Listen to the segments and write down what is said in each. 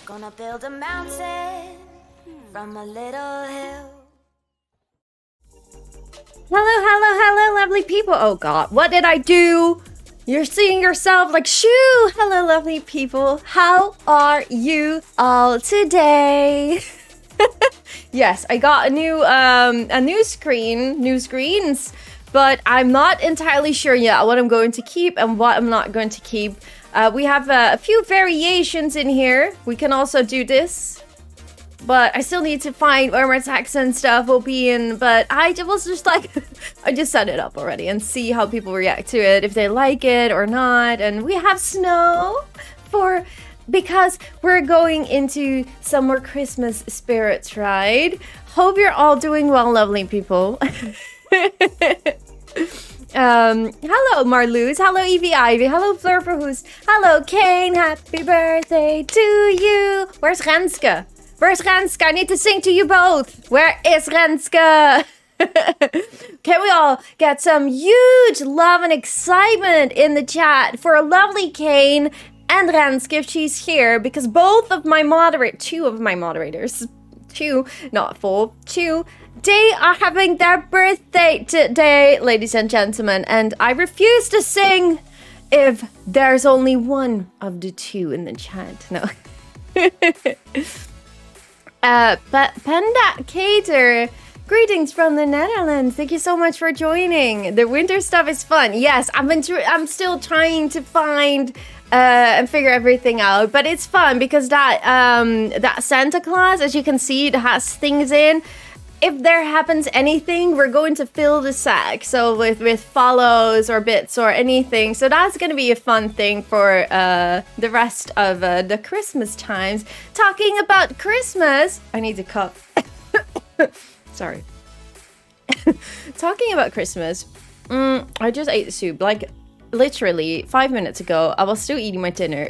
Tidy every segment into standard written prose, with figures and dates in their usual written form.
Gonna build a mountain from a little hill. Hello, lovely people. Oh God, what did I do? You're seeing yourself like, shoo! Hello, lovely people. How are you all today? Yes, I got a new screens, but I'm not entirely sure yet what I'm going to keep and what I'm not going to keep. We have a few variations in here. We can also do this, but I still need to find where my text and stuff will be in. But I was just like, I just set it up already and see how people react to it, if they like it or not. And we have snow because we're going into some more Christmas spirits, right? Hope you're all doing well, lovely people. Hello Marloes, hello Evie Ivy, hello Fleur Verhoes, hello Kane, happy birthday to you. Where's Renske? I need to sing to you both. Where is Renske? Can we all get some huge love and excitement in the chat for a lovely Kane and Renske if she's here, because two of my moderators, they are having their birthday today, ladies and gentlemen, and I refuse to sing if there's only one of the two in the chat. No. But Panda Cater, greetings from the Netherlands. Thank you so much for joining. The winter stuff is fun. Yes, I'm still trying to find and figure everything out, but it's fun because that Santa Claus, as you can see, it has things in. If there happens anything, we're going to fill the sack. So with follows or bits or anything. So that's going to be a fun thing for the rest of the Christmas times. Talking about Christmas, I need to cough. Sorry. Talking about Christmas, I just ate soup. Like literally 5 minutes ago, I was still eating my dinner.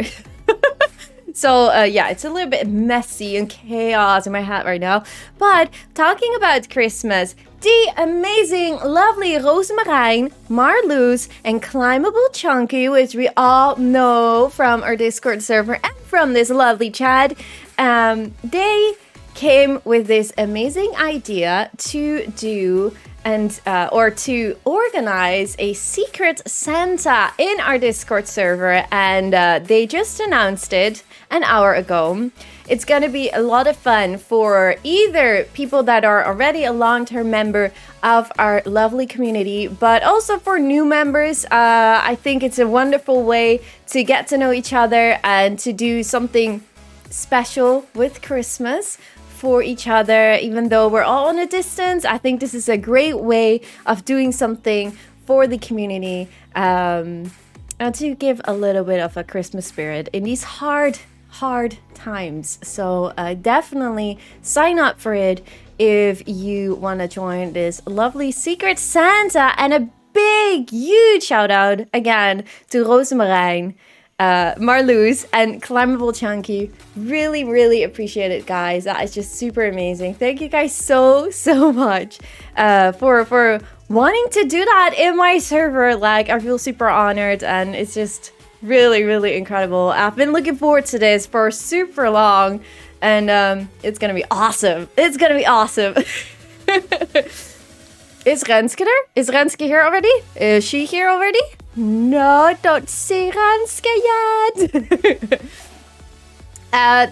So, yeah, it's a little bit messy and chaos in my head right now. But talking about Christmas, the amazing, lovely Rosemarijn, Marloes, and Climbable Chunky, which we all know from our Discord server and from this lovely chat, they came with this amazing idea to do or to organize a secret Santa in our Discord server, and they just announced it an hour ago. It's gonna be a lot of fun for either people that are already a long-term member of our lovely community, but also for new members. I think it's a wonderful way to get to know each other and to do something special with Christmas for each other, even though we're all on a distance. I think this is a great way of doing something for the community, and to give a little bit of a Christmas spirit in these hard times. So definitely sign up for it if you want to join this lovely secret Santa. And a big, huge shout out again to Rosemarijn, Marloes, and Climbable Chunky. Really appreciate it, guys. That is just super amazing. Thank you guys so much for wanting to do that in my server. Like, I feel super honored, and it's just really incredible. I've been looking forward to this for super long, and it's gonna be awesome. Is Renske there? Is Renske here already? Is she here already? No, don't see Renske yet.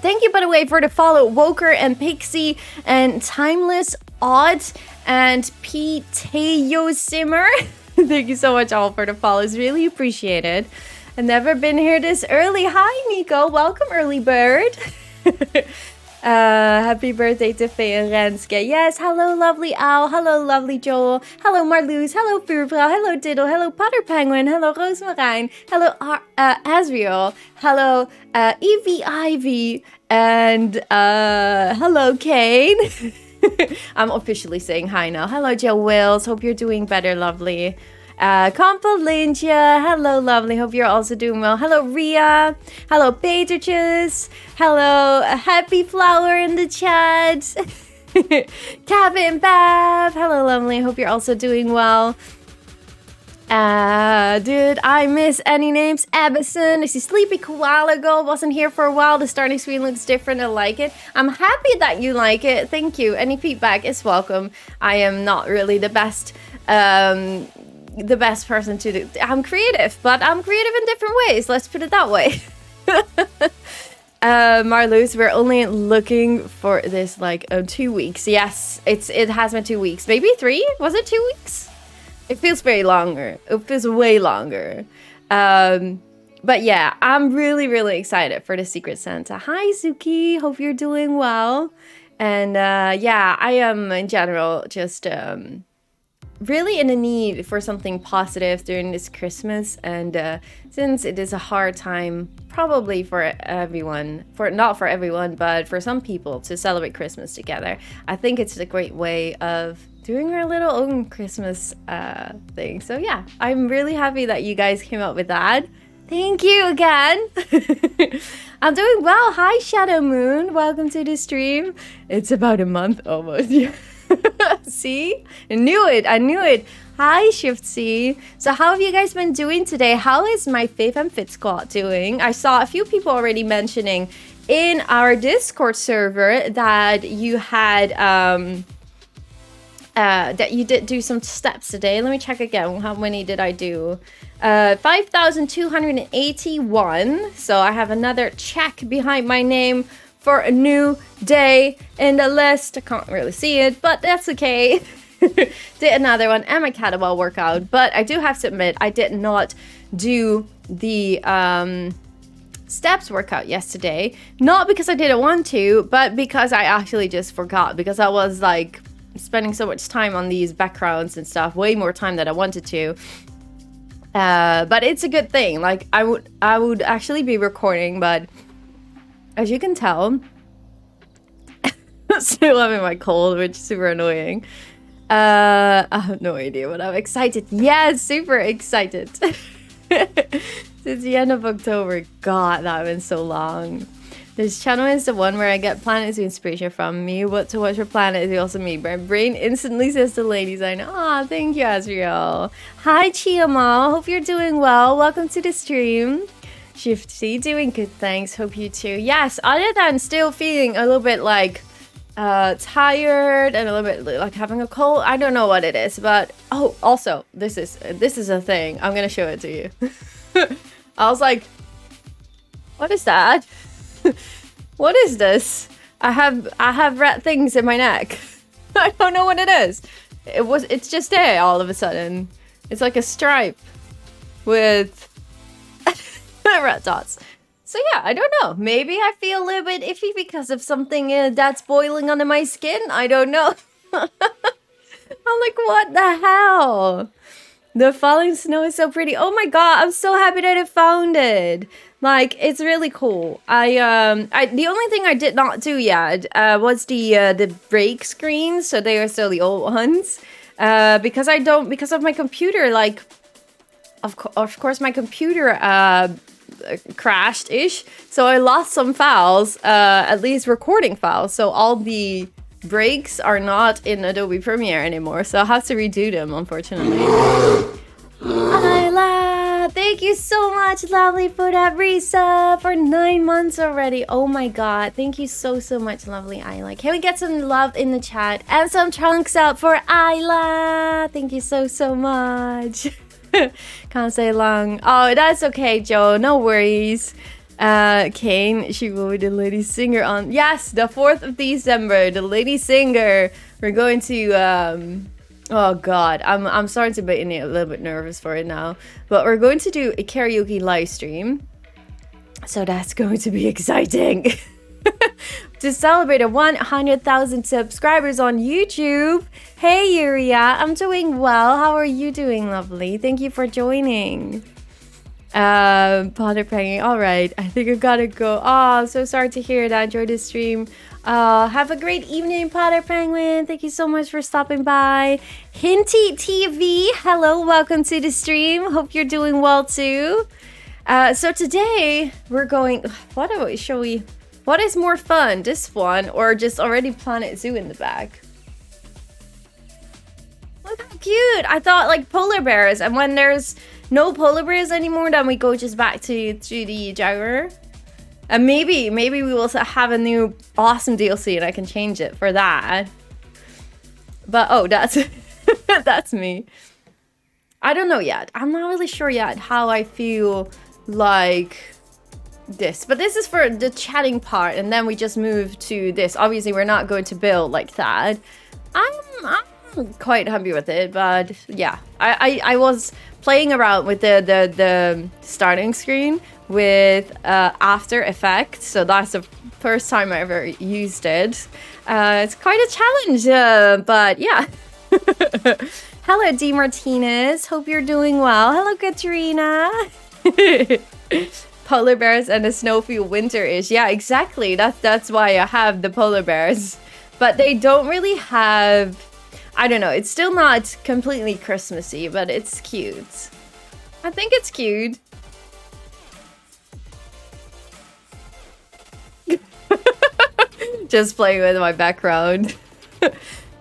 Thank you, by the way, for the follow, Woker and Pixie and Timeless Odd. and P.T.O. Simmer. Thank you so much all for the follows. Really appreciate it. I've never been here this early. Hi, Nico. Welcome, early bird. Happy birthday to Faye and Renske. Yes, hello, lovely Owl. Hello, lovely Joel. Hello, Marloes. Hello, Vuurvrouw. Hello, Diddle. Hello, Potter Penguin. Hello, Rosemarijn. Hello, Asriel. Hello, Evie Ivy. And hello, Kane. I'm officially saying hi now. Hello, Joe Wills. Hope you're doing better, lovely. Compalintia, hello lovely, hope you're also doing well. Hello Ria, hello Patricius, hello Happy Flower in the chat. Cabin Bav, hello lovely, hope you're also doing well. Did I miss any names? Abbison, I see Sleepy Koala Girl wasn't here for a while. The starting screen looks different, I like it. I'm happy that you like it, thank you. Any feedback is welcome. I am not really the best person to do. I'm creative, but I'm creative in different ways. Let's put it that way. Marloes, we're only looking for this like 2 weeks. Yes, it has been 2 weeks. Maybe 3? Was it 2 weeks? It feels very longer. It feels way longer. But yeah, I'm really, really excited for the Secret Santa. Hi, Zuki. Hope you're doing well. And yeah, I am in general just really in a need for something positive during this Christmas, and since it is a hard time probably for everyone, not for everyone, but for some people to celebrate Christmas together, I think it's a great way of doing our little own Christmas thing. So yeah, I'm really happy that you guys came up with that. Thank you again. I'm doing well. Hi Shadow Moon, welcome to the stream. It's about a month almost. See? I knew it. Hi, Shift C. So how have you guys been doing today? How is my Faith and Fit squad doing? I saw a few people already mentioning in our Discord server that you had that you did do some steps today. Let me check again. How many did I do? 5,281. So I have another check behind my name for a new day in the list. I can't really see it, but that's okay. Did another one and my kettlebell workout, but I do have to admit I did not do the steps workout yesterday. Not because I didn't want to, but because I actually just forgot, because I was like spending so much time on these backgrounds and stuff, way more time than I wanted to. But it's a good thing. Like I would actually be recording, but as you can tell, still having my cold, which is super annoying. I have no idea, but I'm excited. Yes, super excited. Since the end of October. God, that has been so long. This channel is the one where I get planets of inspiration from. Me, what to watch for planet is also me. My brain instantly says DeLadysigner. Aw, thank you, Asriel. Hi, Chiamal. Hope you're doing well. Welcome to the stream. Shift C, doing good, thanks. Hope you too. Yes, other than still feeling a little bit like tired and a little bit like having a cold. I don't know what it is, but oh, also this is a thing. I'm gonna show it to you. I was like, what is that? What is this? I have red things in my neck. I don't know what it is. It's just there all of a sudden. It's like a stripe with red dots. So yeah, I don't know. Maybe I feel a little bit iffy because of something that's boiling under my skin. I don't know. I'm like, what the hell? The falling snow is so pretty. Oh my god, I'm so happy that I found it. Like, it's really cool. The only thing I did not do yet was the break screens. So they are still the old ones. Because of my computer, like, of course my computer crashed-ish. So I lost some files, at least recording files. So all the breaks are not in Adobe Premiere anymore. So I have to redo them, unfortunately. Isla, thank you so much, lovely, for that resub for 9 months already. Oh my god, thank you so much, lovely Isla. Can we get some love in the chat and some trunks up for Isla? Thank you so much. Can't say long. Oh, that's okay, Joe. No worries. Kane, she will be the lady singer on, yes, the 4th of December, the lady singer. We're going to, oh god, I'm starting to be a little bit nervous for it now. But we're going to do a karaoke live stream. So that's going to be exciting. To celebrate 100,000 subscribers on YouTube. Hey Yuria, I'm doing well. How are you doing, lovely? Thank you for joining. Potter Penguin, alright. I think I gotta go. Oh, I'm so sorry to hear that. Enjoy the stream. Have a great evening, Potter Penguin. Thank you so much for stopping by. Hinty TV, hello, welcome to the stream. Hope you're doing well too. So today we're going. What is more fun, this one or just already Planet Zoo in the back? Look how cute! I thought like polar bears, and when there's no polar bears anymore, then we go just back to the Jaguar. And maybe we will have a new awesome DLC and I can change it for that. But oh, that's that's me. I don't know yet. I'm not really sure yet how I feel like this, but this is for the chatting part, and then we just move to this. Obviously we're not going to build like that. I'm quite happy with it, but yeah, I was playing around with the starting screen with After Effects, so that's the first time I ever used it. It's quite a challenge, but yeah. Hello D Martinez, hope you're doing well. Hello Katrina. Polar bears and the snow feel winter-ish. Yeah, exactly. That's why I have the polar bears. But they don't really have, I don't know, it's still not completely Christmassy, but it's cute. I think it's cute. Just playing with my background.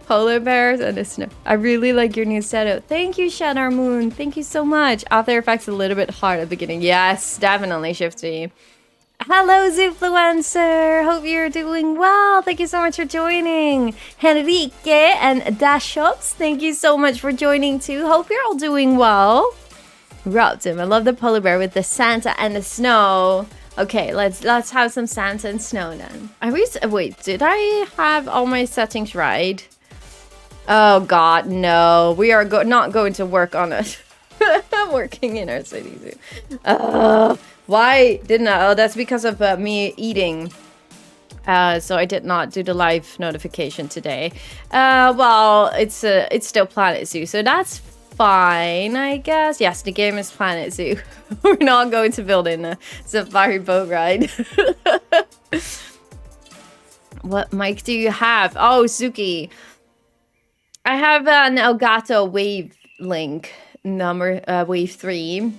Polar bears and the snow. I really like your new setup. Thank you, Shadow Moon. Thank you so much. After Effects a little bit hard at the beginning. Yes, definitely, Shifty. Hello, Zoofluencer. Hope you're doing well. Thank you so much for joining. Henrique and Dash Shops, thank you so much for joining too. Hope you're all doing well. Robtim, I love the polar bear with the Santa and the snow. Okay, let's have some Santa and snow then. Wait, did I have all my settings right? Oh god, no. We are not going to work on it. Working in our city zoo. Why didn't I? Oh, that's because of me eating. So I did not do the live notification today. Well, it's still Planet Zoo, so that's fine, I guess. Yes, the game is Planet Zoo. We're not going to build in a safari boat ride. What mic do you have? Oh, Suki. I have an Elgato Wave Link number Wave 3.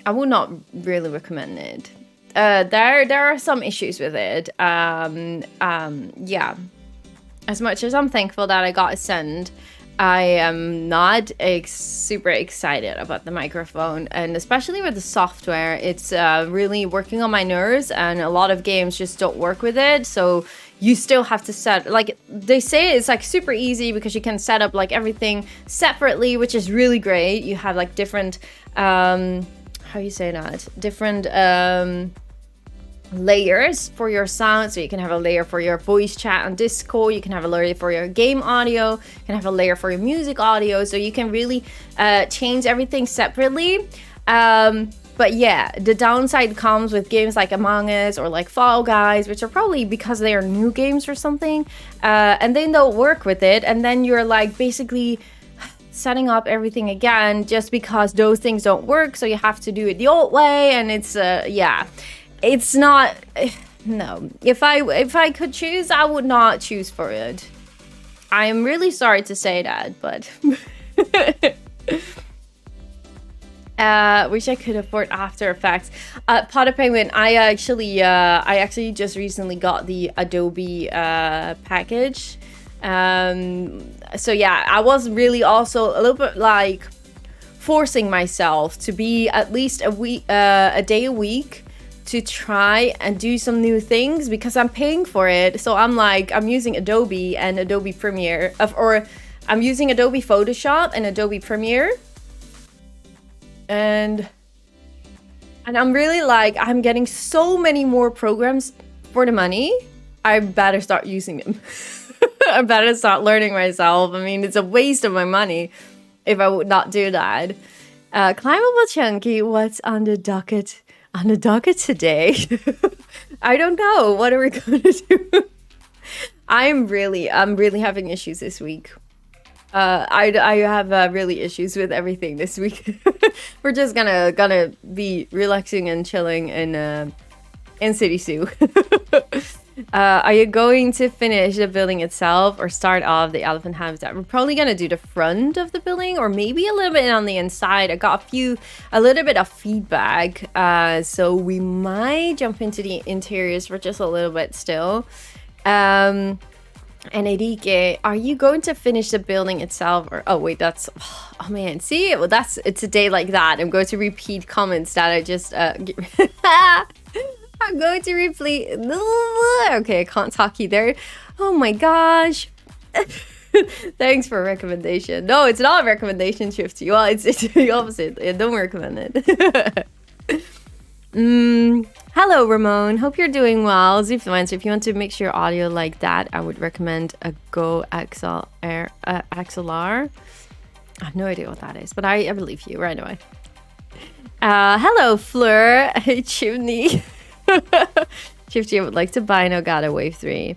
I would not really recommend it. There are some issues with it. Yeah. As much as I'm thankful that I got a send, I am not super excited about the microphone, and especially with the software, it's really working on my nerves, and a lot of games just don't work with it. So you still have to set, like they say, it's like super easy because you can set up like everything separately, which is really great. You have like different, how you say that? Different layers for your sound. So you can have a layer for your voice chat on Discord, you can have a layer for your game audio, you can have a layer for your music audio, so you can really change everything separately. But yeah, the downside comes with games like Among Us or like Fall Guys, which are probably because they are new games or something, and they don't work with it, and then you're like basically setting up everything again just because those things don't work, so you have to do it the old way, and it's yeah, it's not, no. If I could choose, I would not choose for it. I am really sorry to say that, but wish I could afford After Effects. Potter Penguin, I actually just recently got the Adobe package. So yeah, I was really also a little bit like forcing myself to be at least a day a week to try and do some new things because I'm paying for it. So I'm like, I'm using Adobe and Adobe Premiere, or I'm using Adobe Photoshop and Adobe Premiere. And And I'm really like, I'm getting so many more programs for the money. I better start using them. I better start learning myself. I mean, it's a waste of my money if I would not do that. Climbable Chunky, what's on the docket? On the docket today? I don't know. What are we going to do? I'm really having issues this week. I have really issues with everything this week. We're just gonna be relaxing and chilling in City Zoo. Are you going to finish the building itself or start off the elephant habitat? We're probably gonna do the front of the building or maybe a little bit on the inside. I got a little bit of feedback, so we might jump into the interiors for just a little bit still. And Enrique, are you going to finish the building itself or oh man, see, well it's a day like that. I'm going to repeat comments that I just I'm going to repeat. Okay, I can't talk either. Oh my gosh. Thanks for a recommendation. No, it's not a recommendation, Shifty. Well, it's the opposite. I don't recommend it. Hello, Ramon. Hope you're doing well. Zifluencer, if you want to mix your audio like that, I would recommend a Go XLR. I have no idea what that is, but I believe you right away. Hello, Fleur. Hey, Chimney. Shifty, I would like to buy an Elgato Wave 3.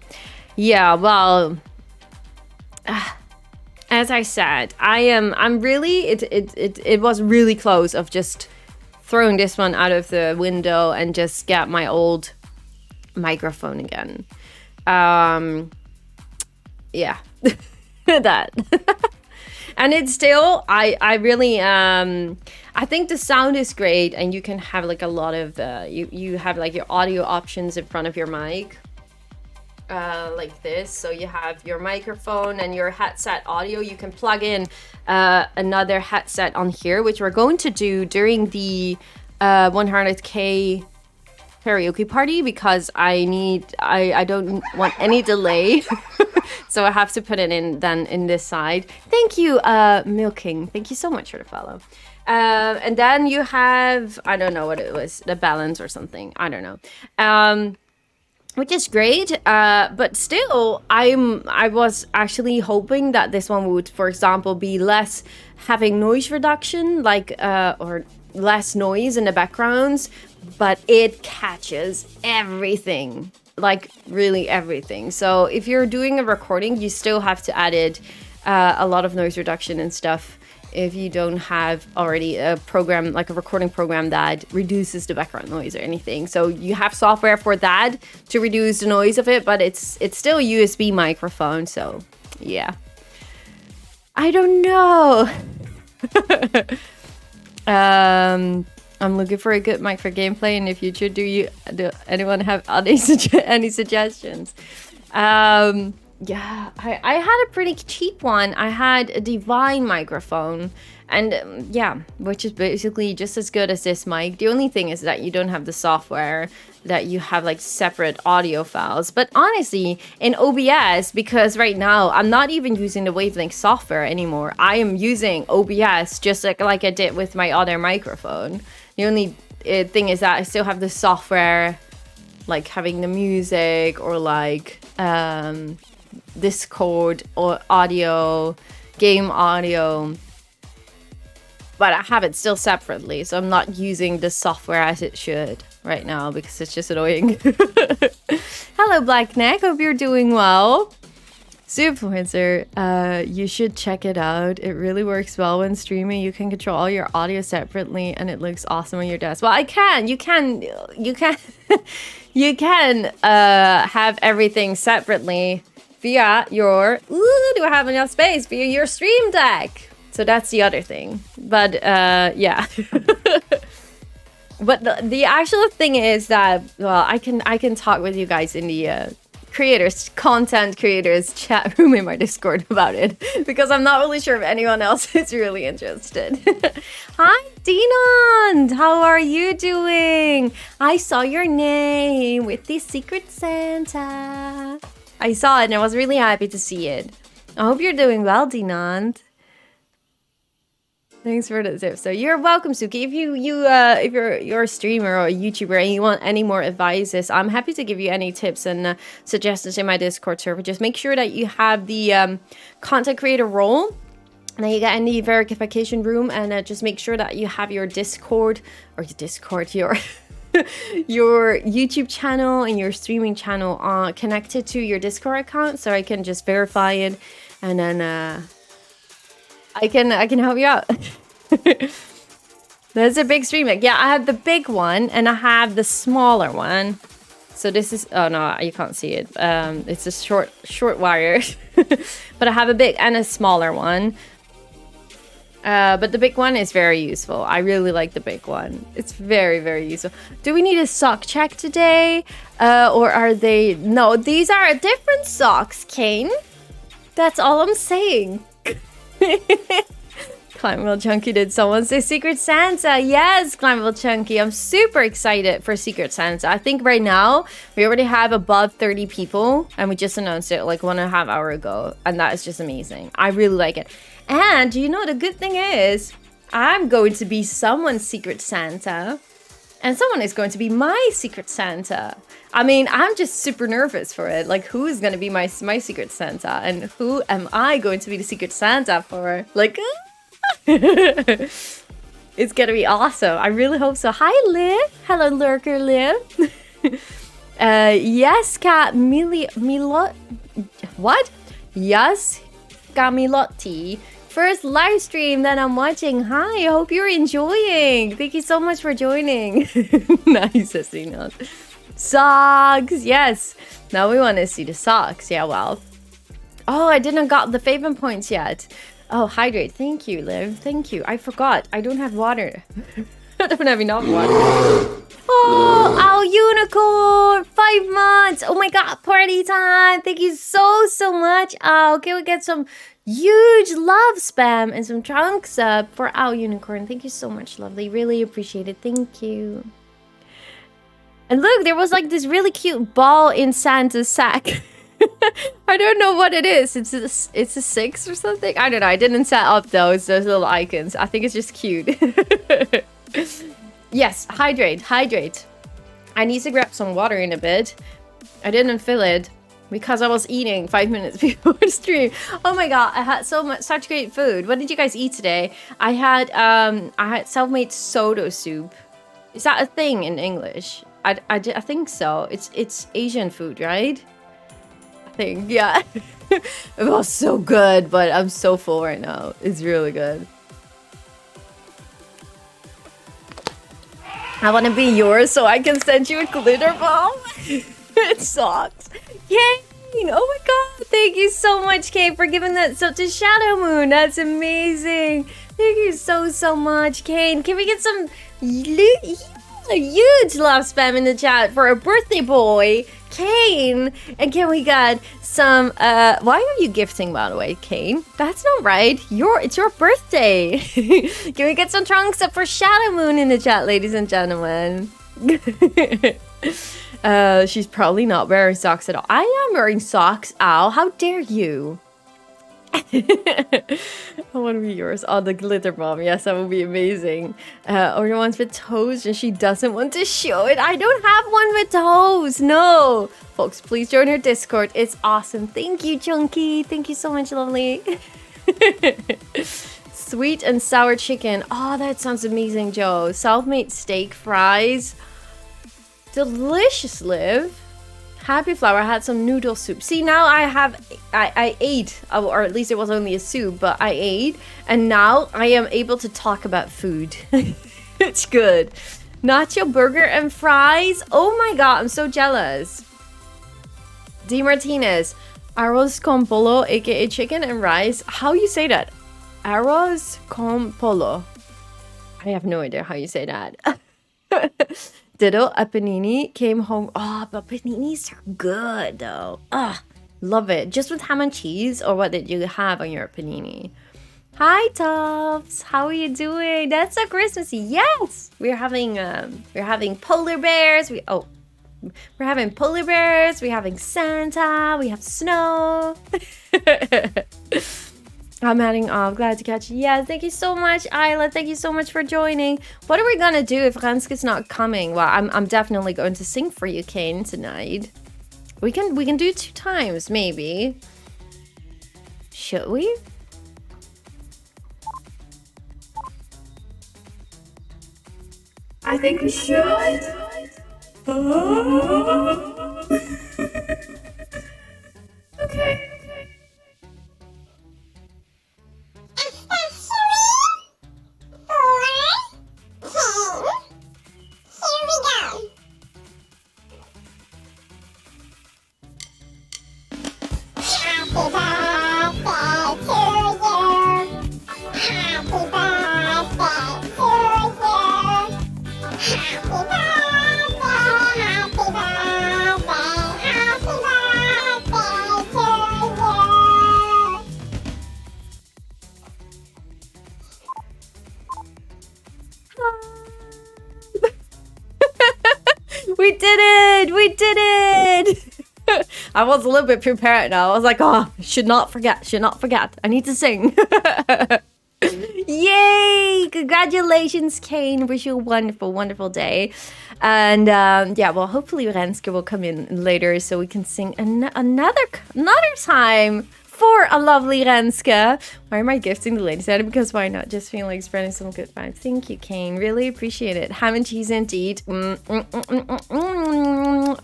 Yeah, well, as I said, I'm really, it was really close of just throwing this one out of the window and just get my old microphone again. Yeah, that. And it's still, I really, I think the sound is great and you can have like a lot of, you have like your audio options in front of your mic. Like this, so you have your microphone and your headset audio. You can plug in another headset on here, which we're going to do during the 100k karaoke party because I don't want any delay. So I have to put it in then in this side. Thank you, Milking. Thank you so much for the follow. And then you have, I don't know what it was, the balance or something. I don't know. Which is great, but still, I was actually hoping that this one would, for example, be less having noise reduction, like or less noise in the backgrounds, but it catches everything, like really everything. So if you're doing a recording, you still have to add it a lot of noise reduction and stuff. If you don't have already a program, like a recording program that reduces the background noise or anything. So you have software for that to reduce the noise of it, but it's still a USB microphone. So yeah, I don't know. I'm looking for a good mic for gameplay in the future. Do anyone have any suggestions? Yeah, I had a pretty cheap one. I had a Divine microphone and yeah, which is basically just as good as this mic. The only thing is that you don't have the software, that you have like separate audio files. But honestly, in OBS, because right now I'm not even using the Wavelength software anymore. I am using OBS just like I did with my other microphone. The only thing is that I still have the software, like having the music or like Discord or audio, game audio, but I have it still separately, so I'm not using the software as it should right now because it's just annoying. Hello, Blackneck, hope you're doing well. Superinfluencer, you should check it out. It really works well when streaming. You can control all your audio separately and it looks awesome on your desk. Well, you can have everything separately via your, do I have enough space? Via your Stream Deck. So that's the other thing. But yeah. But the actual thing is that, well, I can talk with you guys in the content creators chat room in my Discord about it, because I'm not really sure if anyone else is really interested. Hi, Dinon! How are you doing? I saw your name with the Secret Santa. I saw it and I was really happy to see it. I hope you're doing well, Dinon. Thanks for the tip. So you're welcome, Suki. If you're a streamer or a YouTuber and you want any more advices, I'm happy to give you any tips and suggestions in my Discord server. Just make sure that you have the content creator role. And then you get in the verification room, and just make sure that you have your Discord or your your YouTube channel and your streaming channel connected to your Discord account, so I can just verify it, and then I can help you out. There's a big stream deck. Yeah, I have the big one and I have the smaller one. So this is, oh no, you can't see it. It's a short wire, but I have a big and a smaller one. But the big one is very useful. I really like the big one. It's very, very useful. Do we need a sock check today? Or are they... No, these are different socks, Kane. That's all I'm saying. Climbable Chunky, did someone say Secret Santa? Yes, Climbable Chunky. I'm super excited for Secret Santa. I think right now we already have above 30 people, and we just announced it like 1.5 hours ago, and that is just amazing. I really like it. And you know, the good thing is I'm going to be someone's Secret Santa, and someone is going to be my Secret Santa. I mean, I'm just super nervous for it. Like, who is going to be my Secret Santa, and who am I going to be the Secret Santa for? Like, it's gonna be awesome. I really hope so. Hi, Liv. Hello, Lurker Liv. Yes, Cat what? Yes, Camilotti. First live stream that I'm watching. Hi, I hope you're enjoying. Thank you so much for joining. Nice, Asina. Socks, yes. Now we want to see the socks. Yeah, well. Oh, I didn't got the Faven points yet. Oh, hydrate. Thank you, Liv. Thank you. I forgot. I don't have water. I don't have enough water. Oh, our unicorn. 5 months. Oh my god, party time. Thank you so much. Oh, can we get some huge love spam and some trunks up for our unicorn? Thank you so much, lovely. Really appreciate it. Thank you. And look, there was like this really cute ball in Santa's sack. I don't know what it is. It's a 6 or something. I don't know. I didn't set up those little icons. I think it's just cute. Yes, hydrate. I need to grab some water in a bit. I didn't fill it because I was eating 5 minutes before the stream. Oh my god, I had such great food. What did you guys eat today? I had self-made soda soup. Is that a thing in English? I think so. It's Asian food, right? Thing. Yeah. It was so good, but I'm so full right now. It's really good. I want to be yours so I can send you a glitter bomb. It sucks. Yay! Oh my god, thank you so much, Kate, for giving that so to Shadow Moon. That's amazing. Thank you so much, Kane. Can we get some huge love spam in the chat for a birthday boy, Kane? And can we get some why are you gifting, by the way, Kane? That's not right. It's your birthday. Can we get some trunks up for Shadow Moon in the chat, ladies and gentlemen? She's probably not wearing socks at all. I am wearing socks. Ow, how dare you? I want to be yours. Oh, the glitter bomb. Yes, that would be amazing. Or the ones with toes, and she doesn't want to show it. I don't have one with toes. No. Folks, please join her Discord. It's awesome. Thank you, Chunky. Thank you so much, lovely. Sweet and sour chicken. Oh, that sounds amazing, Joe. Self-made steak fries. Delicious, Liv. Happy Flower had some noodle soup. See, now I ate, or at least it was only a soup, but I ate, and now I am able to talk about food. It's good. Nacho burger and fries. Oh my god, I'm so jealous. D Martinez, arroz con polo, aka chicken and rice. How you say that? Arroz con polo. I have no idea how you say that. Ditto, a panini came home. Oh, but paninis are good though. Ah, love it. Just with ham and cheese, or what did you have on your panini? Hi, Tops. How are you doing? That's so Christmassy. Yes, we're having polar bears. We're having polar bears. We're having Santa. We have snow. I'm heading off. Glad to catch you. Yes, thank you so much, Isla. Thank you so much for joining. What are we gonna do if Renska's not coming? Well, I'm definitely going to sing for you, Kane, tonight. We can do 2 times, maybe. Should we? I think we should. Okay. We did it! We did it! I was a little bit prepared now. I was like, oh, should not forget. I need to sing. Yay! Congratulations, Kane. Wish you a wonderful, wonderful day. And yeah, well, hopefully Renske will come in later so we can sing another time for a lovely Renske. Why am I gifting the ladies at it? Because why not? Just feeling like spreading some good vibes. Thank you, Kane. Really appreciate it. Ham and cheese indeed. Oh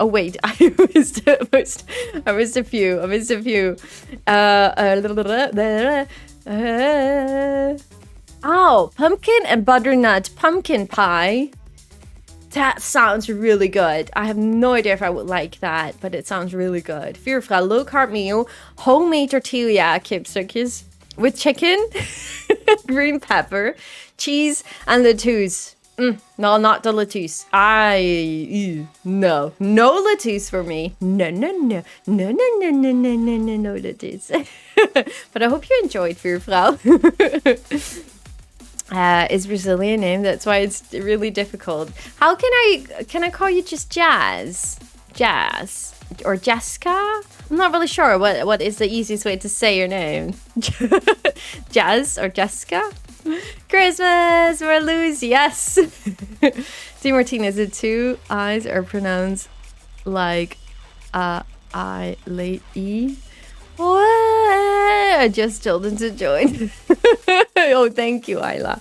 wait, I missed a few. Oh, pumpkin and butternut pumpkin pie. That sounds really good. I have no idea if I would like that, but it sounds really good. Vuurvrouw, low carb meal, homemade tortilla kipstukjes with chicken, green pepper, cheese, and lettuce. No, not the lettuce. No lettuce for me. No lettuce. But I hope you enjoyed Vuurvrouw. Is Brazilian name, that's why it's really difficult. How can I call you just Jazz or Jessica? I'm not really sure what is the easiest way to say your name. Jazz or Jessica? Christmas for Lucy, yes. T Martinez, the 2 I's are pronounced like I late E. What? I just told them to join. Oh, thank you, Isla.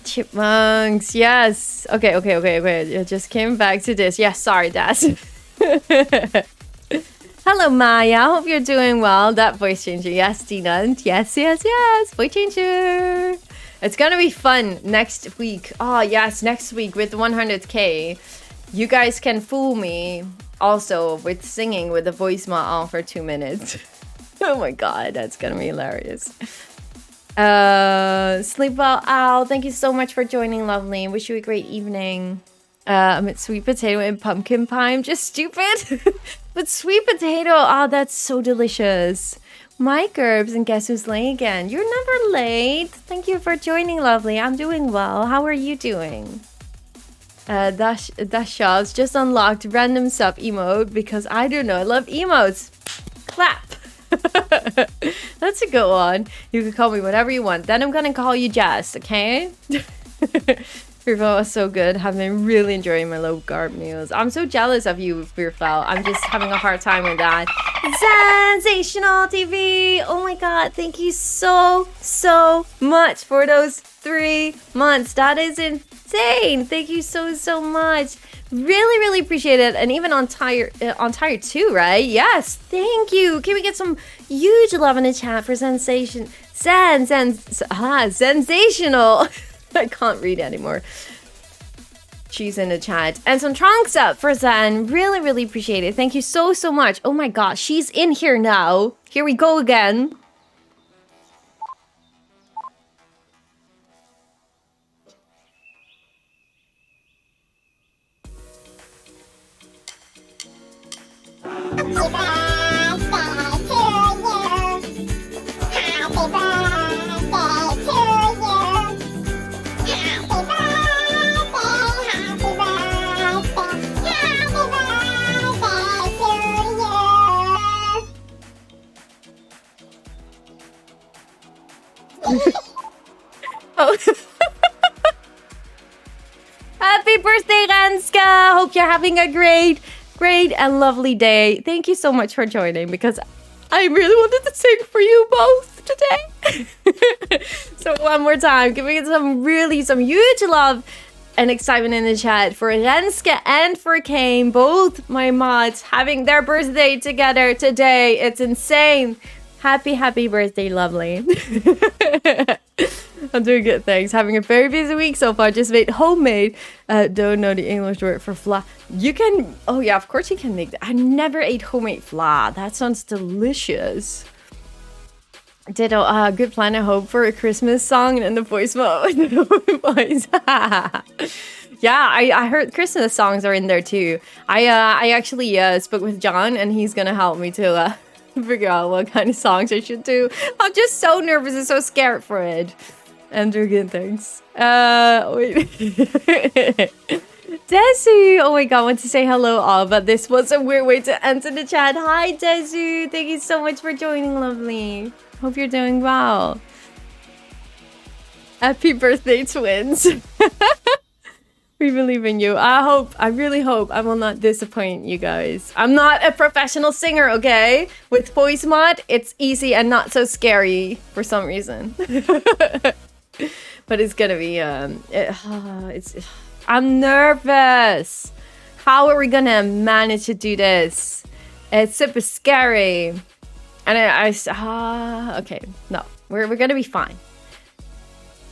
Chipmunks, yes. Okay. I just came back to this. Yes, sorry, Das. Hello, Maya. Hope you're doing well. That voice changer. Yes, Dina. Yes. Voice changer. It's gonna be fun next week. Oh, yes, next week with 100K. You guys can fool me also with singing with the voice model for 2 minutes. Oh my god, that's gonna be hilarious. Sleep well, Al. Thank you so much for joining, lovely. Wish you a great evening. With sweet potato and pumpkin pie. I'm just stupid. But sweet potato, oh, that's so delicious. Mike Herbs, and guess who's late again? You're never late. Thank you for joining, lovely. I'm doing well. How are you doing? Dash Shops just unlocked random sub emote because I don't know, I love emotes. Clap. That's a good one. You can call me whatever you want. Then I'm gonna call you Jess, okay? Fearful was so good. I've been really enjoying my low carb meals. I'm so jealous of you, Fearful. I'm just having a hard time with that. Sensational TV. Oh my god, thank you so much for those 3 months. That is insane. Thank you so much. Really appreciate it. And even on tire 2, right? Yes, thank you. Can we get some huge love in the chat for sensational? I can't read anymore. She's in the chat. And some trunks up for Zen. Really appreciate it. Thank you so much. Oh my gosh, she's in here now. Here we go again. Oh. Happy birthday, Ranska! Hope you're having a great and lovely day. Thank you so much for joining because I really wanted to sing for you both today. So one more time, giving it some huge love and excitement in the chat for Renske and for Kane, both my mods having their birthday together today. It's insane. Happy birthday, lovely. I'm doing good, thanks. Having a very busy week so far. Just made homemade. Don't know the English word for fla. You can, oh yeah, of course you can make that. I never ate homemade fla. That sounds delicious. Ditto, good plan, I hope, for a Christmas song and the voice mode. Yeah, I heard Christmas songs are in there too. I actually spoke with John and he's gonna help me to figure out what kind of songs I should do. I'm just so nervous and so scared for it. Andrew, good, thanks. Wait. Desu! Oh my god, I want to say hello all, but this was a weird way to enter the chat. Hi, Desu! Thank you so much for joining, lovely. Hope you're doing well. Happy birthday, twins. We believe in you. I really hope I will not disappoint you guys. I'm not a professional singer, okay? With voice mod, it's easy and not so scary for some reason. But it's gonna be, I'm nervous. How are we gonna manage to do this? It's super scary. And okay, no, we're gonna be fine.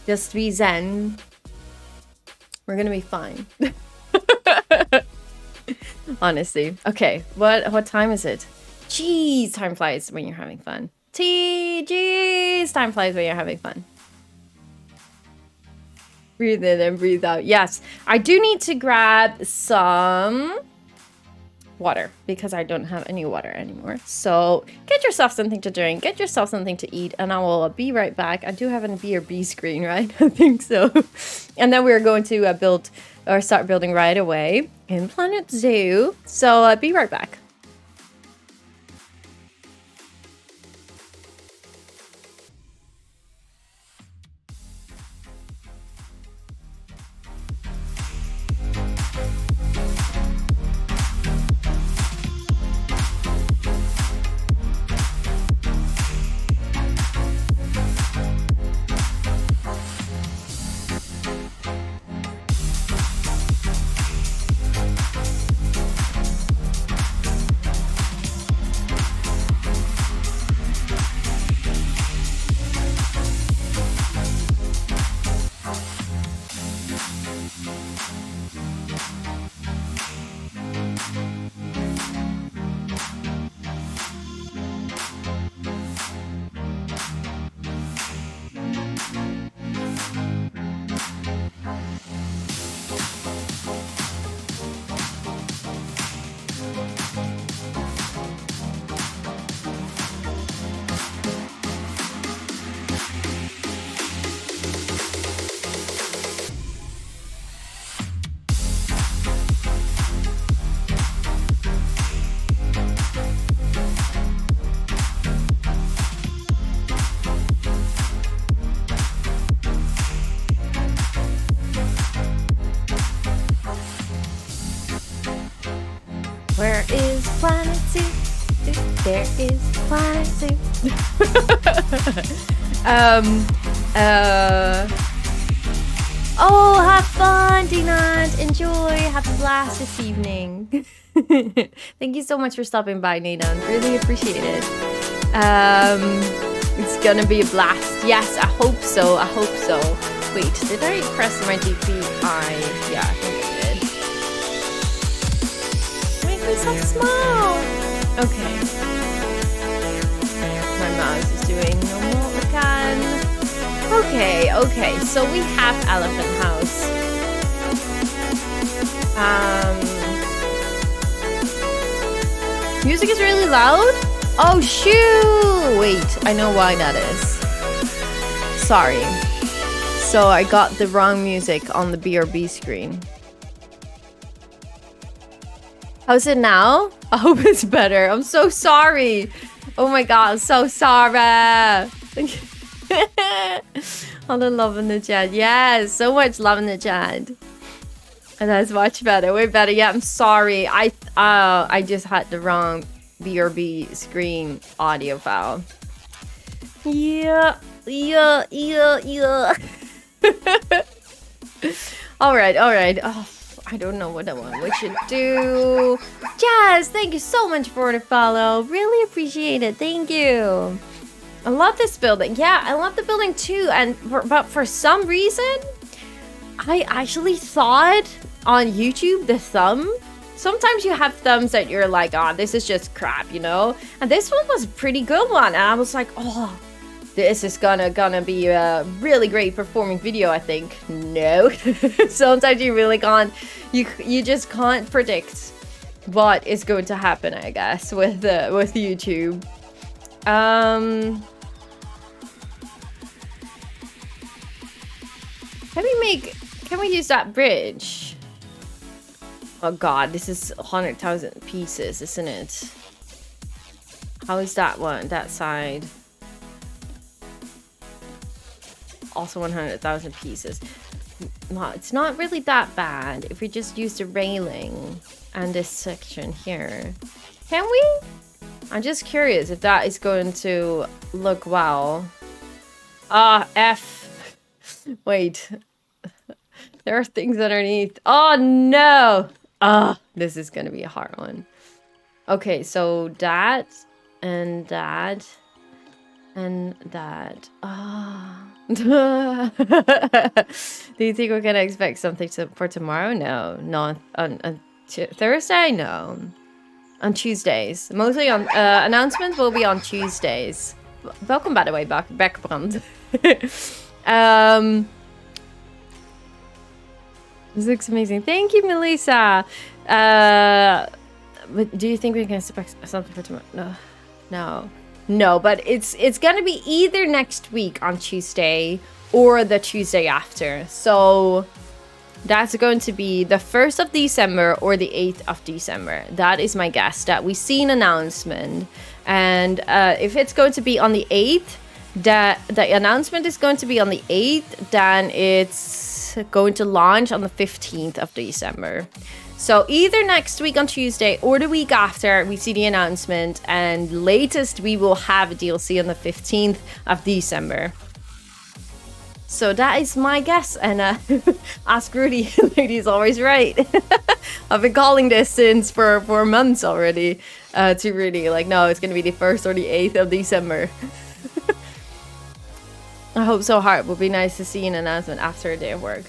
Just be zen. We're gonna be fine. Honestly. Okay, what time is it? Jeez, time flies when you're having fun. Jeez, time flies when you're having fun. Breathe in and breathe out. Yes, I do need to grab some water because I don't have any water anymore. So get yourself something to drink, get yourself something to eat, and I will be right back. I do have a BRB screen, right? I think so. And then we're going to start building right away in Planet Zoo. So be right back. Where is Planet Zoo? There is Planet Zoo. Oh, have fun, Dinant. Enjoy. Have a blast this evening. Thank you so much for stopping by, Dinant. Really appreciate it. It's gonna be a blast. Yes, I hope so. I hope so. Wait, did I press my DPI? Yeah, I think I did. Make me so small. Okay. My mouse is doing normal again. Okay, so we have Elephant House. Music is really loud? Oh shoot! Wait, I know why that is. Sorry. So I got the wrong music on the BRB screen. How's it now? I hope it's better. I'm so sorry. Oh my god, I'm so sorry. All the love in the chat. Yes, so much love in the chat. And that's much better, way better. Yeah, I'm sorry. I just had the wrong BRB screen audio file. Yeah. All right. Oh, I don't know what we should do. Jazz, thank you so much for the follow. Really appreciate it. Thank you. I love this building. Yeah, I love the building too. But for some reason, I actually thought on YouTube the thumb. Sometimes you have thumbs that you're like, oh, this is just crap, you know? And this one was a pretty good one. And I was like, oh, this is gonna be a really great performing video, I think. No. Sometimes you really can't, you just can't predict what is going to happen, I guess, with YouTube. Can we use that bridge? Oh god, this is 100,000 pieces, isn't it? How is that one, that side? Also 100,000 pieces. No, it's not really that bad if we just use the railing and this section here. Can we? I'm just curious if that is going to look well. F. Wait. There are things underneath. Oh no! This is gonna be a hard one. Okay, so that and that and that. Do you think we're gonna expect something for tomorrow? No, not on Thursday. No, on Tuesdays. Mostly on announcements will be on Tuesdays. Welcome, by the way, Beckbrand. This looks amazing. Thank you, Melissa. But do you think we can expect something for tomorrow? No. But it's gonna be either next week on Tuesday or the Tuesday after. So that's going to be the 1st of December or the 8th of December. That is my guess. That we see an announcement, and if it's going to be on the 8th, the announcement is going to be on the 8th, then it's going to launch on the 15th of December. So either next week on Tuesday or the week after we see the announcement, and latest we will have a DLC on the 15th of December. So that is my guess, and ask Rudy. Lady's always right. I've been calling this since for months already, to really like, no, it's gonna be the 1st or the 8th of December. I hope so hard. It would be nice to see an announcement after a day of work.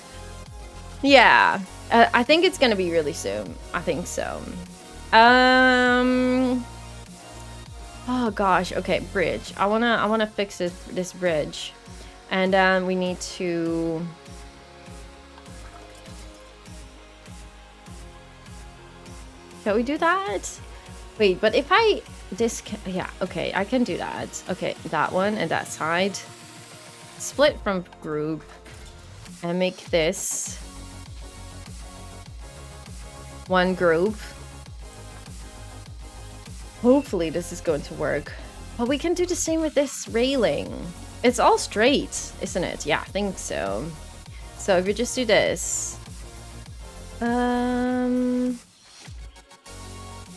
Yeah, I think it's gonna be really soon. I think so. Oh gosh. Okay, bridge. I wanna fix this bridge, and then we need to. Can we do that? Wait, but if I yeah. Okay, I can do that. Okay, that one and that side. Split from group and make this one group. Hopefully this is going to work. But we can do the same with this railing. It's all straight, isn't it? Yeah, I think so. So if you just do this,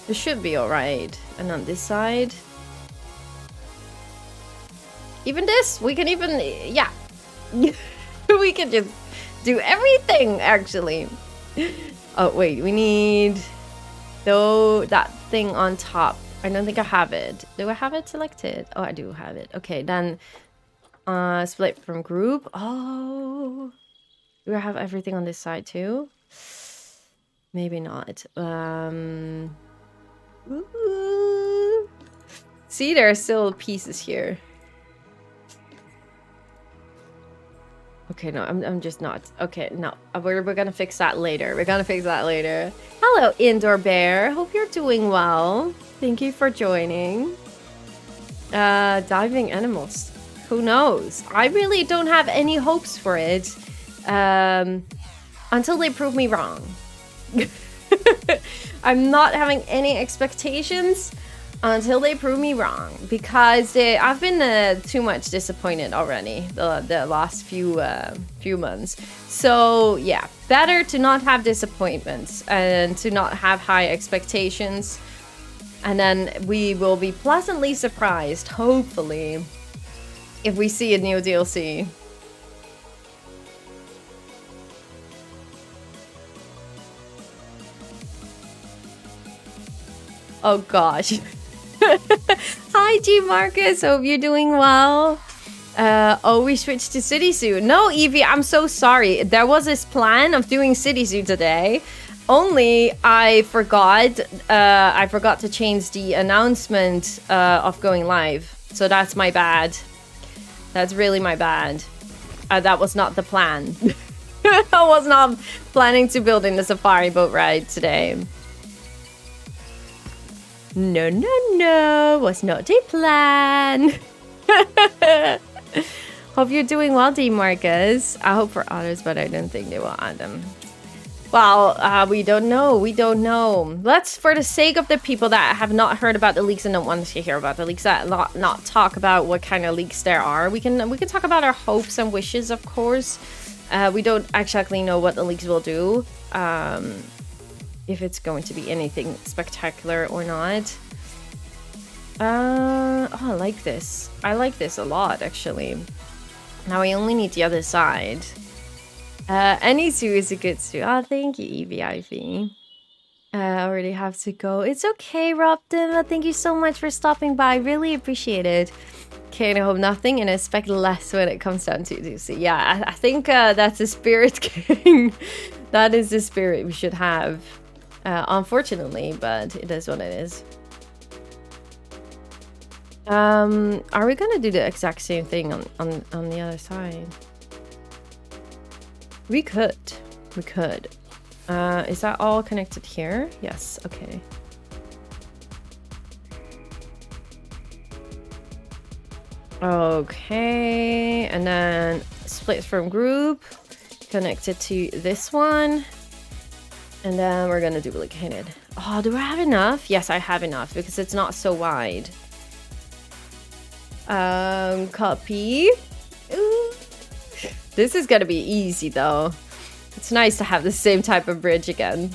this should be all right. And on this side, even this, we can even, yeah. We can just do everything, actually. Oh, wait, we need that thing on top. I don't think I have it. Do I have it selected? Oh, I do have it. Okay, then split from group. Oh, do I have everything on this side too? Maybe not. Ooh. See, there are still pieces here. Okay, no, I'm just not. Okay, no, we're gonna fix that later. We're gonna fix that later. Hello, Indoor Bear. Hope you're doing well. Thank you for joining. Diving animals. Who knows? I really don't have any hopes for it. Until they prove me wrong. I'm not having any expectations. until they prove me wrong, because I've been too much disappointed already the last few months. So yeah, better to not have disappointments and to not have high expectations, and then we will be pleasantly surprised, hopefully, if we see a new DLC. Oh gosh. Hi G Marcus, hope you're doing well. Oh, we switched to City Zoo. No, Evie, I'm so sorry. There was this plan of doing City Zoo today. Only I forgot to change the announcement of going live. So that's my bad. That's really my bad. That was not the plan. I was not planning to build in the safari boat ride today. No, was not the plan. Hope you're doing well, D Marcus. I hope for others, but I don't think they will add them. Well, we don't know. Let's, for the sake of the people that have not heard about the leaks and don't want to hear about the leaks, that not talk about what kind of leaks there are. We can talk about our hopes and wishes, of course. We don't exactly know what the leaks will do. If it's going to be anything spectacular or not. Oh, I like this. I like this a lot, actually. Now we only need the other side. Any zoo is a good zoo. Oh, thank you, Evie Ivy. I already have to go. It's okay, Robin. Thank you so much for stopping by. Really appreciate it. Okay, I hope nothing and expect less when it comes down to Lucy. Yeah, I think that's the spirit, King. That is the spirit we should have. Unfortunately, but it is what it is. Are we gonna do the exact same thing on the other side? We could. Is that all connected here? Yes, okay. Okay, and then split from group, connected to this one. And then we're gonna duplicate it. Oh, do I have enough? Yes, I have enough because it's not so wide. Copy. Ooh. This is gonna be easy though. It's nice to have the same type of bridge again.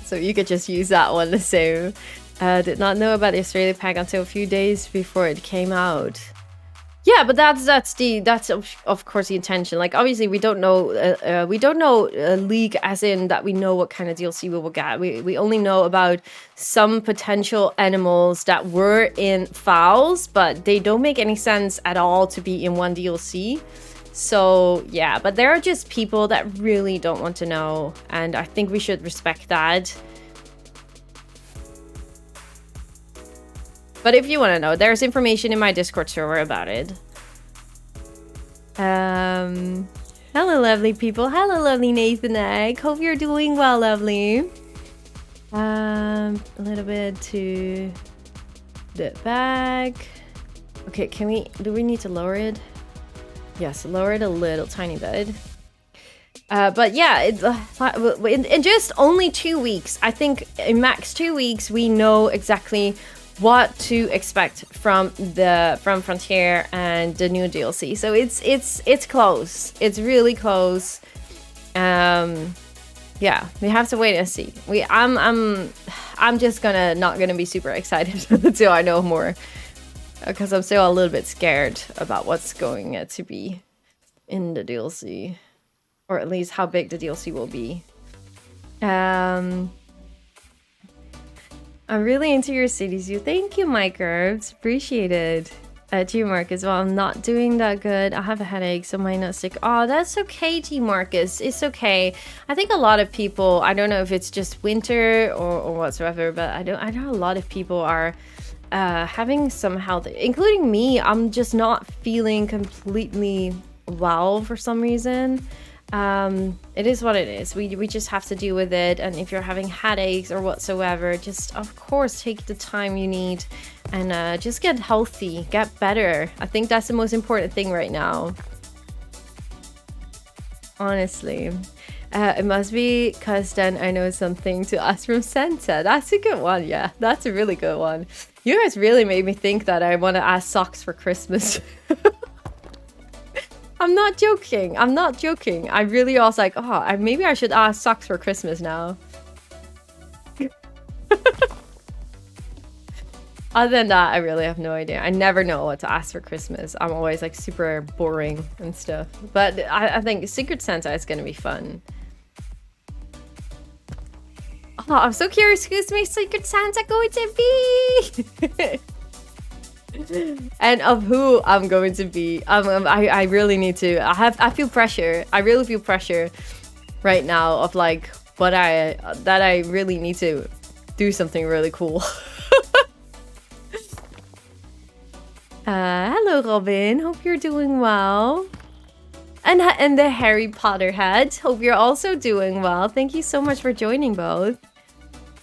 So you could just use that one the same. Did not know about the Australia pack until a few days before it came out. Yeah, but that's of course the intention. Like obviously we don't know leak as in that we know what kind of DLC we will get. We only know about some potential animals that were in files, but they don't make any sense at all to be in one DLC. So yeah, but there are just people that really don't want to know, and I think we should respect that. But if you want to know, there's information in my Discord server about it. Hello, lovely people. Hello, lovely Nathan Egg. Hope you're doing well, lovely. A little bit to the back. Okay, do we need to lower it? Yes, lower it a little tiny bit. But yeah, in just only 2 weeks, I think in max 2 weeks, we know exactly what to expect from Frontier and the new DLC. So it's close. It's really close. Yeah, we have to wait and see. I'm just not gonna be super excited until I know more, because I'm still a little bit scared about what's going to be in the DLC, or at least how big the DLC will be. I'm really into your City Zoo. Thank you, Mike Herbs. Appreciate it. G Marcus, well, I'm not doing that good. I have a headache, so might not stick. Oh, that's okay, G Marcus. It's okay. I think a lot of people, I don't know if it's just winter or whatsoever, but I know a lot of people are having some health, including me. I'm just not feeling completely well for some reason. It is what it is. We just have to deal with it. And if you're having headaches or whatsoever, just of course take the time you need and just get healthy, get better. I think that's the most important thing right now, honestly. It must be because then I know something to ask from Santa. That's a good one, yeah. That's a really good one. You guys really made me think that I want to ask socks for Christmas. I'm not joking. I'm not joking. I really was like, oh, maybe I should ask socks for Christmas now. Other than that, I really have no idea. I never know what to ask for Christmas. I'm always like super boring and stuff. But I think Secret Santa is going to be fun. Oh, I'm so curious who's my Secret Santa going to be. And of who I'm going to be. I really need to. I feel pressure. I really feel pressure right now of like that I really need to do something really cool. Hello, Robin. Hope you're doing well. And the Harry Potter head. Hope you're also doing well. Thank you so much for joining both.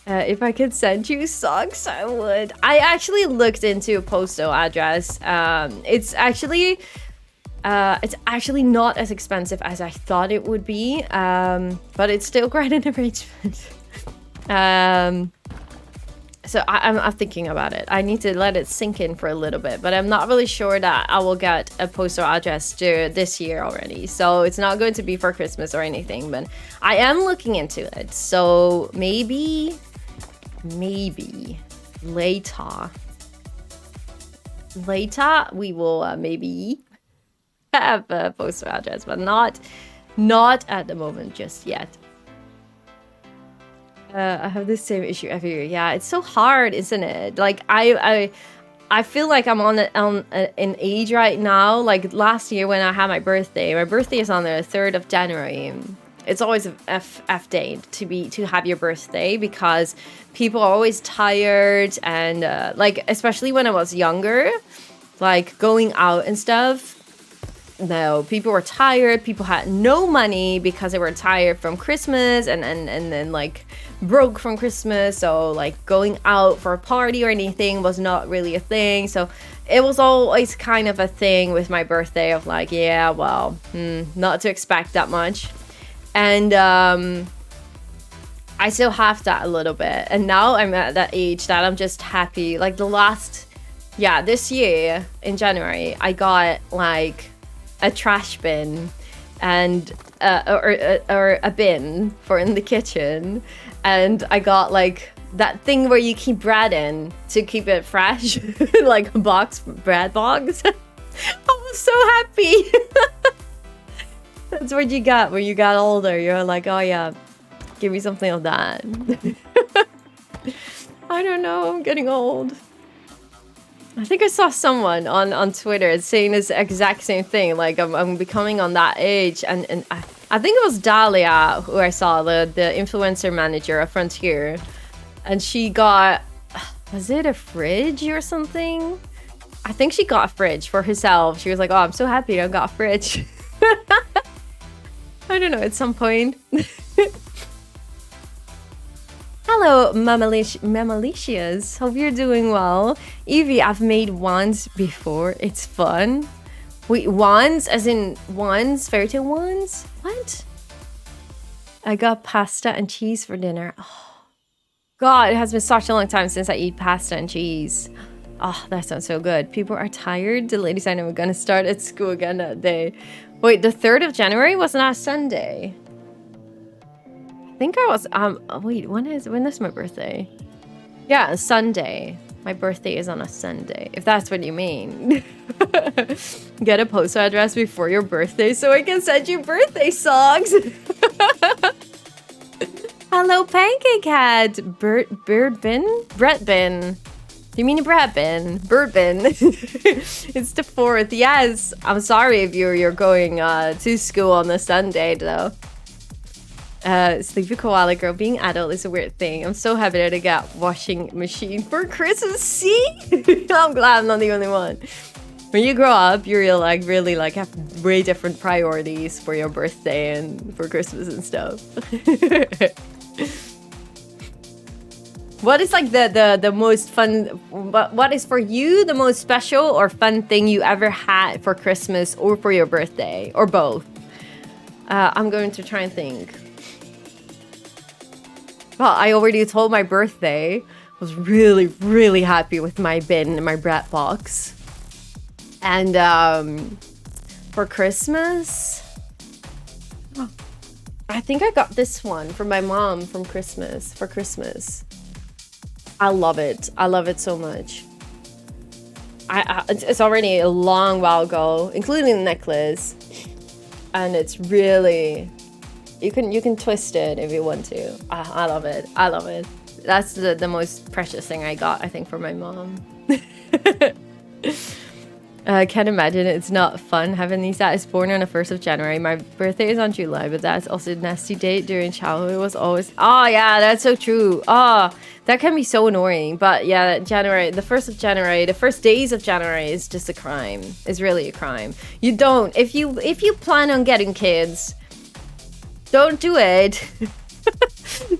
If I could send you socks, I would. I actually looked into a postal address. It's actually not as expensive as I thought it would be. But it's still quite an arrangement. So I'm thinking about it. I need to let it sink in for a little bit, but I'm not really sure that I will get a postal address this year already. So it's not going to be for Christmas or anything, but I am looking into it. So maybe later we will maybe have a postal address, but not at the moment just yet. I have the same issue every year. Yeah, it's so hard, isn't it? Like I feel like I'm on an age right now. Like last year when I had my birthday is on the 3rd of January. It's always a F day to have your birthday because people are always tired and like especially when I was younger, like going out and stuff. No, people were tired. People had no money because they were tired from Christmas and then like broke from Christmas. So like going out for a party or anything was not really a thing. So it was always kind of a thing with my birthday of like, yeah, well, not to expect that much. And I still have that a little bit. And now I'm at that age that I'm just happy. Like this year in January, I got like a trash bin and or a bin for in the kitchen, and I got like that thing where you keep bread in to keep it fresh, like a bread box. I was so happy. That's what you got when you got older. You're like, oh yeah, give me something of that. I don't know, I'm getting old. I think I saw someone on Twitter saying this exact same thing. Like I'm becoming on that age, and I think it was Dahlia who I saw, the influencer manager of Frontier, and she got, was it a fridge or something? I think she got a fridge for herself. She was like, oh, I'm so happy I got a fridge. I don't know, at some point. Hello, Mamalicious. Hope you're doing well. Evie, I've made wands before. It's fun. Wait, wands? As in wands? Fairy tale wands? What? I got pasta and cheese for dinner. Oh, God, it has been such a long time since I eat pasta and cheese. Oh, that sounds so good. People are tired. DeLadysigner were gonna start at school again that day. Wait, the 3rd of January wasn't that Sunday? I think I was, wait, when is my birthday? Yeah, Sunday. My birthday is on a Sunday, if that's what you mean. Get a postal address before your birthday so I can send you birthday songs. Hello, Pancake Head. Bird bin? Brett bin. Do you mean a Brett bin? Bird bin. It's the 4th. Yes, I'm sorry if you're going to school on a Sunday though. Sleepy koala girl, being adult is a weird thing. I'm so happy that I got washing machine for Christmas. See? I'm glad I'm not the only one. When you grow up, you're like really like have way different priorities for your birthday and for Christmas and stuff. What is like the most fun, what is for you the most special or fun thing you ever had for Christmas or for your birthday or both? I'm going to try and think. Well, I already told my birthday. Was really, really happy with my bin and my brat box. And for Christmas, I think I got this one from my mom for Christmas. I love it. I love it so much. It's already a long while ago, including the necklace. And it's really, you can twist it if you want to. I love it. I love it. That's the most precious thing I got, I think, for my mom. I can't imagine it's not fun having these. Dad is born on the 1st of January. My birthday is on July, but that's also a nasty date during childhood. It was always... Oh, yeah, that's so true. Oh, that can be so annoying. But yeah, January, the 1st of January, the first days of January is just a crime. It's really a crime. You don't... If you plan on getting kids, don't do it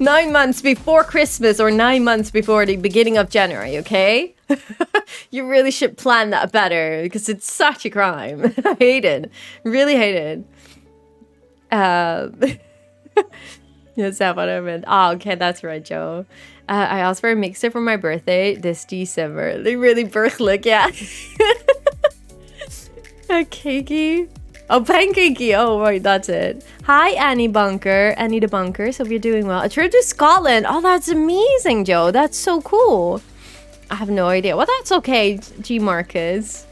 9 months before Christmas or 9 months before the beginning of January, okay? You really should plan that better because it's such a crime. I hate it. Really hate it. That's not what I meant. Oh, okay, that's right, Joe. I asked for a mixer for my birthday this December. They really birthlick, yeah. A cakey. Oh, pancakey. Oh, right, that's it. Hi, Annie Bunker. Annie the Bunkers. Hope you're doing well. A trip to Scotland. Oh, that's amazing, Joe. That's so cool. I have no idea. Well, that's okay, G Marcus.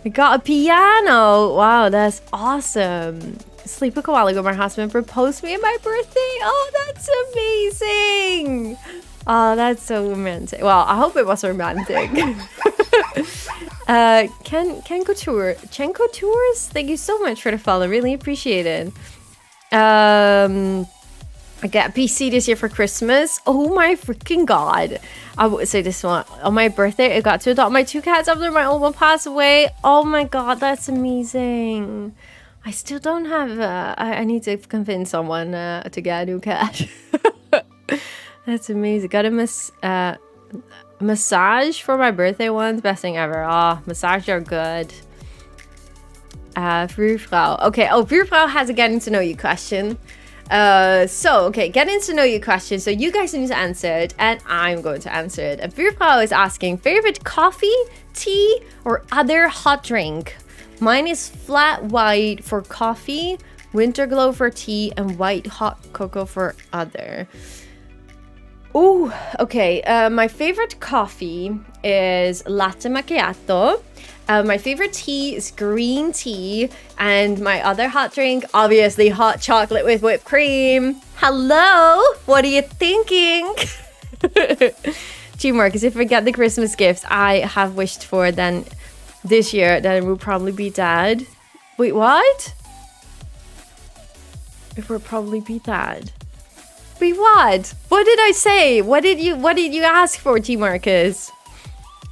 I got a piano. Wow, that's awesome. Sleep a while ago, my husband proposed to me on my birthday. Oh, that's amazing. Oh, that's so romantic. Well, I hope it was romantic. Ken Couture. Chen Coutures, thank you so much for the follow. Really appreciate it. I got a PC this year for Christmas. Oh my freaking god. I would say this one. On my birthday, I got to adopt my 2 cats after my old one passed away. Oh my god, that's amazing. I still don't have... I need to convince someone to get a new cat. That's amazing. Got a massage for my birthday once. Best thing ever. Oh, massages are good. Vuurvrouw. Okay, oh, Vuurvrouw has a getting to know you question. Okay, getting to know you question. So you guys need to answer it, and I'm going to answer it. Vuurvrouw is asking, favorite coffee, tea, or other hot drink? Mine is flat white for coffee, winter glow for tea, and white hot cocoa for other. Ooh, okay. My favorite coffee is latte macchiato. My favorite tea is green tea. And my other hot drink, obviously hot chocolate with whipped cream. Hello? What are you thinking? Gee, Marcus, if I get the Christmas gifts I have wished for, then this year, then it will probably be Dad. Wait, what? It will probably be Dad. Wait, what? What did I say? What did you ask for, T Marcus?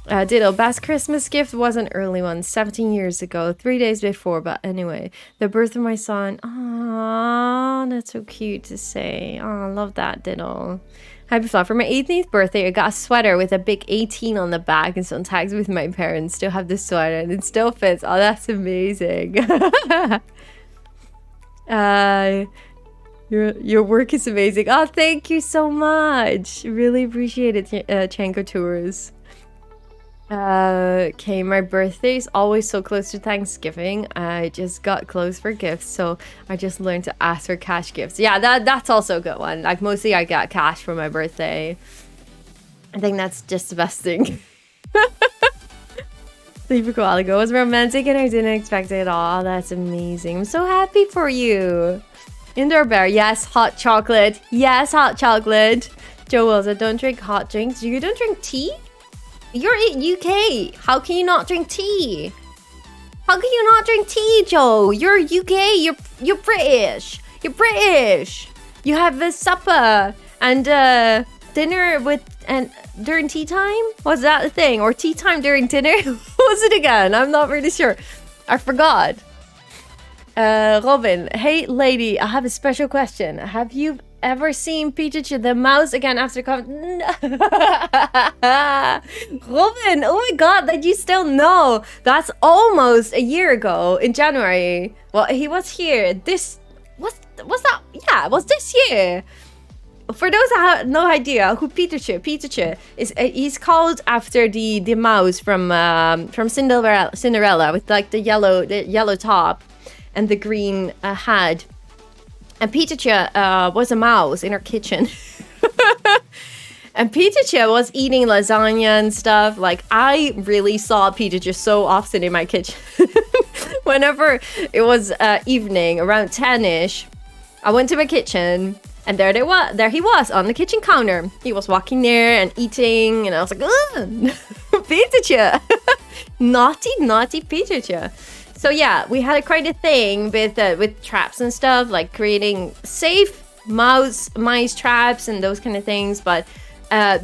Ditto. Best Christmas gift was an early one, 17 years ago, 3 days before. But anyway, the birth of my son. Aww, that's so cute to say. Oh, I love that, Ditto. Happy fun. For my 18th birthday, I got a sweater with a big 18 on the back and some tags with my parents. Still have this sweater and it still fits. Oh, that's amazing. Your work is amazing. Oh, thank you so much. Really appreciate it, Chanko Tours. Okay, my birthday is always so close to Thanksgiving. I just got close for gifts, so I just learned to ask for cash gifts. Yeah, that's also a good one. Like, mostly I got cash for my birthday. I think that's just the best thing. Sleep a while ago was romantic and I didn't expect it at all. That's amazing. I'm so happy for you. Indoor bear, yes, hot chocolate. Yes, hot chocolate. Joe Wilson, don't drink hot drinks. You don't drink tea? You're in UK. How can you not drink tea? How can you not drink tea, Joe? You're UK. You're British. You're British. You have a supper and dinner during tea time. Was that a thing? Or tea time during dinner? What was it again? I'm not really sure. I forgot. Robin, hey lady, I have a special question. Have you ever seen Pikachu the mouse again after Robin, oh my god, that you still know. That's almost a year ago in January. Well, he was here. Was that? Yeah, it was this year. for those who have no idea who Peterche is, he's called after the mouse from Cinderella with like the yellow top and the green head. And Peterche was a mouse in her kitchen. And Peterche was eating lasagna and stuff. Like, I really saw Peterche so often in my kitchen. Whenever it was evening, around 10-ish, I went to my kitchen, and there he was on the kitchen counter. He was walking there and eating, and I was like, ugh, Peterche. Naughty Peterche. So yeah, we had quite a thing with traps and stuff, like creating safe mice traps and those kind of things, but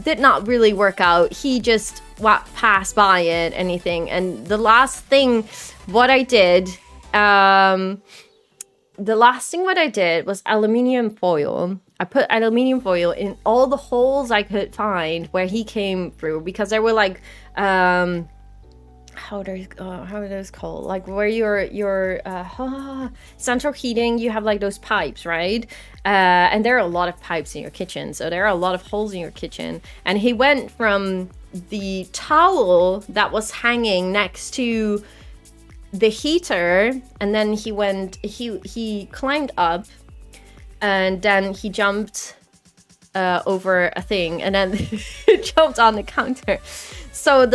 did not really work out. He just passed by it, anything. And the last thing what I did was aluminium foil. I put aluminium foil in all the holes I could find where he came through, because there were like how are those called? Like where your central heating, you have like those pipes, right? And there are a lot of pipes in your kitchen, so there are a lot of holes in your kitchen. And he went from the towel that was hanging next to the heater, and then he climbed up, and then he jumped over a thing, and then jumped on the counter. So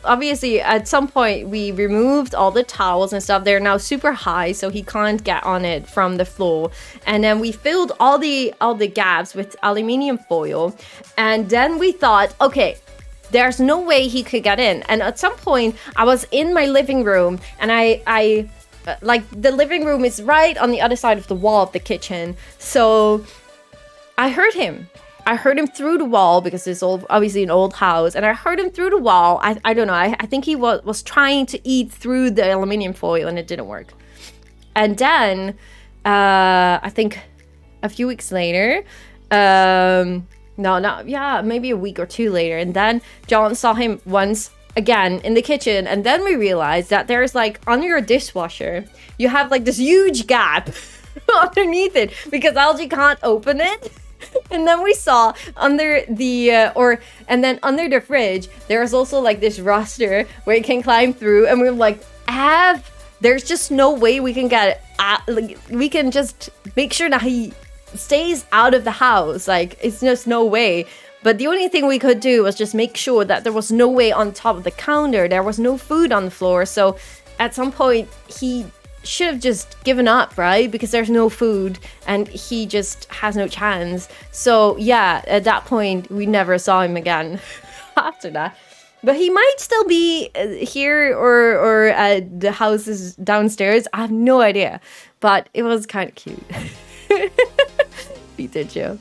obviously at some point we removed all the towels and stuff. They're now super high, so he can't get on it from the floor. And then we filled all the gaps with aluminium foil. And then we thought, okay, there's no way he could get in. And at some point I was in my living room, and I like the living room is right on the other side of the wall of the kitchen. So I heard him through the wall, because it's obviously an old house, and I heard him through the wall. I don't know. I think he was trying to eat through the aluminium foil, and it didn't work. And then I think a few weeks later, maybe a week or two later, and then John saw him once again in the kitchen, and then we realized that there's like under your dishwasher, you have like this huge gap underneath it, because Algie can't open it. And then we saw under under the fridge, there's also like this roster where it can climb through, and we were like, there's just no way we can get it. We can just make sure that he stays out of the house. Like, it's just no way. But the only thing we could do was just make sure that there was no way on top of the counter. There was no food on the floor. So at some point he should have just given up, right? Because there's no food and he just has no chance. So yeah, at that point we never saw him again after that. But he might still be here or at the houses downstairs. I have no idea, but it was kind of cute. Peter Joe.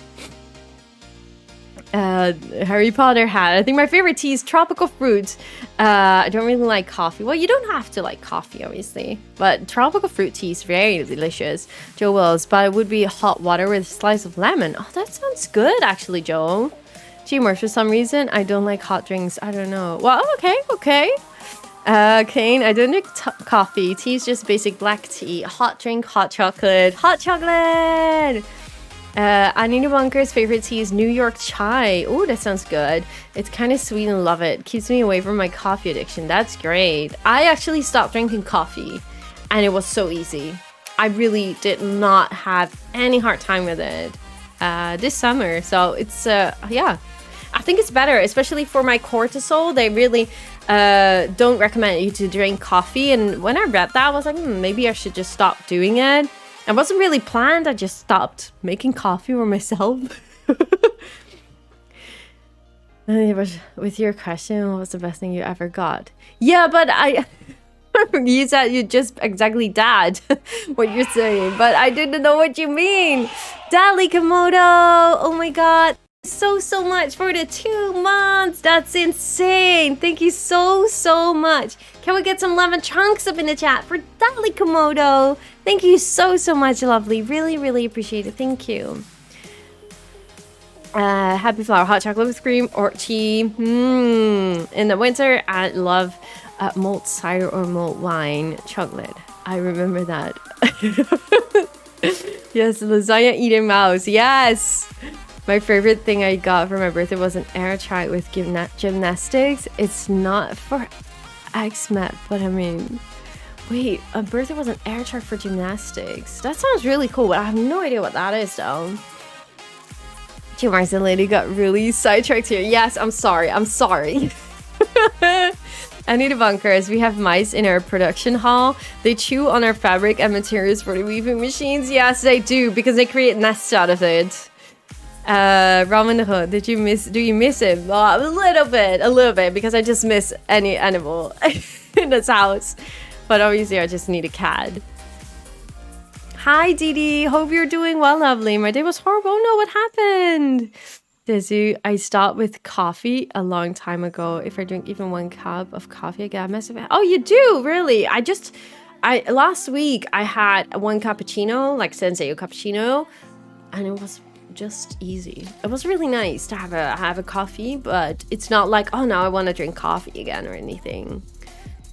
Harry Potter hat. I think my favorite tea is tropical fruit. I don't really like coffee. Well, you don't have to like coffee, obviously, but tropical fruit tea is very delicious. Joe Wells, but it would be hot water with a slice of lemon. Oh, that sounds good, actually, Joe. Teamwork, for some reason, I don't like hot drinks. I don't know. Well, okay. Kane, I don't drink coffee. Tea is just basic black tea. Hot drink, hot chocolate. Hot chocolate! Anita Bunker's favorite tea is New York chai. Oh, that sounds good. It's kind of sweet and love it. Keeps me away from my coffee addiction. That's great. I actually stopped drinking coffee and it was so easy. I really did not have any hard time with it this summer. So it's, yeah. I think it's better, especially for my cortisol. They really don't recommend you to drink coffee. And when I read that, I was like, maybe I should just stop doing it. It wasn't really planned. I just stopped making coffee for myself. With your question, what was the best thing you ever got? Yeah, but you said you just exactly dad what you're saying, but I didn't know what you mean. Dali Komodo, oh my god. So much for the 2 months. That's insane. Thank you so much. Can we get some lemon chunks up in the chat for Dali Komodo? Thank you so much, lovely. Really appreciate it. Thank you. Happy flower hot chocolate with cream or tea. In the winter, I love malt cider or malt wine chocolate. I remember that. Yes, lasagna eating mouse. Yes. My favorite thing I got for my birthday was an air track with gymnastics. It's not for XMEP, but I mean, wait, a birthday was an air track for gymnastics. That sounds really cool, but I have no idea what that is though. Mars and Lady got really sidetracked here. Yes, I'm sorry. Any debunkers, we have mice in our production hall. They chew on our fabric and materials for the weaving machines. Yes, they do, because they create nests out of it. Ramen the Hood, do you miss him? Oh, a little bit, because I just miss any animal in this house. But obviously I just need a cat. Hi Dee, hope you're doing well, lovely. My day was horrible. Oh no, what happened? Dizzy, I stopped with coffee a long time ago. If I drink even 1 cup of coffee, I get a massive... Oh, you do? Really? Last week I had 1 cappuccino, like Sensei cappuccino, and it was just easy. It was really nice to have a coffee, but it's not like, oh, now I want to drink coffee again or anything.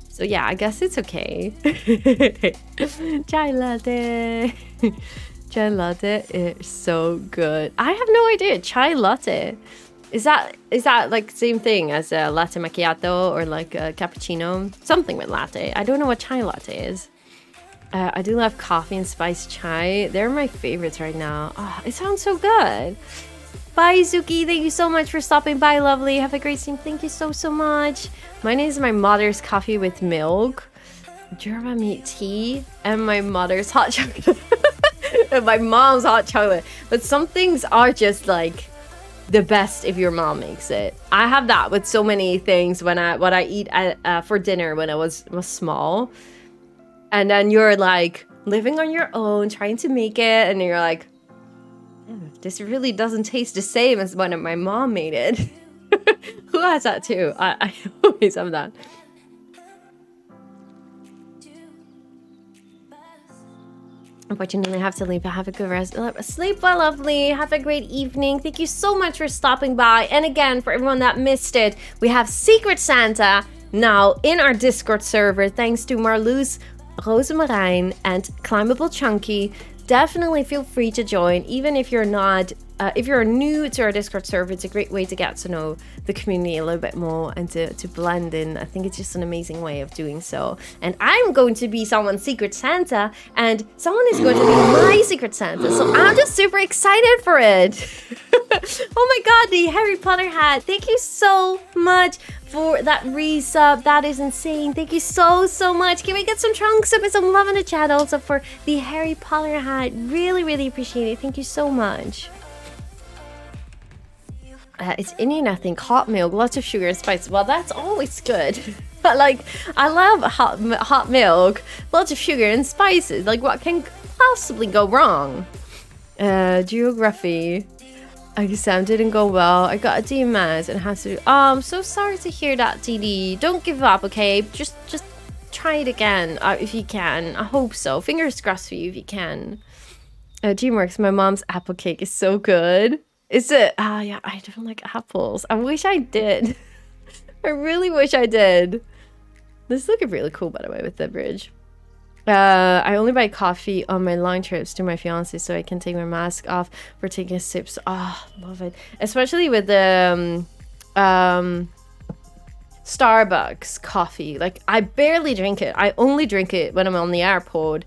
So yeah, I guess it's okay. Chai latte. Chai latte is so good. I have no idea. Chai latte. Is that like the same thing as a latte macchiato or like a cappuccino? Something with latte. I don't know what chai latte is. I do love coffee and spiced chai. They're my favorites right now. Oh, it sounds so good. Bye, Zuki. Thank you so much for stopping by, lovely. Have a great stream. Thank you so much. Mine is my mother's coffee with milk, German meat tea, and my mother's hot chocolate. And my mom's hot chocolate. But some things are just like the best if your mom makes it. I have that with so many things what I eat for dinner when I was small. And then you're like living on your own, trying to make it, and you're like, this really doesn't taste the same as when my mom made it. Who has that too? I always have that. Unfortunately, I have to leave. Have a good rest. Sleep well, lovely. Have a great evening. Thank you so much for stopping by. And again, for everyone that missed it, we have Secret Santa now in our Discord server, thanks to Marloes, Rosemarijn, and Climbable Chunky. Definitely feel free to join, even if you're not, if you're new to our Discord server. It's a great way to get to know the community a little bit more and to blend in. I think it's just an amazing way of doing so. And I'm going to be someone's Secret Santa, and someone is going to be my Secret Santa. So I'm just super excited for it. Oh my god, the Harry Potter hat. Thank you so much for that resub. That is insane. Thank you so much. Can we get some trunks up and some love in the chat also for the Harry Potter hat? Really appreciate it. Thank you so much. It's any nothing. Hot milk, lots of sugar and spice. Well, that's always good. But like, I love hot milk, lots of sugar and spices. Like, what can possibly go wrong? Geography. Exam didn't go well. I got a D in maths and has to. Oh, I'm so sorry to hear that, DD. Don't give up, okay? Just try it again if you can. I hope so. Fingers crossed for you if you can. Dreamworks. My mom's apple cake is so good. Is it? Ah, yeah. I don't like apples. I wish I did. I really wish I did. This is looking really cool, by the way, with the bridge. I only buy coffee on my long trips to my fiance so I can take my mask off for taking sips. Ah, love it. Especially with the Starbucks coffee. Like, I barely drink it. I only drink it when I'm on the airport.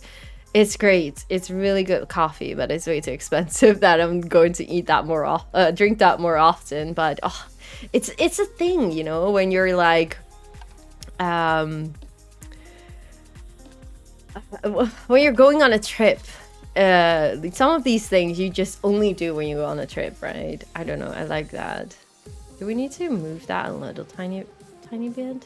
It's great. It's really good coffee, but it's way too expensive that I'm going to eat that more drink that more often. But oh, it's a thing, you know, when you're like when you're going on a trip, some of these things you just only do when you go on a trip, right? I don't know. I like that. Do we need to move that a little tiny bit?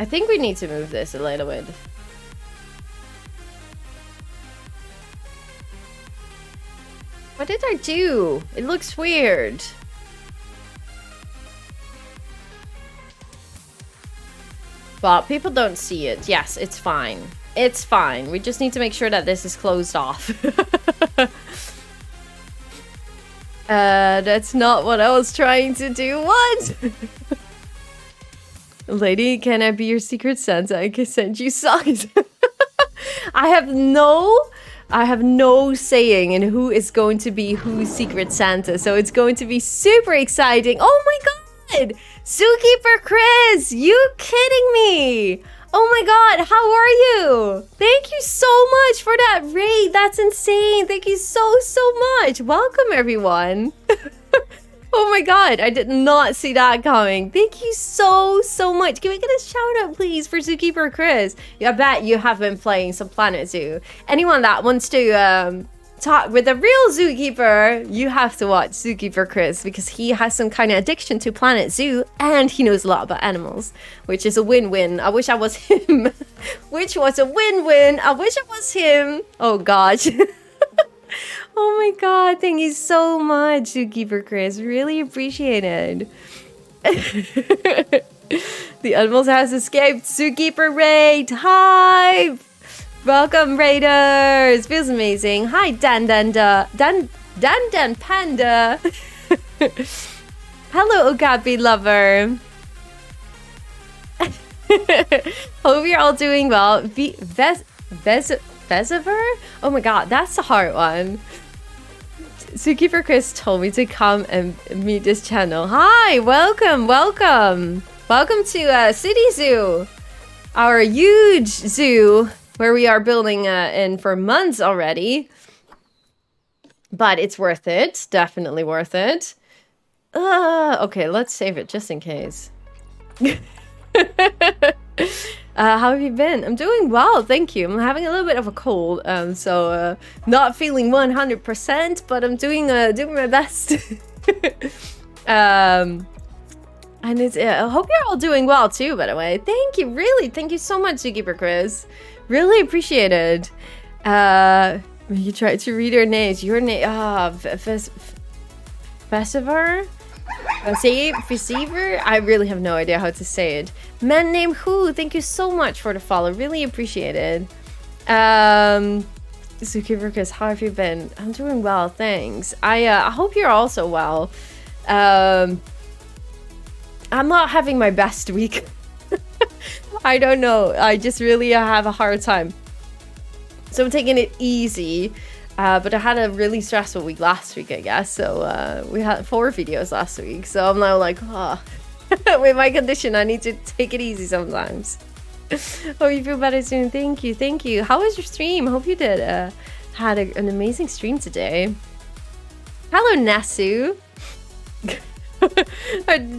I think we need to move this a little bit. What did I do? It looks weird. But people don't see it. Yes, it's fine. It's fine. We just need to make sure that this is closed off. That's not what I was trying to do. What? Lady, can I be your secret Santa? I can send you socks. I have no saying in who is going to be who's secret Santa. So it's going to be super exciting. Oh my god! Zookeeper Chris! You kidding me? Oh my god, how are you? Thank you so much for that raid. That's insane. Thank you so much. Welcome, everyone. Oh my god, I did not see that coming. Thank you so much. Can we get a shout out, please, for Zookeeper Chris? I bet you have been playing some Planet Zoo. Anyone that wants to talk with a real zookeeper, you have to watch Zookeeper Chris because he has some kind of addiction to Planet Zoo and he knows a lot about animals, which is a win-win. I wish I was him. Which was a win-win. I wish I was him. Oh gosh. Oh my god, thank you so much, Zookeeper Chris. Really appreciate it. The animals has escaped. Zookeeper raid. Hi. Welcome, raiders. Feels amazing. Hi, Dan Panda. Hello, Okapi lover. Hope you're all doing well. Veziver? Oh my god, that's a hard one. Zookeeper Chris told me to come and meet this channel. Hi, welcome. Welcome to City Zoo, our huge zoo where we are building in for months already. But it's worth it, definitely worth it. Okay, let's save it just in case. How have you been? I'm doing well, thank you. I'm having a little bit of a cold, so not feeling 100%, but I'm doing my best. And it's I hope you're all doing well too, by the way. Thank you, really, thank you so much, Zookeeper Chris. Really appreciate it. You tried to read her names. Your name, Vesiver? Receiver? I really have no idea how to say it. Man named Who, thank you so much for the follow. Really appreciate it. Zookeeper Chris, how have you been? I'm doing well, thanks. I hope you're also well. I'm not having my best week. I don't know. I just really have a hard time. So I'm taking it easy. But I had a really stressful week last week, I guess. So we had 4 videos last week. So I'm now like, oh, with my condition, I need to take it easy sometimes. Hope you feel better soon. Thank you. Thank you. How was your stream? Hope you did had an amazing stream today. Hello, Nasu.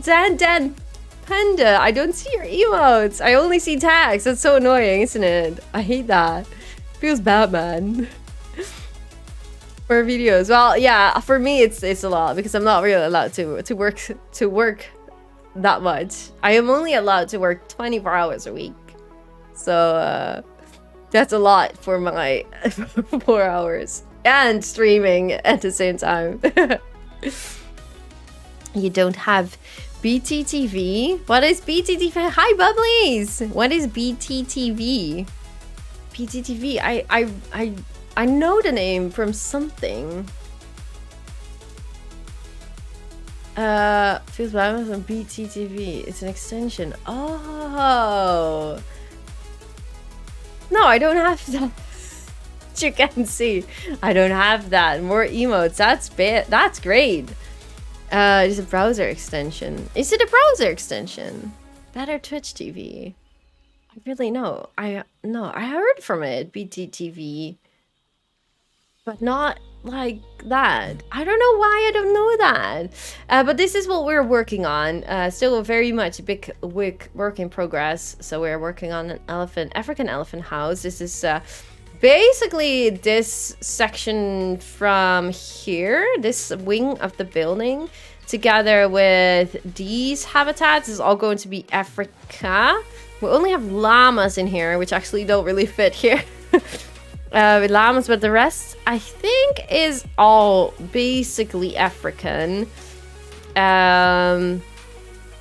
Dan Panda. I don't see your emotes. I only see tags. That's so annoying, isn't it? I hate that. Feels bad, man. For videos, well, yeah, for me it's a lot because I'm not really allowed to work that much. I am only allowed to work 24 hours a week, so that's a lot for my 4 hours and streaming at the same time. You don't have BTTV? What is BTTV? Hi, Bubblies. What is BTTV? BTTV. I know the name from something. Feels bad from BTTV. It's an extension. Oh. No, I don't have that. You can see. I don't have that. More emotes. That's great. It's a browser extension. Is it a browser extension? Better Twitch TV. I really know. I heard from it. BTTV. But not like that. I don't know why I don't know that. But this is what we're working on. Still very much a big work in progress. So we're working on an African elephant house. This is basically this section from here, this wing of the building, together with these habitats is all going to be Africa. We only have llamas in here, which actually don't really fit here. With llamas, but the rest I think is all basically African.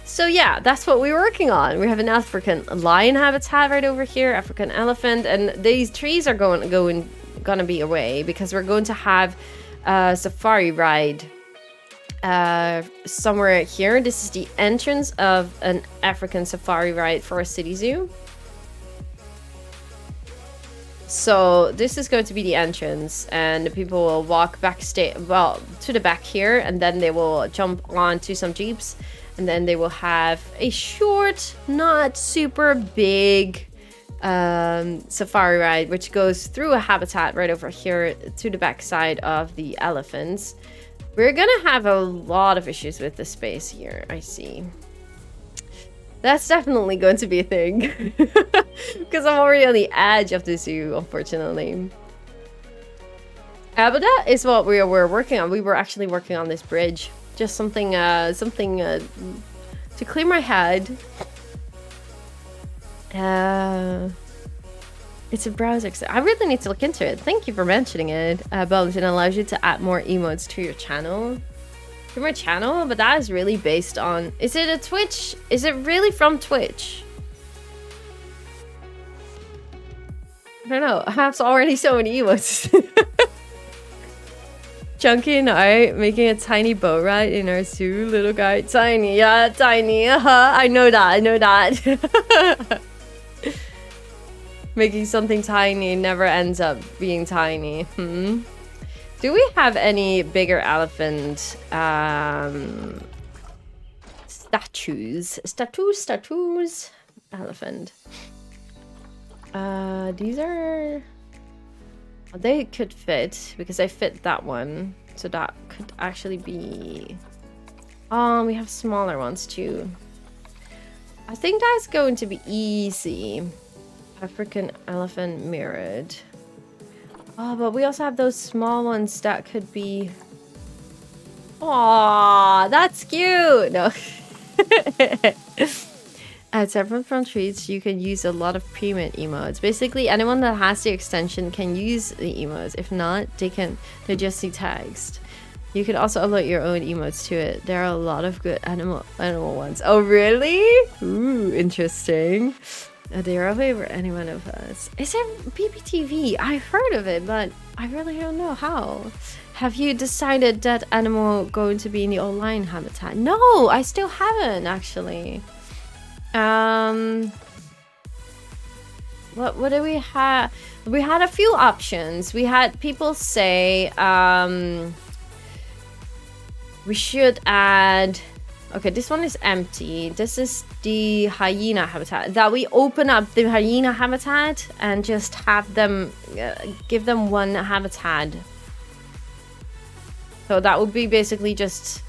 So yeah, that's what we're working on. We have an African lion habitat right over here, African elephant, and these trees are gonna be away because we're going to have a safari ride somewhere here. This is the entrance of an African safari ride for a city zoo. So this is going to be the entrance, and the people will walk backstage, well, to the back here, and then they will jump onto some jeeps, and then they will have a short, not super big safari ride, which goes through a habitat right over here to the backside of the elephants. We're gonna have a lot of issues with the space here, I see. That's definitely going to be a thing. Because I'm already on the edge of the zoo, unfortunately. But that is what we were working on. We were actually working on this bridge. Just something to clear my head. It's a browser. I really need to look into it. Thank you for mentioning it. But it allows you to add more emotes to your channel. To my channel? But that is really based on... Is it a Twitch? Is it really from Twitch? I don't know. I have already so many emotes. Chunky and I making a tiny boat ride in our zoo. Little guy. Tiny. Yeah, tiny. I know that. I know that. Making something tiny never ends up being tiny. Do we have any bigger elephant statues? Statues. Elephant. These are... They could fit, because I fit that one. So that could actually be... Oh, we have smaller ones too. I think that's going to be easy. African elephant mirrored. Oh, but we also have those small ones that could be... Aw, that's cute! No. Separate from treats, you can use a lot of pre-made emotes. Basically, anyone that has the extension can use the emotes. If not, they just see text. You can also upload your own emotes to it. There are a lot of good animal ones. Oh, really? Ooh, interesting. They are available for any one of us. Is it BBTV? I've heard of it, but I really don't know how. Have you decided that animal going to be in the online habitat? No, I still haven't actually. What do we have? We had a few options. We had people say we should add... Okay, this one is empty. This is the hyena habitat. That we open up the hyena habitat and just have them, give them one habitat. So that would be basically just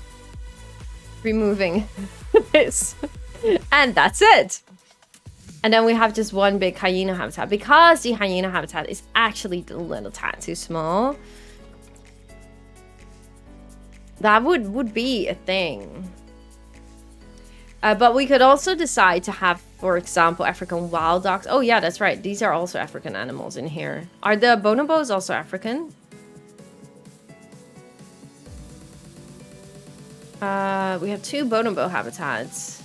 removing this. And that's it. And then we have just one big hyena habitat. Because the hyena habitat is actually a little tad too small. That would be a thing. But we could also decide to have, for example, African wild dogs. Oh yeah, that's right. These are also African animals in here. Are the bonobos also African? We have 2 bonobo habitats.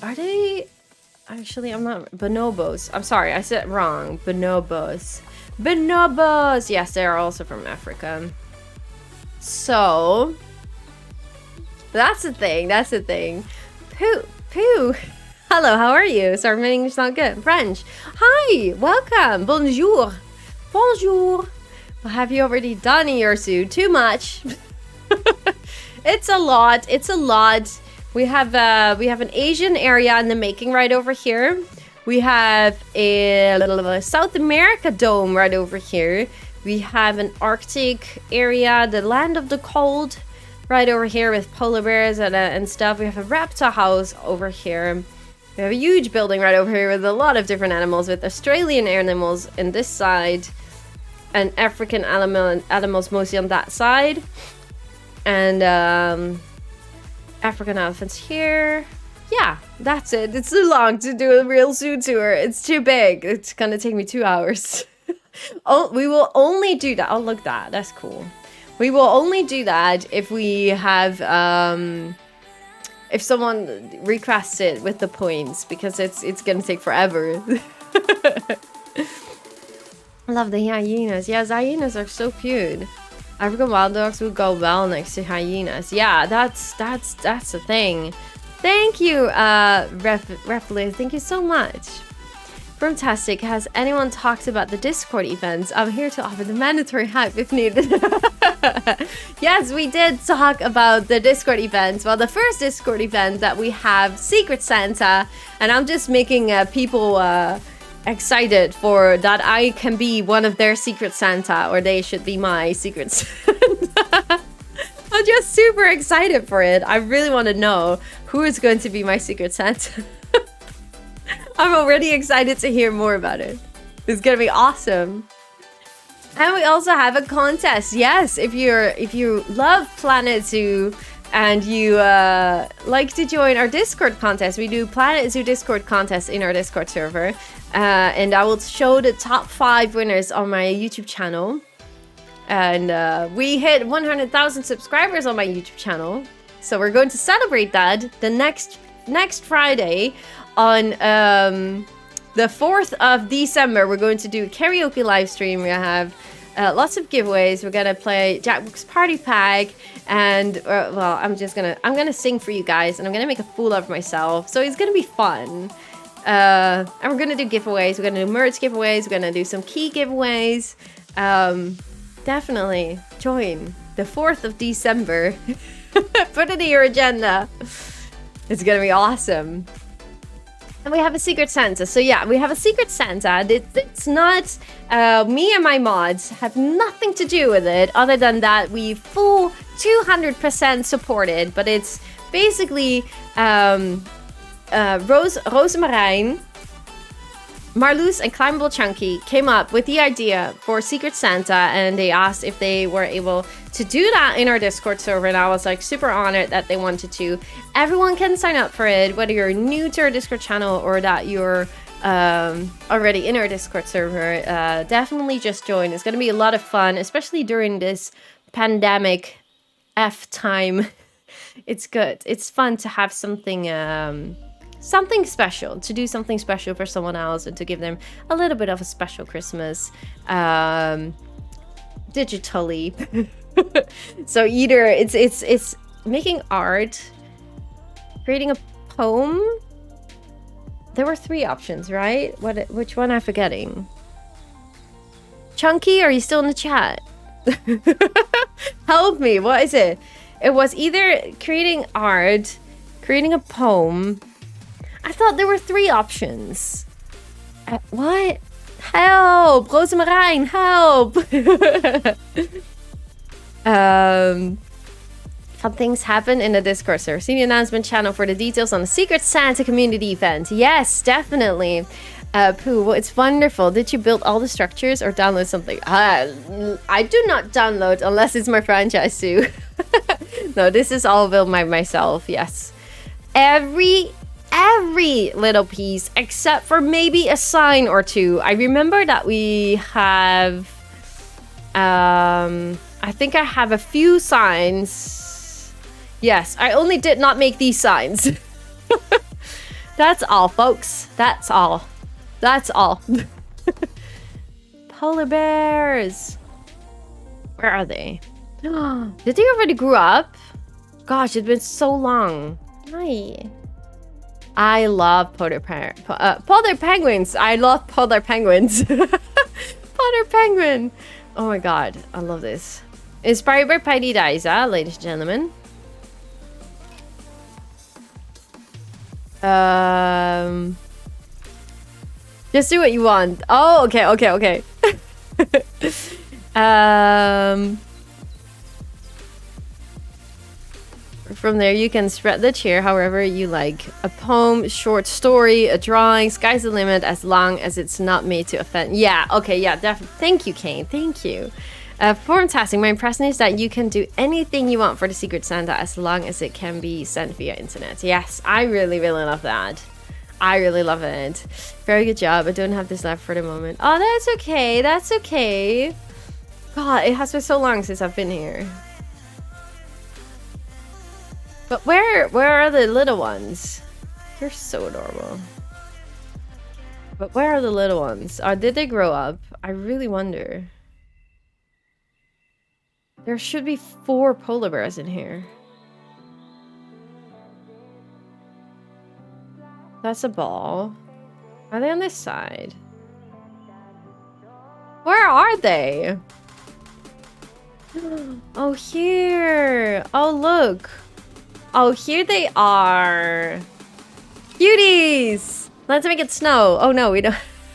Are they... Actually, I'm not... Bonobos. I'm sorry, I said it wrong. Bonobos. Bonobos! Yes, they are also from Africa. So... That's the thing. That's the thing. Pooh. Hello, how are you? Sorry, my English is not good. French. Hi, welcome. Bonjour. Bonjour. Well, have you already done your suit? Too much. It's a lot. It's a lot. We have an Asian area in the making right over here. We have a South America dome right over here. We have an Arctic area, the land of the cold, right over here with polar bears and stuff. We have a reptile house over here. We have a huge building right over here with a lot of different animals, with Australian animals in this side and African animals mostly on that side. And African elephants here. Yeah, that's it. It's too long to do a real zoo tour. It's too big. It's gonna take me 2 hours. Oh, we will only do that. Oh, look that. That's cool. We will only do that if we have, if someone requests it with the points, because it's gonna take forever. I love the hyenas. Yeah, hyenas are so cute. African wild dogs would go well next to hyenas. Yeah, that's the thing. Thank you, Refliz. Thank you so much. Fantastic. Has anyone talked about the Discord events? I'm here to offer the mandatory hype if needed. Yes, we did talk about the Discord events. Well, the first Discord event that we have, Secret Santa, and I'm just making people excited for that I can be one of their Secret Santa, or they should be my Secret Santa. I'm just super excited for it. I really want to know who is going to be my Secret Santa. I'm already excited to hear more about it. It's gonna be awesome. And we also have a contest. Yes, if you love Planet Zoo and you like to join our Discord contest, we do Planet Zoo Discord contest in our Discord server. And I will show the top 5 winners on my YouTube channel. And we hit 100,000 subscribers on my YouTube channel. So we're going to celebrate that the next Friday on the 4th of December. We're going to do a karaoke live stream. We're gonna have lots of giveaways. We're gonna play Jackbook's Party Pack, and well, I'm gonna sing for you guys, and I'm gonna make a fool of myself. So it's gonna be fun. And we're gonna do giveaways. We're gonna do merch giveaways. We're gonna do some key giveaways. Definitely join the 4th of December. Put it in your agenda. It's gonna be awesome. And we have a Secret Santa. So yeah, we have a Secret Santa. It's not... me and my mods have nothing to do with it, other than that we full 200% support it. But it's basically Rosemarijn, Marloes, and Climbable Chunky came up with the idea for Secret Santa, and they asked if they were able to do that in our Discord server, and I was like super honored that they wanted to. Everyone can sign up for it, whether you're new to our Discord channel or that you're already in our Discord server. Definitely just join. It's going to be a lot of fun, especially during this pandemic F time. It's good. It's fun to have something special, to do something special for someone else, and to give them a little bit of a special Christmas digitally. So either it's making art, creating a poem. There were 3 options, right? Which one am I forgetting? Chunky, are you still in the chat? Help me, what is it? It was either creating art, creating a poem. I thought there were 3 options. What? Help! Rosemarijn, help! Fun things happen in the Discord server. See the announcement channel for the details on the Secret Santa community event. Yes, definitely. Pooh, well, it's wonderful. Did you build all the structures or download something? I do not download unless it's my franchise too. No, this is all built by myself. Yes, every little piece except for maybe a sign or 2. I remember that we have I think I have a few signs. Yes, I only did not make these signs. That's all, folks. That's all. That's all. Polar bears. Where are they? Did they already grow up? Gosh, it's been so long. Hi. I love polar penguins. I love polar penguins. Polar penguin. Oh my god, I love this. Inspired by Piety Diza, ladies and gentlemen. Just do what you want. Oh, okay. From there, you can spread the cheer however you like. A poem, short story, a drawing, sky's the limit as long as it's not made to offend. Yeah, okay, yeah, definitely. Thank you, Kane. Thank you. Fantastic. My impression is that you can do anything you want for the Secret Santa as long as it can be sent via internet. Yes, I really, really love that. I really love it. Very good job. I don't have this left for the moment. Oh, that's okay. That's okay. God, it has been so long since I've been here. But where are the little ones? You're so adorable. But where are the little ones? Did they grow up? I really wonder. There should be 4 polar bears in here. That's a ball. Are they on this side? Where are they? Oh, here. Oh, look. Oh, here they are. Cuties! Let's make it snow. Oh, no, we don't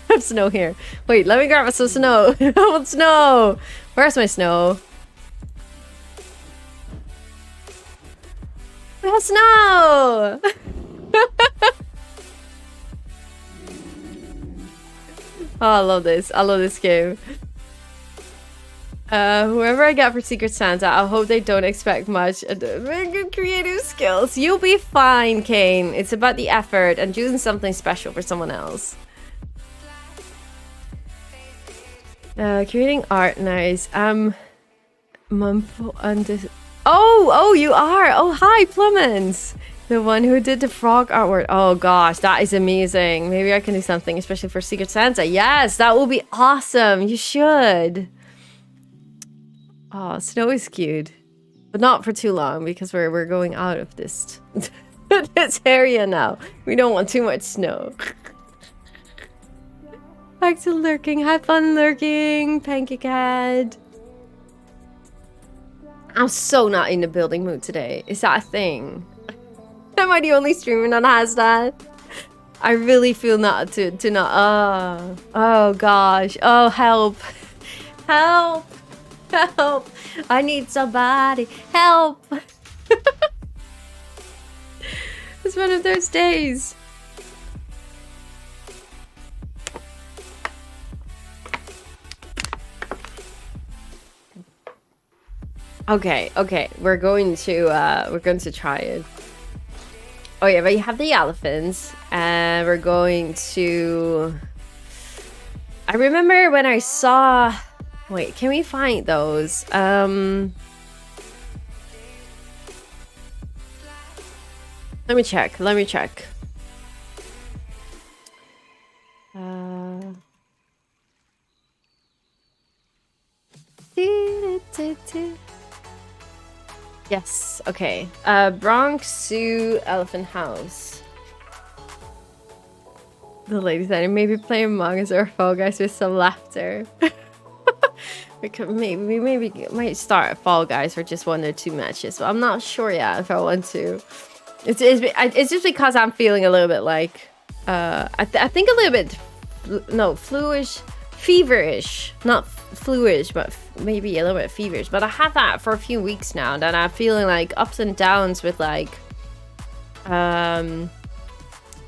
have snow here. Wait, let me grab us some snow. I want snow. Where's my snow? We have snow! Oh, I love this. I love this game. Whoever I get for Secret Santa, I hope they don't expect much. Very good creative skills. You'll be fine, Kane. It's about the effort and doing something special for someone else. Creating art, nice. Oh, you are. Oh, hi, Plumens. The one who did the frog artwork. Oh gosh, that is amazing. Maybe I can do something, especially for Secret Santa. Yes, that will be awesome. You should. Oh, snow is cute, but not for too long because we're going out of this this area now. We don't want too much snow. Back to lurking. Have fun lurking, Pancake Head. I'm so not in the building mood today. Is that a thing? Am I the only streamer that has that? I really feel not to not. Oh gosh. Oh, help. Help. Help. I need somebody. Help. It's one of those days. Okay, we're going to try it. Oh yeah, but you have the elephants, and we're going to... I remember when I saw... Wait, can we find those? Let me check. Yes, okay. Bronx Zoo Elephant House. The lady said maybe play Among Us or Fall Guys with some laughter. We might start Fall Guys for just 1 or 2 matches, but I'm not sure yet if I want to. It's just because I'm feeling a little bit like I think a little bit feverish, not fluish, but maybe a little bit feverish. But I have that for a few weeks now, that I'm feeling like ups and downs with like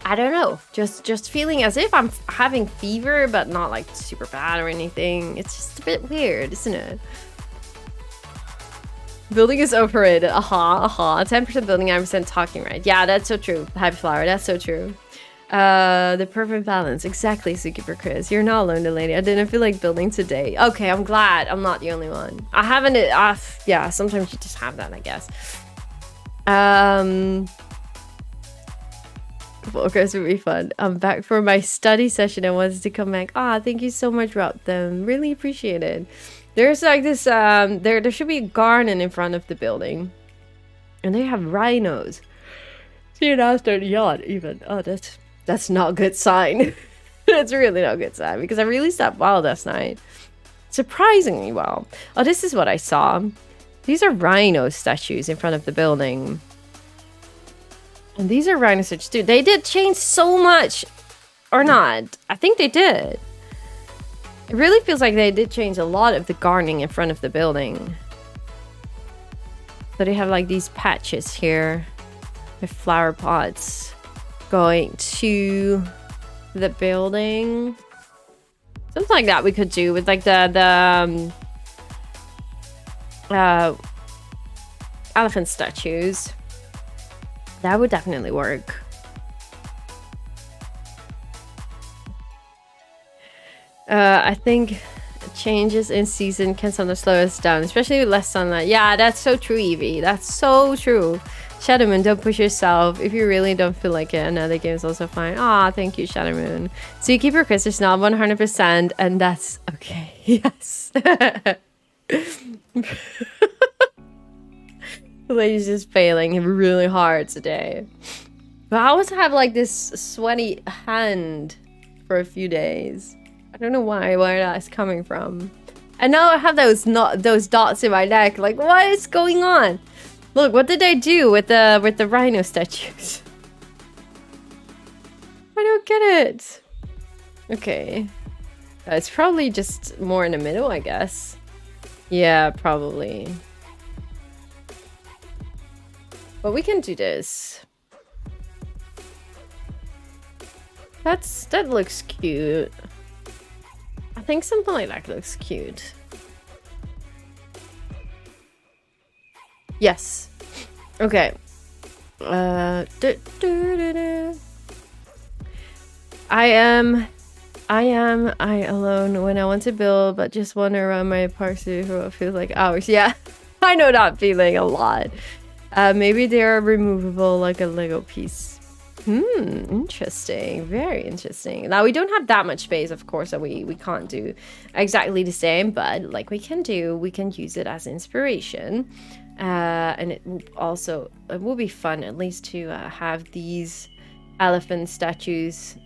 I don't know, just feeling as if I'm having fever, but not like super bad or anything. It's just a bit weird, isn't it? Building is overrated. 10% building, 9% talking, right? Yeah, that's so true. Happy Flower, that's so true. The perfect balance. Exactly, Zookeeper Chris. You're not alone, DeLady. I didn't feel like building today. Okay, I'm glad I'm not the only one. I haven't... yeah, sometimes you just have that, I guess. Focus would be fun. I'm back for my study session. I wanted to come back. Thank you so much, Rob. Really appreciate it. There's like this... there should be a garden in front of the building. And they have rhinos. See, now starting to yawn even. Oh, that's not a good sign. That's really not a good sign, because I really slept well last night. Surprisingly well. Oh, this is what I saw. These are rhino statues in front of the building. And these are rhino statues too. They did change so much. Or not. I think they did. It really feels like they did change a lot of the gardening in front of the building. So they have like these patches here with flower pots going to the building. Something like that we could do with like the elephant statues. That would definitely work. I think changes in season can sometimes slow us down, especially with less sunlight. Yeah, that's so true, Evie. That's so true. Shadowmoon, don't push yourself. If you really don't feel like it, another game is also fine. Thank you, Shadowmoon. So you keep your Chris, it's not 100%, and that's okay. Yes. DeLady's just failing really hard today. But I always have like this sweaty hand for a few days. I don't know where that's coming from. And now I have those dots in my neck. Like, what is going on? Look, what did I do with the rhino statues? I don't get it. Okay. It's probably just more in the middle, I guess. Yeah, probably. But we can do this. That looks cute. I think something like that looks cute. Yes. Okay. I alone when I want to build, but just wander around my park city for what feels like hours. Yeah, I know that feeling a lot. Maybe they are removable like a Lego piece. Interesting. Very interesting. Now we don't have that much space, of course, so we can't do exactly the same, but like we can use it as inspiration. And it will be fun at least to have these elephant statues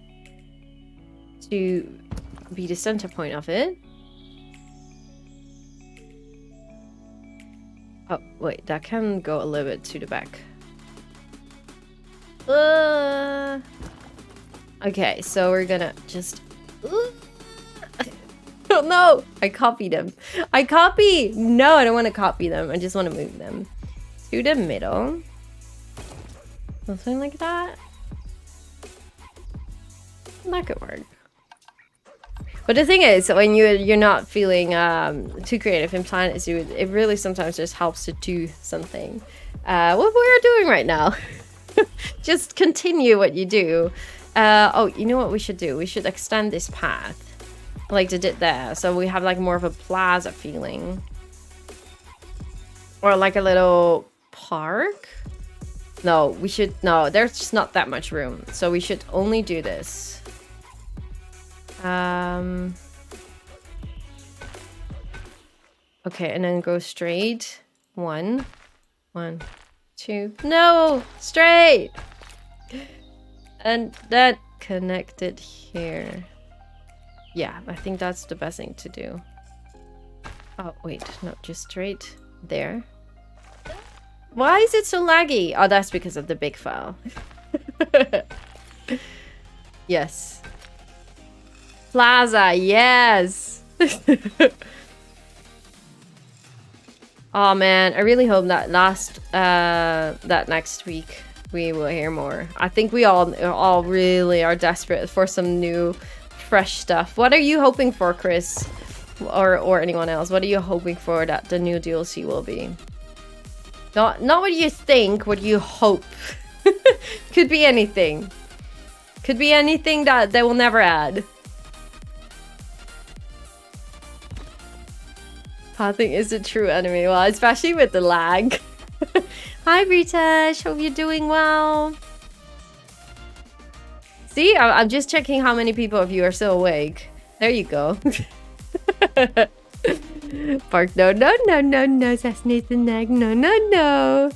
to be the center point of it. Oh, wait, that can go a little bit to the back. Okay, so we're gonna just... Oh no! I copied them. No, I don't want to copy them. I just want to move them to the middle. Something like that. That could work. But the thing is, when you're not feeling too creative in Planet Zoo, it really sometimes just helps to do something. What we're doing right now. Just continue what you do. Oh, you know what we should do? We should extend this path. Like they did there. So we have like more of a plaza feeling. Or like a little park. No, there's just not that much room. So we should only do this. Okay, and then go straight. One, two. No! Straight! And that connected here. Yeah, I think that's the best thing to do. Oh, wait. No, just straight there. Why is it so laggy? Oh, that's because of the big file. Yes. Plaza, yes! Oh man, I really hope that that next week we will hear more. I think we all really are desperate for some new, fresh stuff. What are you hoping for, Chris? Or anyone else? What are you hoping for that the new DLC will be? Not what you think, what you hope. Could be anything. Could be anything that they will never add. Pathing is a true enemy. Well, especially with the lag. Hi, British. Hope you're doing well. See, I'm just checking how many people of you are still awake. There you go. Bark, no, assassinate the nag, no.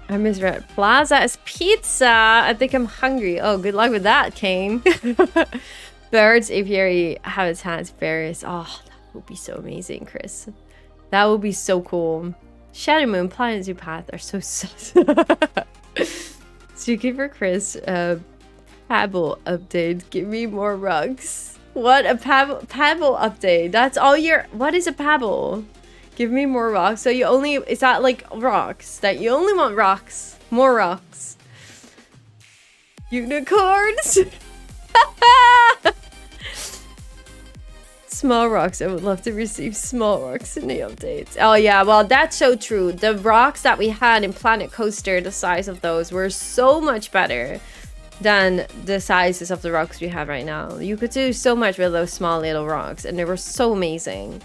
I misread. Plaza is pizza. I think I'm hungry. Oh, good luck with that, Kane. Birds, aviary habitats, berries. Oh, that would be so amazing, Chris. That would be so cool. Shadow Moon, Planet Zoo Path are so sus. Zookeeper Chris, Pebble update. Give me more rugs. What? A Pebble update? That's all your... What is a Pebble? Give me more rocks. So you only... Is that like rocks? That you only want rocks? More rocks. Unicorns? Small rocks. I would love to receive small rocks in the updates. Oh yeah, well that's so true. The rocks that we had in Planet Coaster, the size of those were so much better than the sizes of the rocks we have right now. You could do so much with those small little rocks and they were so amazing.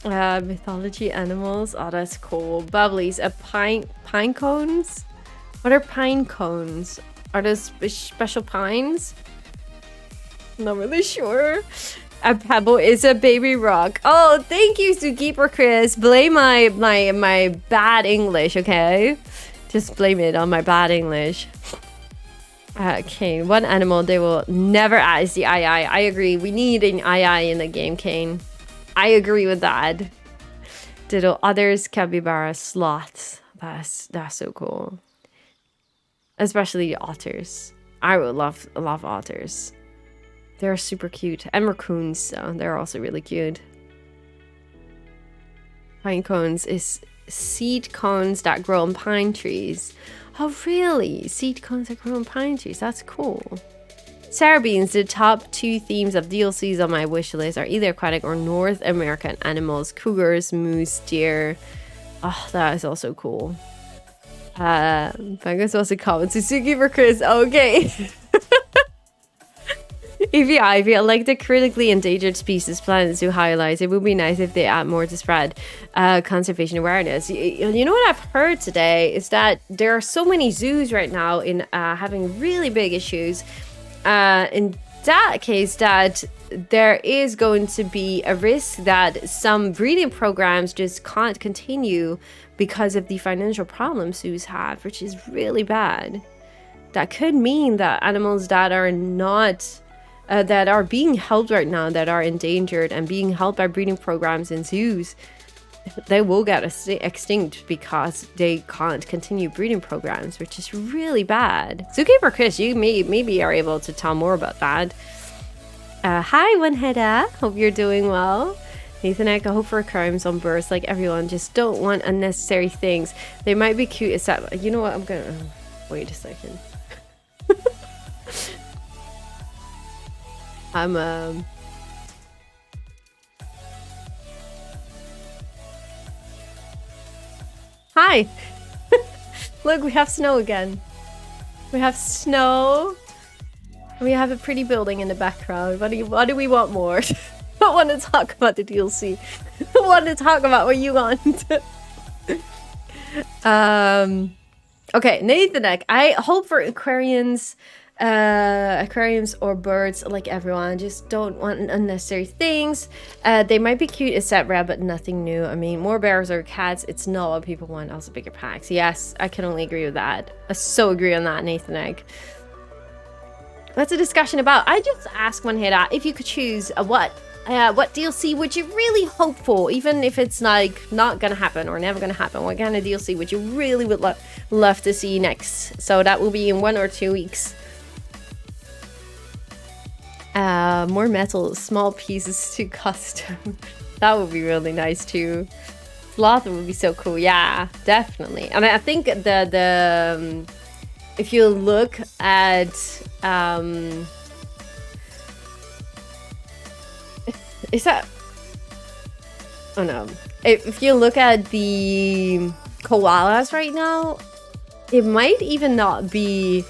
Mythology animals. Oh, that's cool. Bubblies. Pine cones? What are pine cones? Are those special pines? Not really sure. A pebble is a baby rock. Oh, thank you, Zookeeper Chris. Blame my bad English, okay? Just blame it on my bad English. Kane, one animal they will never add is the eye. I agree. We need an eye in the game, Kane. I agree with that. Ditto others, capybara, sloths. That's so cool. Especially otters. I would love otters. They're super cute. And raccoons, so they're also really cute. Pine cones is seed cones that grow on pine trees. Oh, really? Seed cones that grow on pine trees. That's cool. Sarah Beans, the top 2 themes of DLCs on my wish list are either aquatic or North American animals. Cougars, moose, deer. Oh, that is also cool. Bangus also comments. Suzuki for Chris. Okay. Evie Ivy, I like the critically endangered species Planet Zoo highlights. It would be nice if they add more to spread conservation awareness. You know what I've heard today is that there are so many zoos right now in having really big issues. In that case, that there is going to be a risk that some breeding programs just can't continue because of the financial problems zoos have, which is really bad. That could mean that animals that are not that are being helped right now, that are endangered and being helped by breeding programs in zoos, they will get extinct because they can't continue breeding programs, which is really bad. Zookeeper Chris, you maybe are able to tell more about that. Hi, Winheda. Hope you're doing well. Nathan, I hope for aquariums on birds like everyone. Just don't want unnecessary things. They might be cute, except you know what? I'm gonna wait a second. Hi. Look, we have snow again. We have snow. We have a pretty building in the background. What do we want more? I want to talk about the DLC. I want to talk about what you want. Okay, Nathanek. I hope for aquariums or birds like everyone. Just don't want unnecessary things. They might be cute, except rare, but nothing new. I mean, more bears or cats, it's not what people want. Also bigger packs. Yes, I can only agree with that. I so agree on that, Nathanek. What's the discussion about? I just asked one head if you could choose what DLC would you really hope for, even if it's like not gonna happen or never gonna happen. What kind of DLC would you really would love to see next? So that will be in 1 or 2 weeks. More metal, small pieces to custom. That would be really nice too. Sloth would be so cool. Yeah, definitely. I mean, I think the if you look at is that? Oh no. If you look at the koalas right now, it might even not be.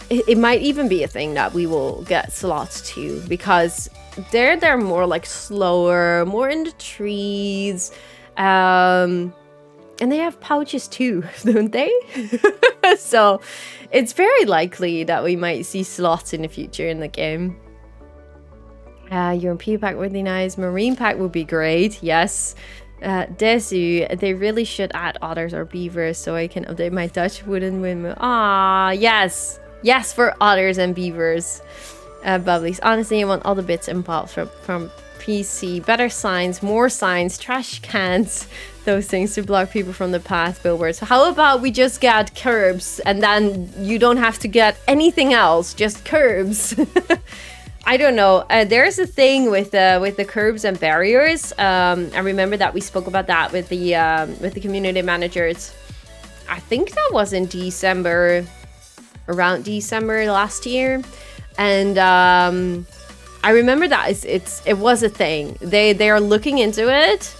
It might even be a thing that we will get sloths too, because they're more like slower, more in the trees, and they have pouches too, don't they? So it's very likely that we might see sloths in the future in the game. European pack would be nice. Marine pack would be great. Yes. Desu, they really should add otters or beavers so I can update my Dutch wooden windmill. Ah, yes. Yes, for otters and beavers. Bubblies. Honestly, I want all the bits and bobs from PC. Better signs, more signs, trash cans, those things to block people from the path, billboards. How about we just get curbs and then you don't have to get anything else, just curbs. I don't know. There's a thing with the curbs and barriers. I remember that we spoke about that with the community managers. I think that was in December, around December last year, and I remember that it was a thing. They are looking into it,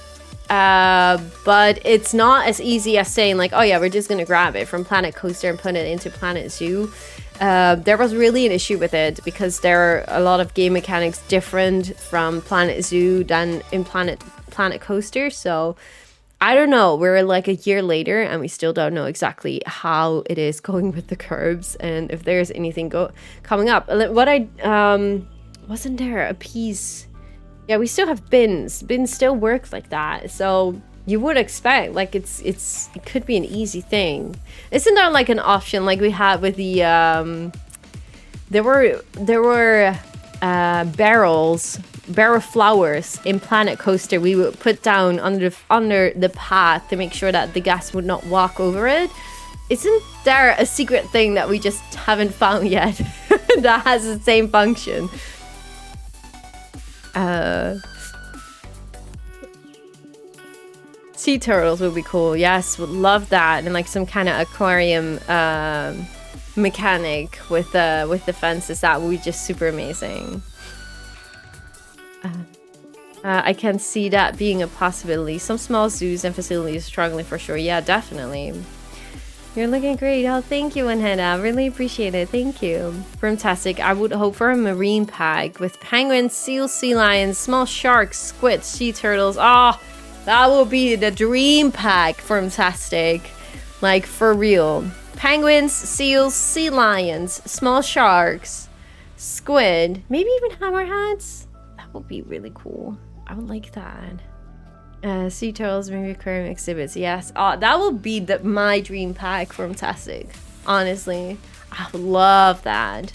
but it's not as easy as saying like, oh yeah, we're just gonna grab it from Planet Coaster and put it into Planet Zoo. There was really an issue with it because there are a lot of game mechanics different from Planet Zoo than in Planet Coaster. So I don't know. We're like a year later and we still don't know exactly how it is going with the curbs and if there's anything coming up. What wasn't there a piece? Yeah, we still have bins. Bins still work like that. So you would expect like it could be an easy thing. Isn't there like an option like we had with the there were barrel flowers in Planet Coaster we would put down under the path to make sure that the gas would not walk over it. Isn't there a secret thing that we just haven't found yet that has the same function? Sea turtles would be cool. Yes, would love that. And like some kind of aquarium mechanic with the fences. That would be just super amazing. I can see that being a possibility. Some small zoos and facilities are struggling for sure. Yeah, definitely. You're looking great. Oh, thank you, Anhena. Really appreciate it. Thank you. Fantastic. I would hope for a marine pack with penguins, seals, sea lions, small sharks, squids, sea turtles. Oh, that would be the dream pack. Fantastic. Like, for real. Penguins, seals, sea lions, small sharks, squid, maybe even hammerheads. That would be really cool. I would like that. Sea turtles, maybe aquarium exhibits. Yes. Oh, that would be my dream pack. Fantastic. Honestly, I would love that.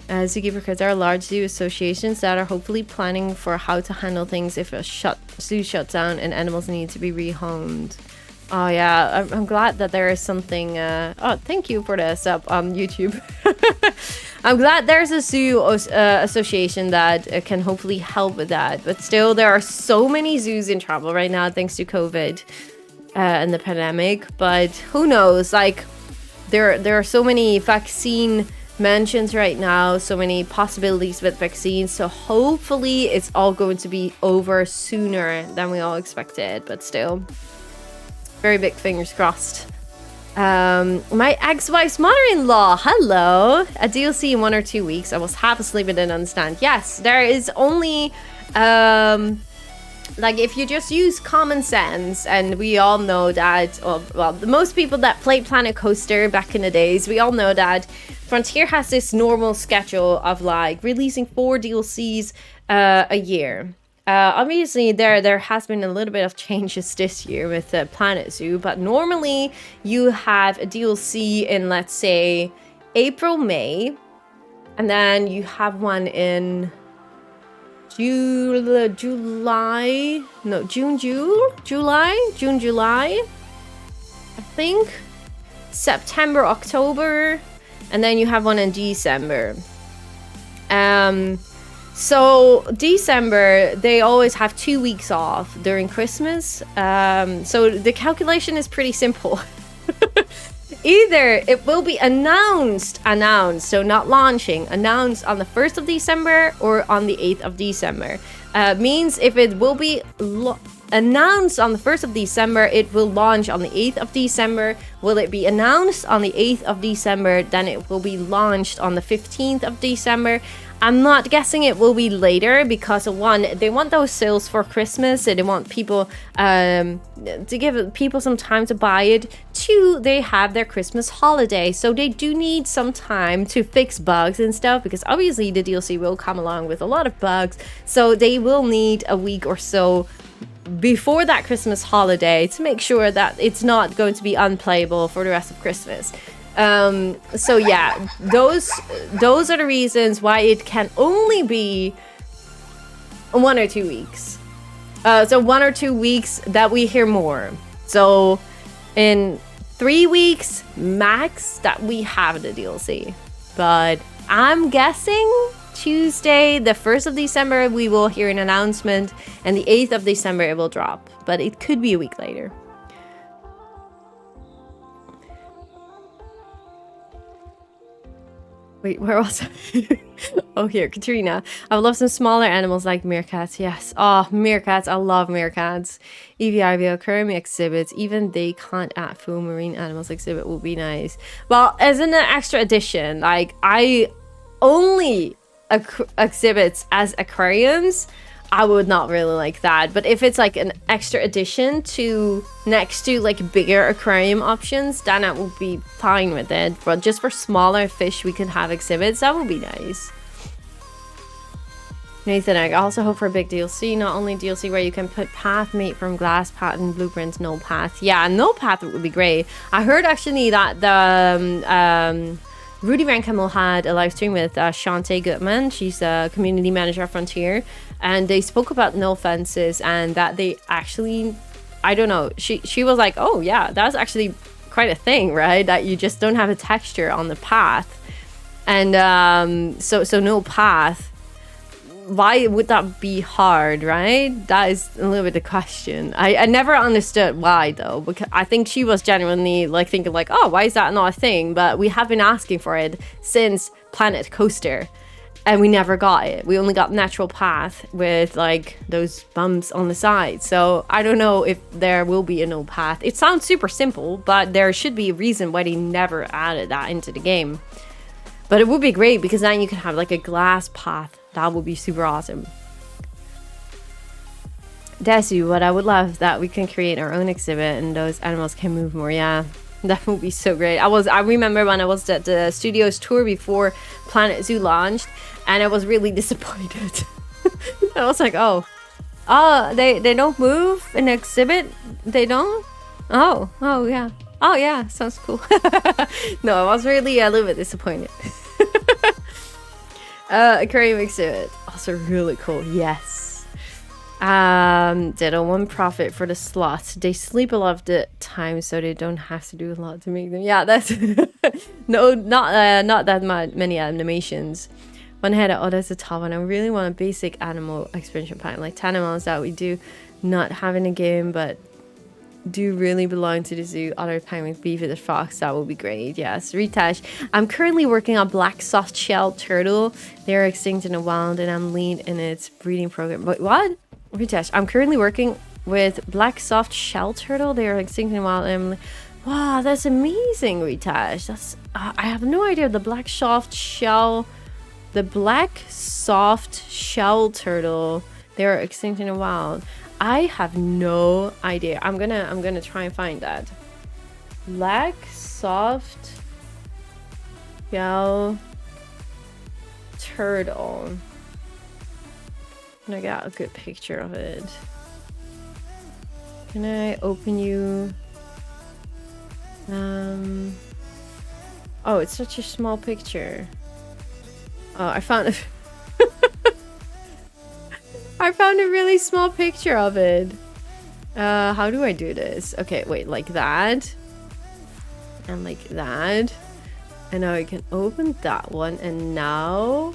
Zookeeper cards are large zoo associations that are hopefully planning for how to handle things if a zoo shuts down and animals need to be rehomed. Oh yeah, I'm glad that there is something. Oh, thank you for the sub on YouTube. I'm glad there's a zoo association that can hopefully help with that. But still, there are so many zoos in trouble right now thanks to COVID and the pandemic. But who knows? Like, there are so many vaccine mentions right now, so many possibilities with vaccines. So hopefully, it's all going to be over sooner than we all expected. But still, very big fingers crossed. My ex-wife's mother-in-law, hello. A DLC in 1 or 2 weeks. I was half asleep and didn't understand. Yes, there is only like if you just use common sense, and we all know that, well, most people that played Planet Coaster back in the days, we all know that Frontier has this normal schedule of like releasing 4 DLCs a year. Obviously, there has been a little bit of changes this year with the Planet Zoo, but normally you have a DLC in, let's say, April, May, and then you have one in July, I think, September, October, and then you have one in December. So December, they always have 2 weeks off during Christmas. So the calculation is pretty simple. Either it will be announced, so not launching, announced on the 1st of December or on the 8th of December. Means if it will be announced on the 1st of December, it will launch on the 8th of December. Will it be announced on the 8th of December, then it will be launched on the 15th of December. I'm not guessing it will be later because, one, they want those sales for Christmas, and they want people to give people some time to buy it. 2, they have their Christmas holiday, so they do need some time to fix bugs and stuff, because obviously the DLC will come along with a lot of bugs, so they will need a week or so before that Christmas holiday to make sure that it's not going to be unplayable for the rest of Christmas. So yeah, those are the reasons why it can only be 1 or 2 weeks. So 1 or 2 weeks that we hear more. So in 3 weeks max that we have the DLC. But I'm guessing Tuesday, the 1st of December, we will hear an announcement, and the 8th of December it will drop. But it could be a week later. Wait, where was I? Oh, here, Katrina. I would love some smaller animals like meerkats. Yes. Oh, meerkats. I love meerkats. EVIVO, aquarium exhibits. Even they can't add full marine animals exhibit would be nice. Well, as an extra addition, like, I only exhibits as aquariums, I would not really like that. But if it's like an extra addition to next to like bigger aquarium options, then I would be fine with it. But just for smaller fish we could have exhibits, that would be nice. Nathan, I also hope for a big DLC. Not only DLC where you can put path made from glass, path, and blueprints, no path. Yeah, no path would be great. I heard actually that the Rudy Rankhamel had a live stream with Shantae Goodman. She's a community manager at Frontier, and they spoke about no fences and that they actually, I don't know, she was like, oh yeah, that's actually quite a thing, right? That you just don't have a texture on the path, and so no path. Why would that be hard, right? That is a little bit the question. I never understood why though, because I think she was genuinely like thinking like, oh, why is that not a thing? But we have been asking for it since Planet Coaster, and we never got it. We only got natural path with like those bumps on the side. So I don't know if there will be a no path. It sounds super simple, but there should be a reason why they never added that into the game. But it would be great because then you can have like a glass path. That would be super awesome. Desu, what I would love that we can create our own exhibit and those animals can move more. Yeah, that would be so great. I remember when I was at the studios tour before Planet Zoo launched, and I was really disappointed. I was like, oh, they don't move in the exhibit. They don't. Oh yeah. Oh yeah, sounds cool. No, I was really a little bit disappointed. Aquarium exhibit, also really cool. Yes. Did a 1 profit for the slots. They sleep a lot of the time, so they don't have to do a lot to make them. Yeah, that's no, not that many animations. One head, oh, that's a tough one. I really want a basic animal expansion pack, like 10 animals that we do not have in the game, but do really belong to the zoo. Other penguins, beaver, the fox, that would be great. Yes. Ritash, I'm currently working on black soft shell turtle. They're extinct in the wild and I'm lead in its breeding program. But what? Ritash, I'm currently working with black soft shell turtle. They are extinct in the wild and wow, that's amazing, Ritash. That's I have no idea. The black soft shell turtle, they're extinct in the wild. I have no idea. I'm gonna try and find that. Black soft shell turtle. And I got a good picture of it. Can I open you? Oh, it's such a small picture. Oh, I found it. I found a really small picture of it. How do I do this? Okay, wait, like that. And like that. And now I can open that one. And now...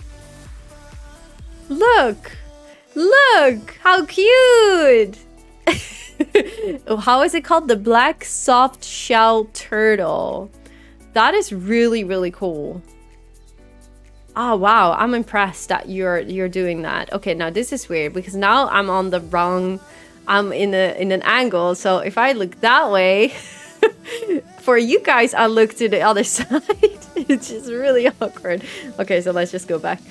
Look! Look! How cute! How is it called? The black soft shell turtle. That is really, really cool. Oh wow, I'm impressed that you're doing that. Okay, now this is weird because now I'm on the wrong, I'm in an angle. So if I look that way, for you guys, I look to the other side. It's just really awkward. Okay, so let's just go back.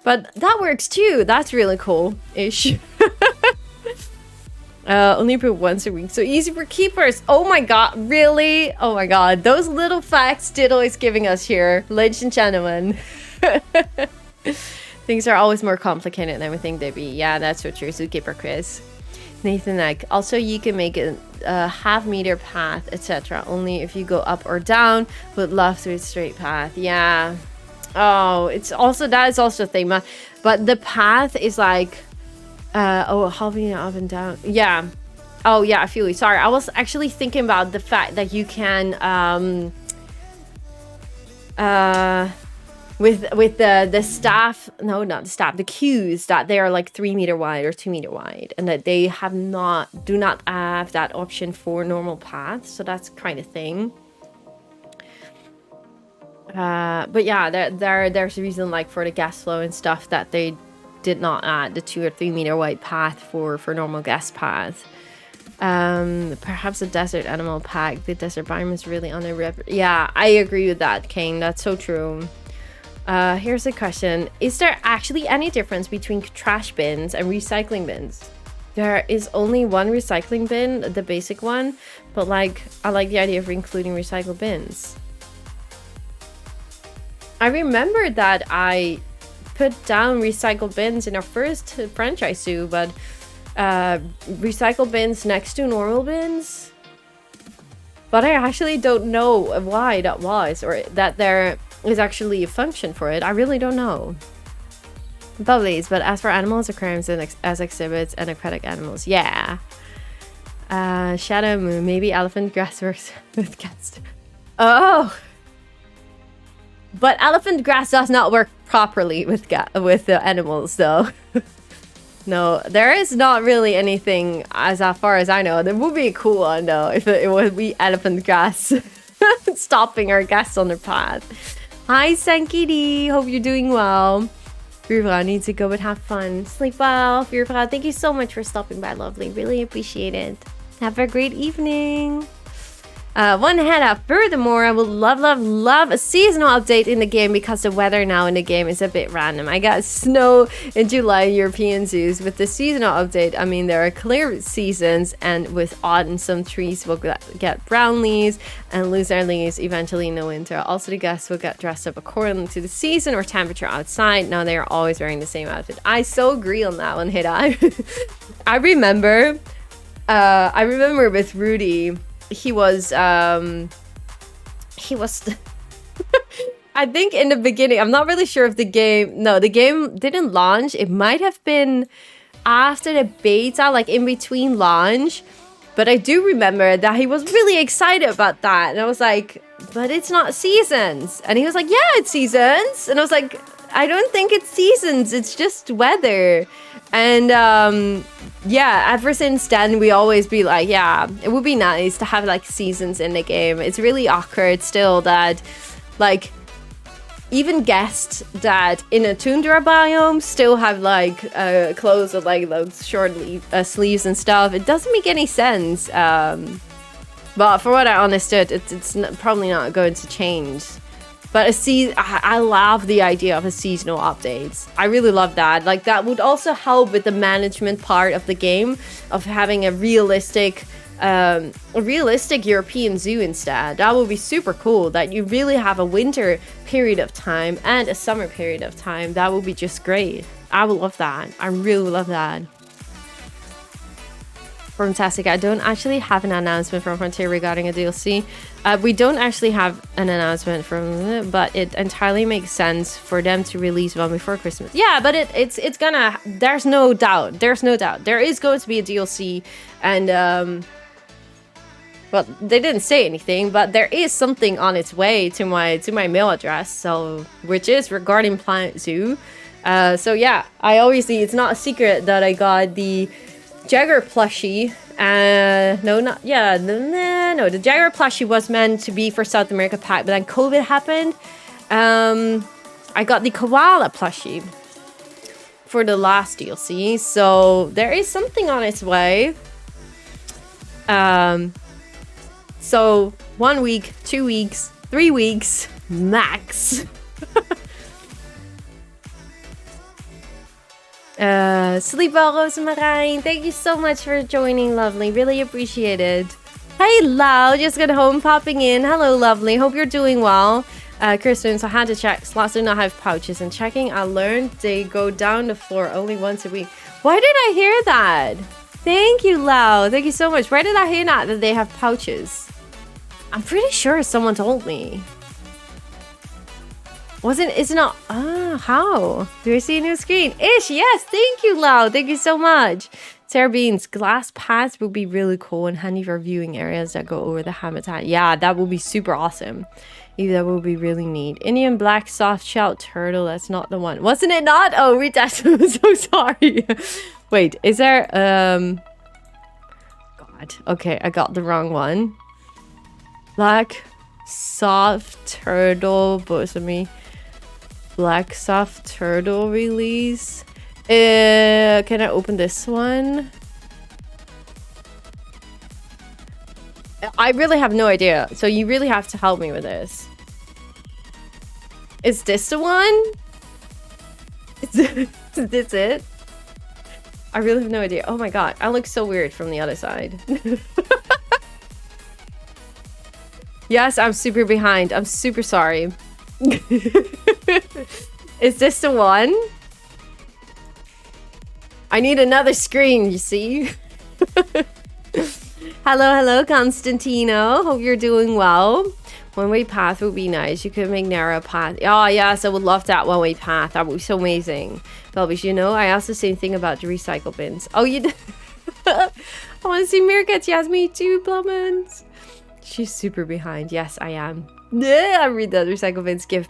But that works too. That's really cool-ish. Only put once a week, so easy for keepers. Oh my god, really? Oh my god, those little facts Diddle is giving us here, ladies and gentlemen. Things are always more complicated than we think they'd be. Yeah, that's what true. Zookeeper Chris. Nathan Neck. Also, you can make a half-meter path, etc. Only if you go up or down. Would love to a straight path. Yeah. Oh, it's also that is also a thing, but the path is like. Hopping up and down. Yeah. Oh, yeah, I feel you. Sorry, I was actually thinking about the fact that you can, with the staff, no, not the staff, the cues, that they are like 3 meter wide or 2 meter wide, and that they do not have that option for normal paths. So that's kind of thing. But yeah, there's a reason, like for the gas flow and stuff, that they did not add the 2 or 3 meter wide path for normal gas path. Perhaps a desert animal pack. The desert biome is really underrepresented. Yeah, I agree with that, Kane. That's so true. Here's a question. Is there actually any difference between trash bins and recycling bins? There is only one recycling bin, the basic one, but like I like the idea of including recycled bins. I remember that I put down recycled bins in our first franchise zoo, but recycled bins next to normal bins. But I actually don't know why that was, or that there is actually a function for it. I really don't know. Bubblies, but as for animals, aquariums and as exhibits and aquatic animals, yeah. Shadow Moon, maybe elephant grass works with cats. Oh! But elephant grass does not work properly with the animals, though. No, there is not really anything, as far as I know. There would be a cool one, though, if it would be elephant grass stopping our guests on their path. Hi, Sankidi. Hope you're doing well. Virva needs to go, but have fun. Sleep well. Virva, thank you so much for stopping by, lovely. Really appreciate it. Have a great evening. One head up. Furthermore, I would love a seasonal update in the game because the weather now in the game is a bit random. I got snow in July in European zoos. With the seasonal update, I mean, there are clear seasons, and with autumn, some trees will get brown leaves and lose their leaves eventually in the winter. Also, the guests will get dressed up according to the season or temperature outside. Now they are always wearing the same outfit. I so agree on that one, Hida. I remember with Rudy. He was I think in the beginning, I'm not really sure if the game didn't launch. It might have been after the beta, like in between launch, but I do remember that he was really excited about that, and I was like, but it's not seasons. And he was like, yeah, it's seasons. And I was like, I don't think it's seasons, it's just weather. And yeah, ever since then, we always be like, yeah, it would be nice to have like seasons in the game. It's really awkward still that like even guests that in a tundra biome still have like clothes with like those short sleeves and stuff. It doesn't make any sense. But for what I understood, it's probably not going to change. But I love the idea of a seasonal updates. I really love that. Like that would also help with the management part of the game, of having a realistic European zoo instead. That would be super cool. That you really have a winter period of time and a summer period of time. That would be just great. I would love that. I really love that. Fantastic. I don't actually have an announcement from Frontier regarding a DLC. We don't actually have an announcement from, but it entirely makes sense for them to release one before Christmas. Yeah, but it's gonna. There's no doubt. There is going to be a DLC, and well, they didn't say anything, but there is something on its way to my mail address. So, which is regarding Planet Zoo. So yeah, it's not a secret that I got the Jagger plushie. No, the Jagger plushie was meant to be for South America pack, but then COVID happened. I got the koala plushie for the last DLC, so there is something on its way. So 1 week, 2 weeks, 3 weeks max. Sleep well, Rosemarijn. Thank you so much for joining, lovely. Really appreciate it. Hey, Lau. Just got home, popping in. Hello, lovely. Hope you're doing well. Kristen, so I had to check. Slots do not have pouches. And checking, I learned they go down the floor only once a week. Why did I hear that? Thank you, Lau. Thank you so much. Where did I hear that they have pouches? I'm pretty sure someone told me. It's not, how? Do I see a new screen? Ish, yes, thank you, Lau. Thank you so much. Sarah Beans, glass paths would be really cool and handy for viewing areas that go over the habitat. Yeah, that would be super awesome. That would be really neat. Indian black soft-shelled turtle, that's not the one. Wasn't it not? Oh, read that, I'm so sorry. Wait, is there, God, okay, I got the wrong one. Black soft turtle, bosomy. Black soft turtle release. Can I open this one? I really have no idea, so you really have to help me with this. Is this the one? Is this it? I really have no idea. Oh my god, I look so weird from the other side. Yes, I'm super behind. I'm super sorry. Is this the one? I need another screen, you see? Hello, Constantino. Hope you're doing well. One-way path would be nice. You could make narrow path. Oh, yes, I would love that one-way path. That would be so amazing. Belbish, you know, I asked the same thing about the recycle bins. Oh, you did? I want to see Meerkats. Yes, me too, Plummins. She's super behind. Yes, I am. Yeah, I read that recycle bins give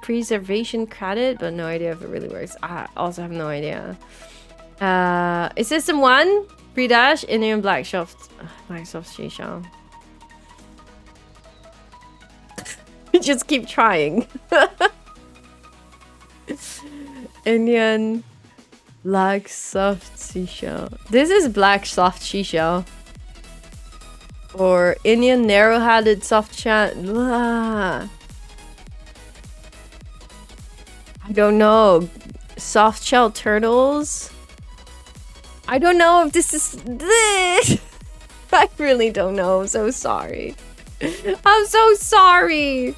preservation credit, but no idea if it really works. I also have no idea. Is System 1? Free dash, Indian black soft shisha. Just keep trying. Indian black soft shisha. This is black soft shisha. Or Indian narrow-headed soft chat. I don't know. Soft shell turtles. I don't know if this is this. I really don't know. I'm so sorry. I'm so sorry.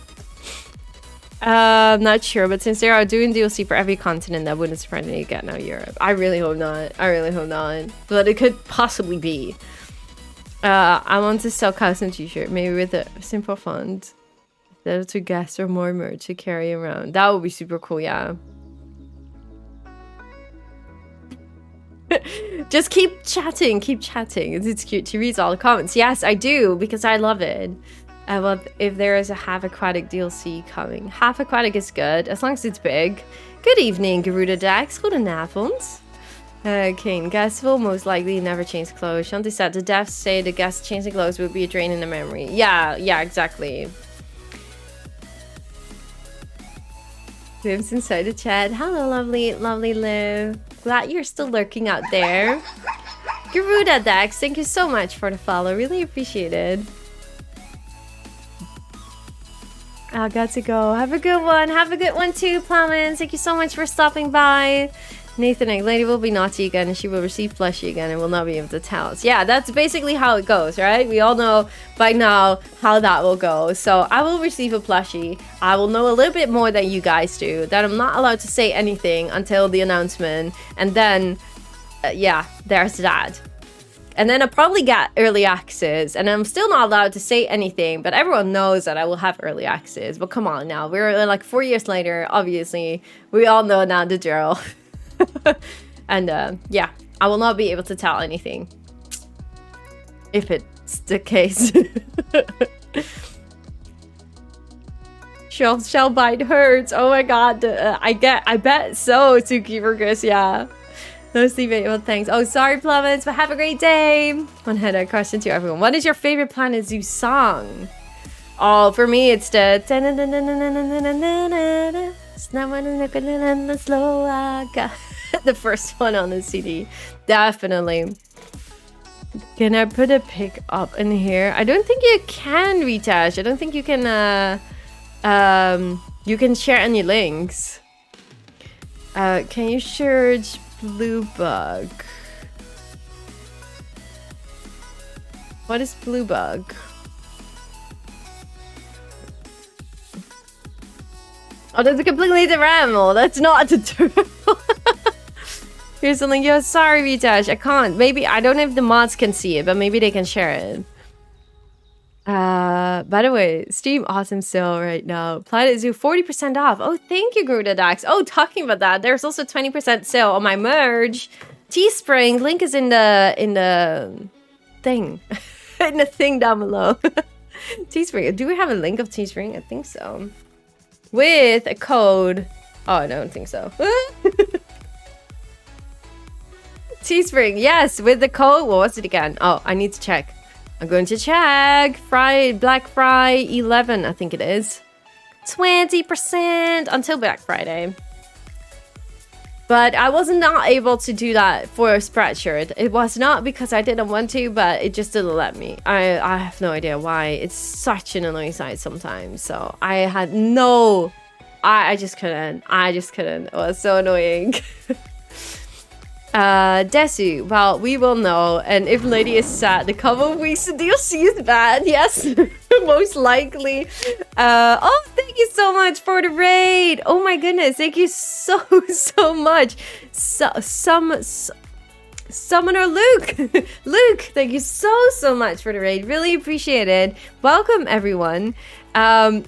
I'm not sure, but since they are doing DLC for every continent, that wouldn't surprise me to get now Europe. I really hope not. I really hope not. But it could possibly be. I want to sell custom t-shirt, maybe with a simple font. Instead to guests or more merch to carry around. That would be super cool, yeah. Just keep chatting, It's cute. She reads all the comments. Yes, I do, because I love it. I love if there is a half aquatic DLC coming. Half aquatic is good, as long as it's big. Good evening, Garuda Dax. Goedenavond. Kane, guests will most likely never change clothes. Shanti said the devs say the guests changing clothes would be a drain in the memory. Yeah, exactly. Liv's inside the chat. Hello, lovely Liv. Glad you're still lurking out there. Garuda Dax, thank you so much for the follow. Really appreciate it. I got to go. Have a good one. Have a good one too, Plummins. Thank you so much for stopping by. Nathan, DeLady will be naughty again and she will receive plushie again and will not be able to tell us. Yeah, that's basically how it goes, right? We all know by now how that will go. So I will receive a plushie. I will know a little bit more than you guys do. That I'm not allowed to say anything until the announcement. And then, yeah, there's that. And then I'll probably get early access. And I'm still not allowed to say anything. But everyone knows that I will have early access. But come on now. We're like 4 years later, obviously. We all know now the drill. And yeah, I will not be able to tell anything if it's the case. Shell bite hurts. Oh my god, I bet so, Tsuki, yeah. No sleep, well, thanks. Oh, sorry, Plummins, but have a great day. One head question to everyone. What is your favorite Planet Zoo song? Oh, for me, it's the the first one on the CD. Definitely. Can I put a pic up in here? I don't think you can, Ritash. I don't think you can share any links. Can you search Blue Bug? What is Blue Bug? Oh, that's a completely different animal. That's not a turtle. Here's the link. Yo, sorry, Ritash. I can't. Maybe, I don't know if the mods can see it, but maybe they can share it. By the way, Steam awesome sale right now. Planet Zoo 40% off. Oh, thank you, Garuda Dax. Oh, talking about that, there's also 20% sale on my merch. Teespring, link is in the thing. In the thing down below. Teespring. Do we have a link of Teespring? I think so. With a code. Oh, I don't think so. Teespring, yes, with the code. What was it again? Oh, I need to check. I'm going to check. Black Friday 11, I think it is. 20% until Black Friday. But I was not able to do that for a Spreadshirt. It was not because I didn't want to, but it just didn't let me. I have no idea why. It's such an annoying site sometimes. So I had no... I just couldn't. It was so annoying. Desu, well, we will know. And if Lady is sad, the couple of weeks the DLC is bad. Yes, most likely. Oh, thank Thank you so much for the raid. Oh my goodness, thank you so much. Summoner Luke. Luke, thank you so much for the raid. Really appreciate it. Welcome everyone. But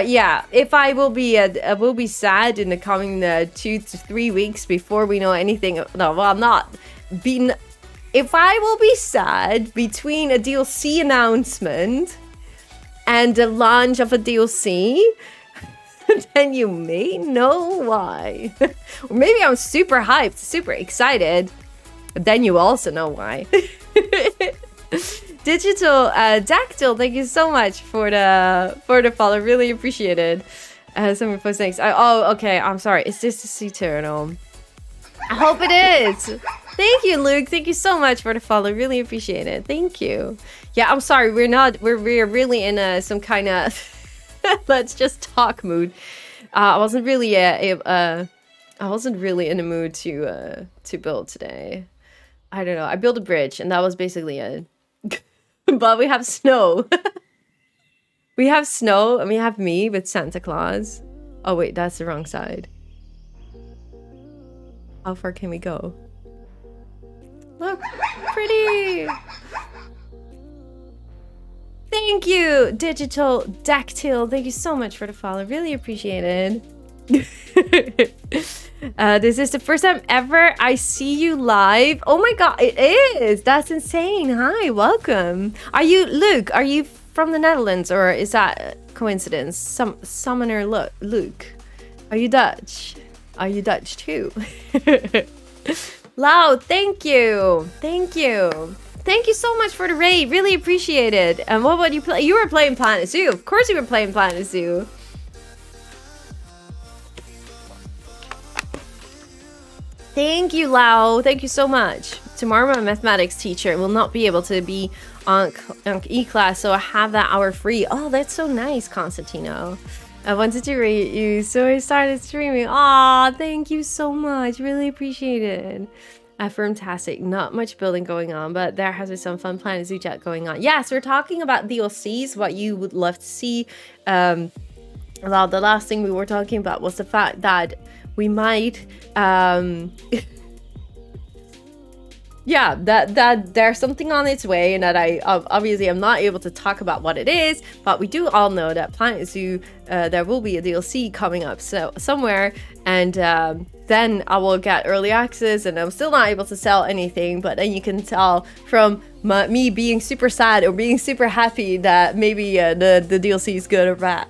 yeah, if I will be sad in the coming 2 to 3 weeks before we know anything. No, well, not being. If I will be sad between a DLC announcement and the launch of a DLC, then you may know why. Or maybe I'm super hyped, super excited, but then you also know why. Digital Dactyl, thank you so much for the follow. Really appreciate it. Someone post thanks. Oh, okay. I'm sorry. Is this the sea turtle? I hope it is. Thank you, Luke. Thank you so much for the follow. Really appreciate it. Thank you. Yeah, I'm sorry. We're really in some kind of let's just talk mood. I wasn't really in the mood to build today. I don't know. I built a bridge, and that was basically it. But we have snow. We have snow, and we have me with Santa Claus. Oh wait, that's the wrong side. How far can we go? Look, pretty. Thank you, Digital Dactyl. Thank you so much for the follow. Really appreciate it. This is the first time ever I see you live. Oh my god, it is. That's insane. Hi, welcome. Are you Luke? Are you from the Netherlands, or is that coincidence? Summoner Luke. Are you Dutch? Are you Dutch too? Loud, thank you. Thank you. Thank you so much for the raid. Really appreciate it. And what would you play? You were playing Planet Zoo. Of course you were playing Planet Zoo. Thank you, Lau. Thank you so much. Tomorrow my mathematics teacher will not be able to be on E-class, so I have that hour free. Oh, that's so nice, Constantino. I wanted to rate you, so I started streaming. Aw, thank you so much. Really appreciate it. Fantastic. Not much building going on, but there has been some fun Planet Zoo chat going on. Yes, we're talking about DLCs, what you would love to see. Well, the last thing we were talking about was the fact that we might yeah, that there's something on its way, and that I obviously I'm not able to talk about what it is, but we do all know that Planet Zoo, there will be a DLC coming up somewhere, and then I will get early access, and I'm still not able to sell anything, but then you can tell from me being super sad or being super happy that maybe the DLC is good or bad.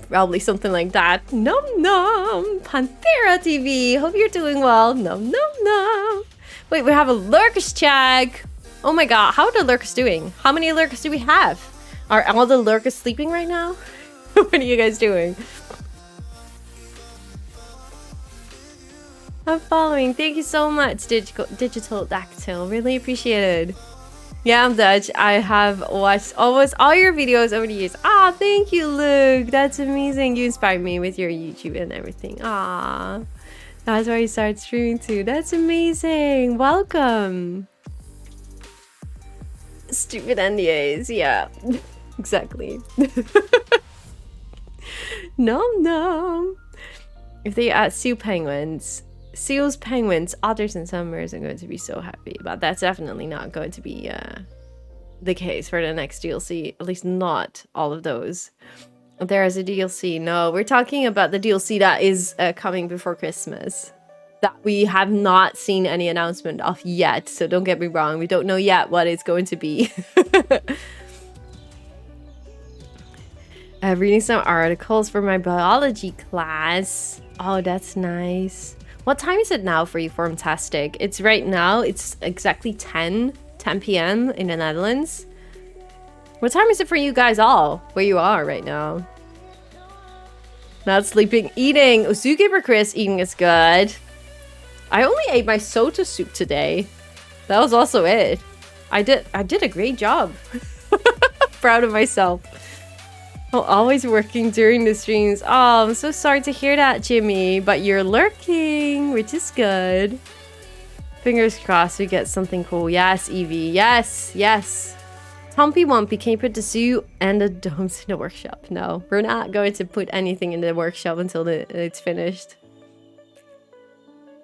Probably something like that. Nom nom! Panthera TV! Hope you're doing well. Nom nom nom! Wait, we have a Lurkus check! Oh my god, how are the Lurkus doing? How many Lurkus do we have? Are all the Lurkus sleeping right now? What are you guys doing? I'm following. Thank you so much, Digital Dactyl. Really appreciate it. Yeah, I'm Dutch. I have watched almost all your videos over the years. Ah, thank you, Luke. That's amazing. You inspired me with your YouTube and everything. Ah, that's why you started streaming too. That's amazing. Welcome. Stupid NDAs. Yeah, exactly. Nom nom. If they add seals, penguins, otters, and summers are going to be so happy, but that's definitely not going to be the case for the next DLC. At least not all of those. There is a DLC. No, we're talking about the DLC that is coming before Christmas, that we have not seen any announcement of yet. So don't get me wrong, we don't know yet what it's going to be. Reading some articles for my biology class. Oh, that's nice. What time is it now for you, Formtastic? It's right now, it's exactly 10 p.m. in the Netherlands. What time is it for you guys all, where you are right now? Not sleeping, eating. Zookeeper Chris, eating is good. I only ate my soda soup today. That was also it. I did a great job. Proud of myself. Oh, always working during the streams. Oh, I'm so sorry to hear that, Jimmy. But you're lurking, which is good. Fingers crossed we get something cool. Yes, Evie. Yes, yes. Humpy Wumpy, can you put the zoo and the domes in the workshop? No, we're not going to put anything in the workshop until it's finished.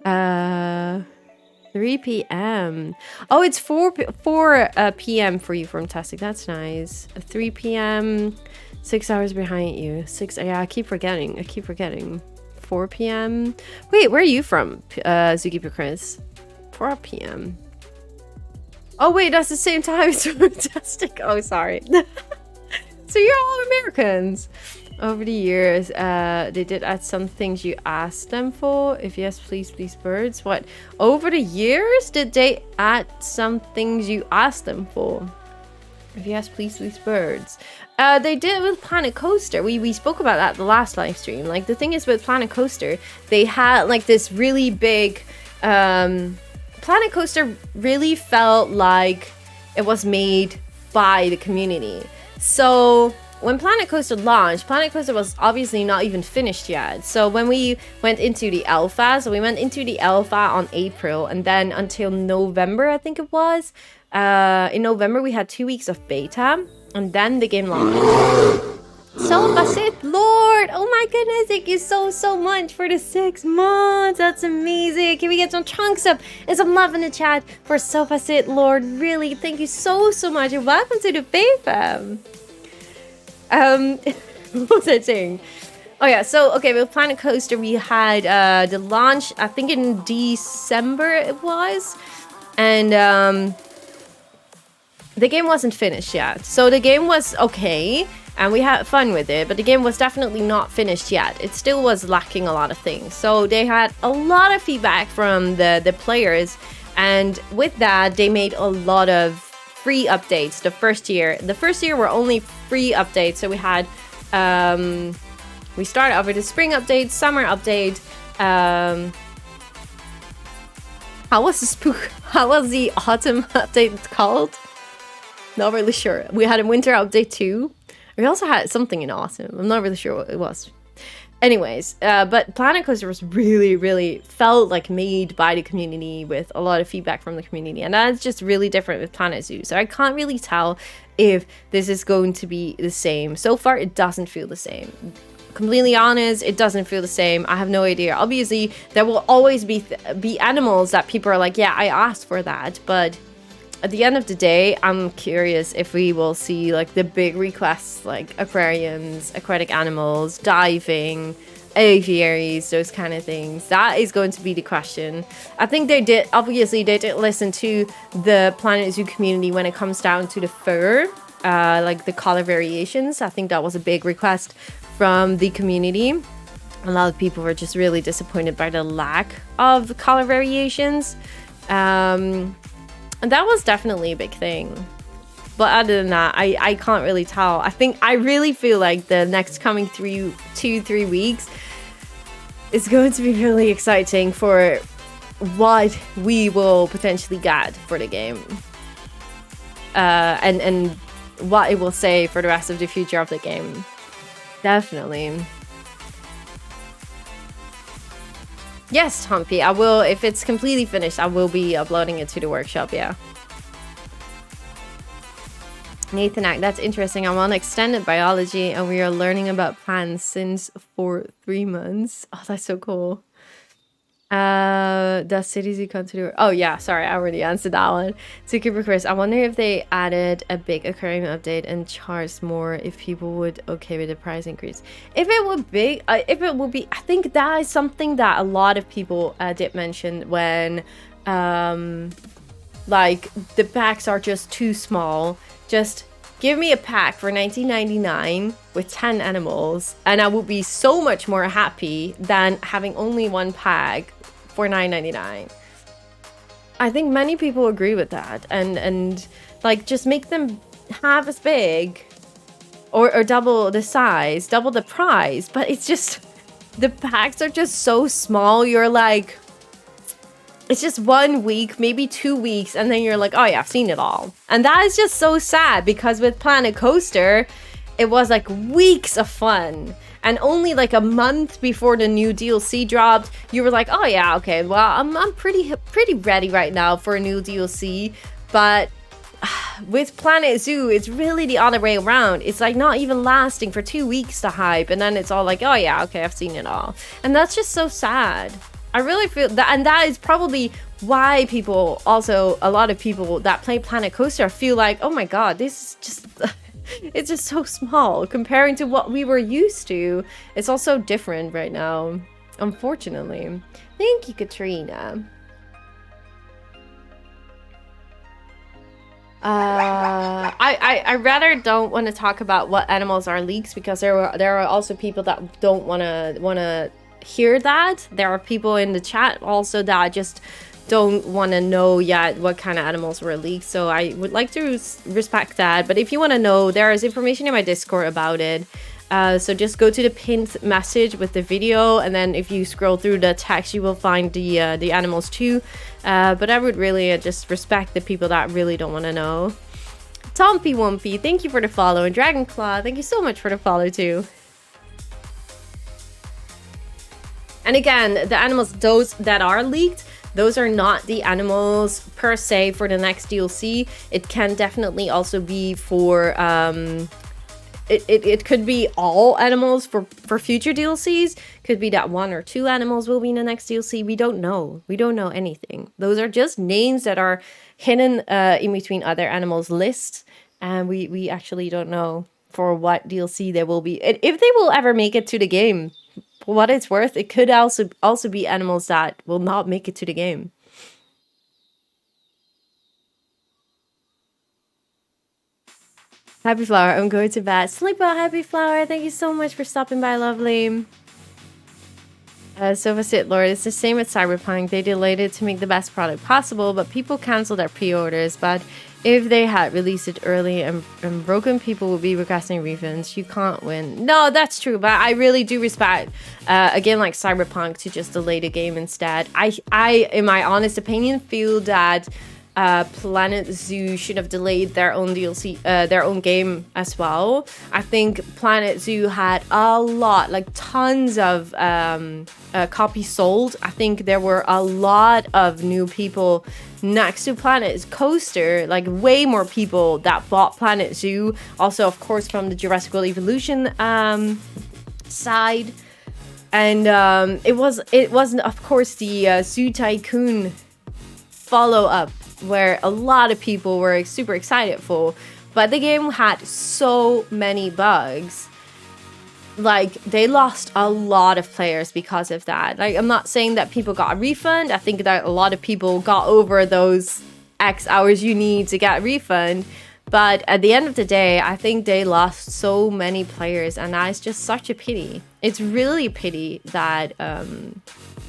3 p.m. Oh, it's 4 p.m. for you from testing. That's nice. 3 p.m. 6 hours behind you. Yeah, I keep forgetting. 4 p.m. Wait, where are you from, Zookeeper Chris? 4 p.m. Oh, wait, that's the same time as Fantastic. Oh, sorry. So you're all Americans. Over the years, they did add some things you asked them for. If yes, please, birds. What? Over the years, did they add some things you asked them for? If yes, please, birds. They did with Planet Coaster. We spoke about that the last live stream. Like, the thing is with Planet Coaster, they had like this really big... Planet Coaster really felt like it was made by the community. So when Planet Coaster launched, Planet Coaster was obviously not even finished yet. So when we went into the alpha, on April, and then until November, I think it was. In November, we had 2 weeks of beta, and then the game launched. So Basit, Lord! Oh my goodness, thank you so much for the 6 months. That's amazing. Can we get some chunks up and some love in the chat for Sofa Sit, Lord? Really, thank you so much. And welcome to the BayFam. What was I saying? Oh yeah, so okay, with Planet Coaster we had the launch, I think in December it was. And the game wasn't finished yet. So the game was okay. And we had fun with it, but the game was definitely not finished yet. It still was lacking a lot of things. So they had a lot of feedback from the players. And with that, they made a lot of free updates the first year. The first year were only free updates. So we had, we started off with the spring update, summer update. How was the autumn update called? Not really sure. We had a winter update too. We also had something in autumn. I'm not really sure what it was. Anyways, but Planet Coaster was really felt like made by the community with a lot of feedback from the community. And that's just really different with Planet Zoo. So I can't really tell if this is going to be the same. So far, it doesn't feel the same. Completely honest, it doesn't feel the same. I have no idea. Obviously, there will always be animals that people are like, yeah, I asked for that. But at the end of the day, I'm curious if we will see like the big requests like aquariums, aquatic animals, diving, aviaries, those kind of things. That is going to be the question. I think they did listen to the Planet Zoo community when it comes down to the fur, like the color variations. I think that was a big request from the community. A lot of people were just really disappointed by the lack of color variations. And that was definitely a big thing. But other than that, I can't really tell. I really feel like the next coming 2-3 weeks is going to be really exciting for what we will potentially get for the game. And what it will say for the rest of the future of the game. Definitely. Yes, Humpy, I will. If it's completely finished, I will be uploading it to the workshop, yeah. Nathan, that's interesting. I'm on extended biology and we are learning about plants since for 3 months. Oh, that's so cool. Does City Zoo consider... Oh, yeah, sorry, I already answered that one. Zookeeper Chris, I wonder if they added a big aquarium update and charged more, if people would okay with the price increase. If it would be... I think that is something that a lot of people did mention when... like, the packs are just too small. Just give me a pack for $19.99 with 10 animals, and I would be so much more happy than having only one pack for $9.99. I think many people agree with that, and like just make them half as big or double the size, double the price. But it's just the packs are just so small. You're like, it's just 1 week, maybe 2 weeks, and then you're like, oh yeah, I've seen it all. And that is just so sad, because with Planet Coaster, it was like weeks of fun. And only like a month before the new DLC dropped, you were like, oh yeah, okay, well, I'm pretty ready right now for a new DLC. But with Planet Zoo, it's really the other way around. It's like not even lasting for 2 weeks, the hype, and then it's all like, oh yeah, okay, I've seen it all. And that's just so sad. I really feel that, and that is probably why people, also a lot of people that play Planet Coaster feel like, oh my god, this is just it's just so small comparing to what we were used to. It's all so different right now, unfortunately. Thank you, Katrina. I rather don't want to talk about what animals are leaks, because there are also people that don't wanna hear that. There are people in the chat also that just don't want to know yet what kind of animals were leaked, so I would like to respect that. But if you want to know, there is information in my Discord about it. So just go to the pinned message with the video, and then if you scroll through the text, you will find the animals too. But I would really just respect the people that really don't want to know. Tompy Wumpy, thank you for the follow, and Dragonclaw, thank you so much for the follow too. And again, the animals, those that are leaked, those are not the animals per se for the next DLC. It can definitely also be for it could be all animals for future DLCs. Could be that 1 or 2 animals will be in the next DLC. We don't know. We don't know anything. Those are just names that are hidden in between other animals lists, and we actually don't know for what DLC they will be. If they will ever make it to the game. For what it's worth, it could also be animals that will not make it to the game. Happy Flower, I'm going to bed. Sleep well, Happy Flower. Thank you so much for stopping by, lovely. Sofa Sit Lord, it's the same with Cyberpunk. They delayed it to make the best product possible, but people canceled their pre-orders. But if they had released it early and broken, people would be requesting refunds. You can't win. No, that's true, but I really do respect a game like Cyberpunk to just delay the game instead. I, in my honest opinion, feel that Planet Zoo should have delayed their own DLC, their own game as well. I think Planet Zoo had a lot, like tons of copies sold. I think there were a lot of new people next to Planet Coaster, like way more people that bought Planet Zoo. Also, of course, from the Jurassic World Evolution side. And it wasn't, of course, the Zoo Tycoon follow-up, where a lot of people were super excited for, but the game had so many bugs. Like, they lost a lot of players because of that. Like, I'm not saying that people got a refund. I think that a lot of people got over those X hours you need to get a refund. But at the end of the day, I think they lost so many players, and that is just such a pity. It's really a pity that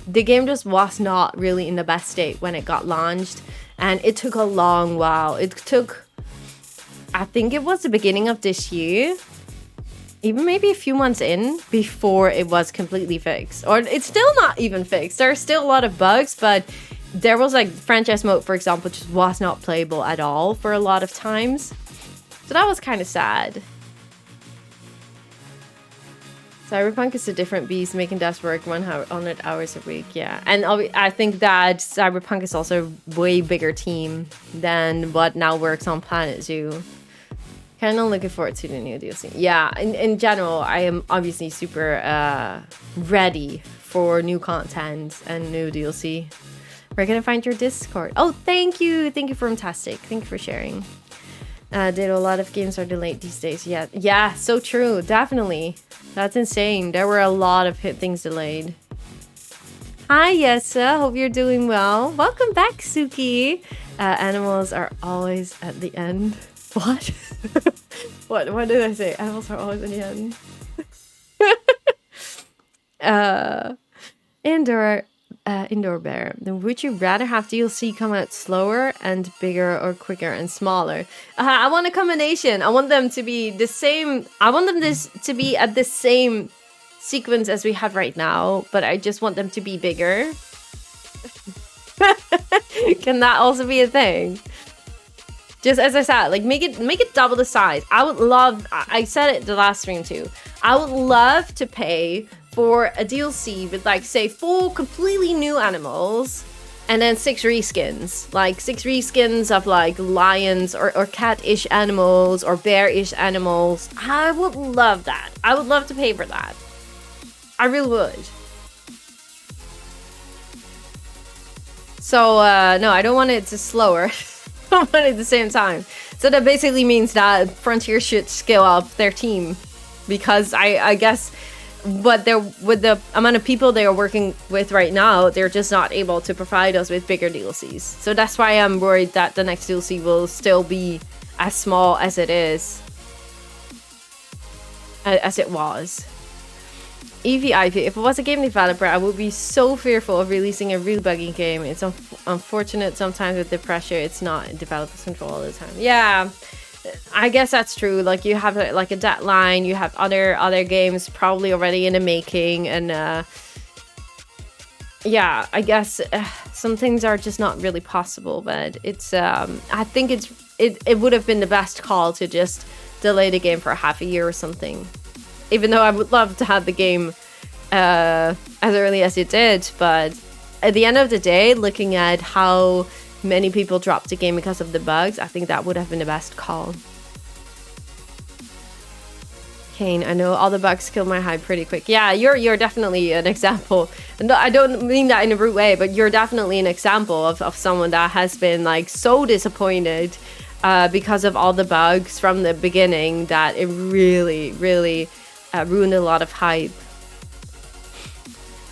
the game just was not really in the best state when it got launched. And it took a long while. It took, I think it was the beginning of this year, even maybe a few months in, before it was completely fixed. Or it's still not even fixed. There are still a lot of bugs, but there was like franchise mode, for example, just was not playable at all for a lot of times. So that was kind of sad. Cyberpunk is a different beast, making devs work 100 hours a week, yeah. And I think that Cyberpunk is also a way bigger team than what now works on Planet Zoo. Kind of looking forward to the new DLC. Yeah, in general, I am obviously super ready for new content and new DLC. Where can I find your Discord? Oh, thank you! Thank you for Fantastic. Thank you for sharing. Did a lot of games are delayed these days? Yeah, so true, definitely. That's insane. There were a lot of things delayed. Hi, Yessa. Hope you're doing well. Welcome back, Suki. Animals are always at the end. What? What did I say? Animals are always at the end. Indoor bear. Then would you rather have DLC come out slower and bigger, or quicker and smaller? I want a combination. I want them to be the same. I want them to be at the same sequence as we have right now, but I just want them to be bigger. Can that also be a thing? Just as I said, like make it double the size. I would love. I said it the last stream too. I would love to pay for a DLC with, like, say 4 completely new animals, And then 6 reskins. Like 6 reskins of like lions or cat-ish animals or bear-ish animals. I would love that. I would love to pay for that. I really would. So, no, I don't want it to slower. I want it at the same time. So that basically means that Frontier should scale up their team. Because I guess with the amount of people they are working with right now, they're just not able to provide us with bigger DLCs. So that's why I'm worried that the next DLC will still be as small as it is. As it was. EVIP, if I was a game developer, I would be so fearful of releasing a really buggy game. It's unfortunate sometimes with the pressure, it's not in developer's control all the time. Yeah, I guess that's true. Like you have like a deadline, you have other games probably already in the making, and yeah, I guess some things are just not really possible. But it's I think it would have been the best call to just delay the game for half a year or something. Even though I would love to have the game as early as it did, but at the end of the day, looking at how many people dropped the game because of the bugs, I think that would have been the best call. Kane, I know all the bugs killed my hype pretty quick. Yeah, you're definitely an example. No, I don't mean that in a rude way, but you're definitely an example of someone that has been like so disappointed because of all the bugs from the beginning that it really ruined a lot of hype.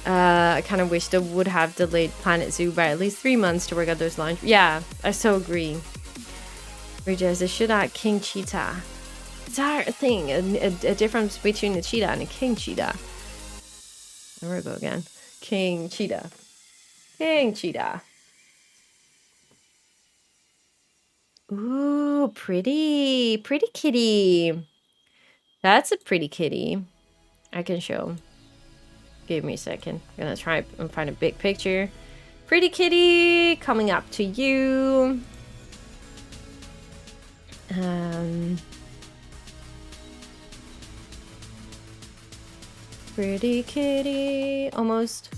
I kind of wish they would have delayed Planet Zoo by at least 3 months to work out those lines. Yeah, I so agree. Regis, they should add King Cheetah. It's a thing, a difference between a cheetah and a king cheetah. There we go again. King cheetah. King cheetah. Ooh, pretty. Pretty kitty. That's a pretty kitty. I can show. Give me a second. I'm gonna try and find a big picture. Pretty kitty coming up to you. Pretty kitty. Almost.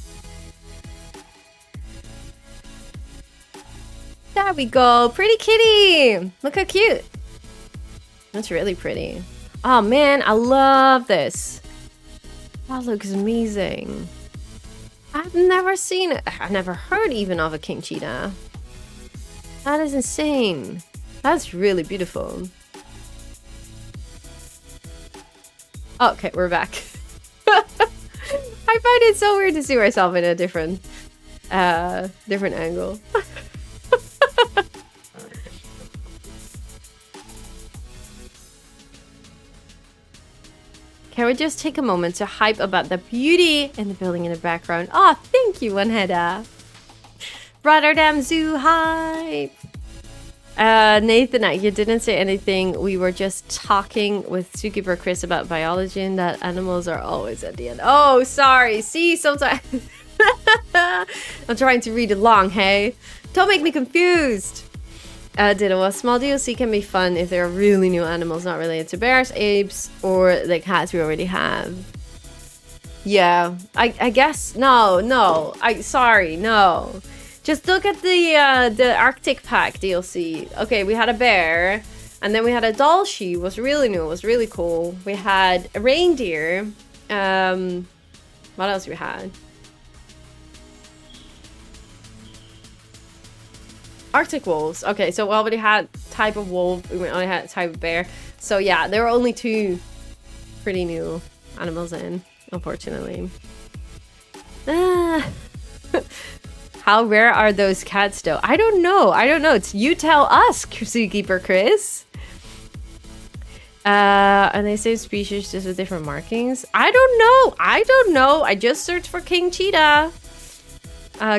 There we go. Pretty kitty. Look how cute. That's really pretty. Oh man, I love this. That looks amazing. I've never seen it. I've never heard even of a king cheetah. That is insane. That's really beautiful. Okay, we're back. I find it so weird to see myself in a different angle. Can we just take a moment to hype about the beauty in the building in the background? Oh, thank you, Wanheda. Rotterdam Zoo hype. Nathan, you didn't say anything. We were just talking with Zookeeper Chris about biology and that animals are always at the end. Oh, sorry. See, sometimes... I'm trying to read along, hey? Don't make me confused. Ditto, a small DLC can be fun if there are really new animals not related to bears, apes, or the cats we already have. Yeah, I guess, no. Sorry, no. Just look at the Arctic Pack DLC. Okay, we had a bear, and then we had a doll sheep. It was really new, it was really cool. We had a reindeer. What else we had? Arctic wolves. Okay, so we already had type of wolf. We only had type of bear. So yeah, there were only 2 pretty new animals in, unfortunately. How rare are those cats though? I don't know. It's you tell us, Zookeeper Chris. Are they same species just with different markings? I don't know. I just searched for king cheetah.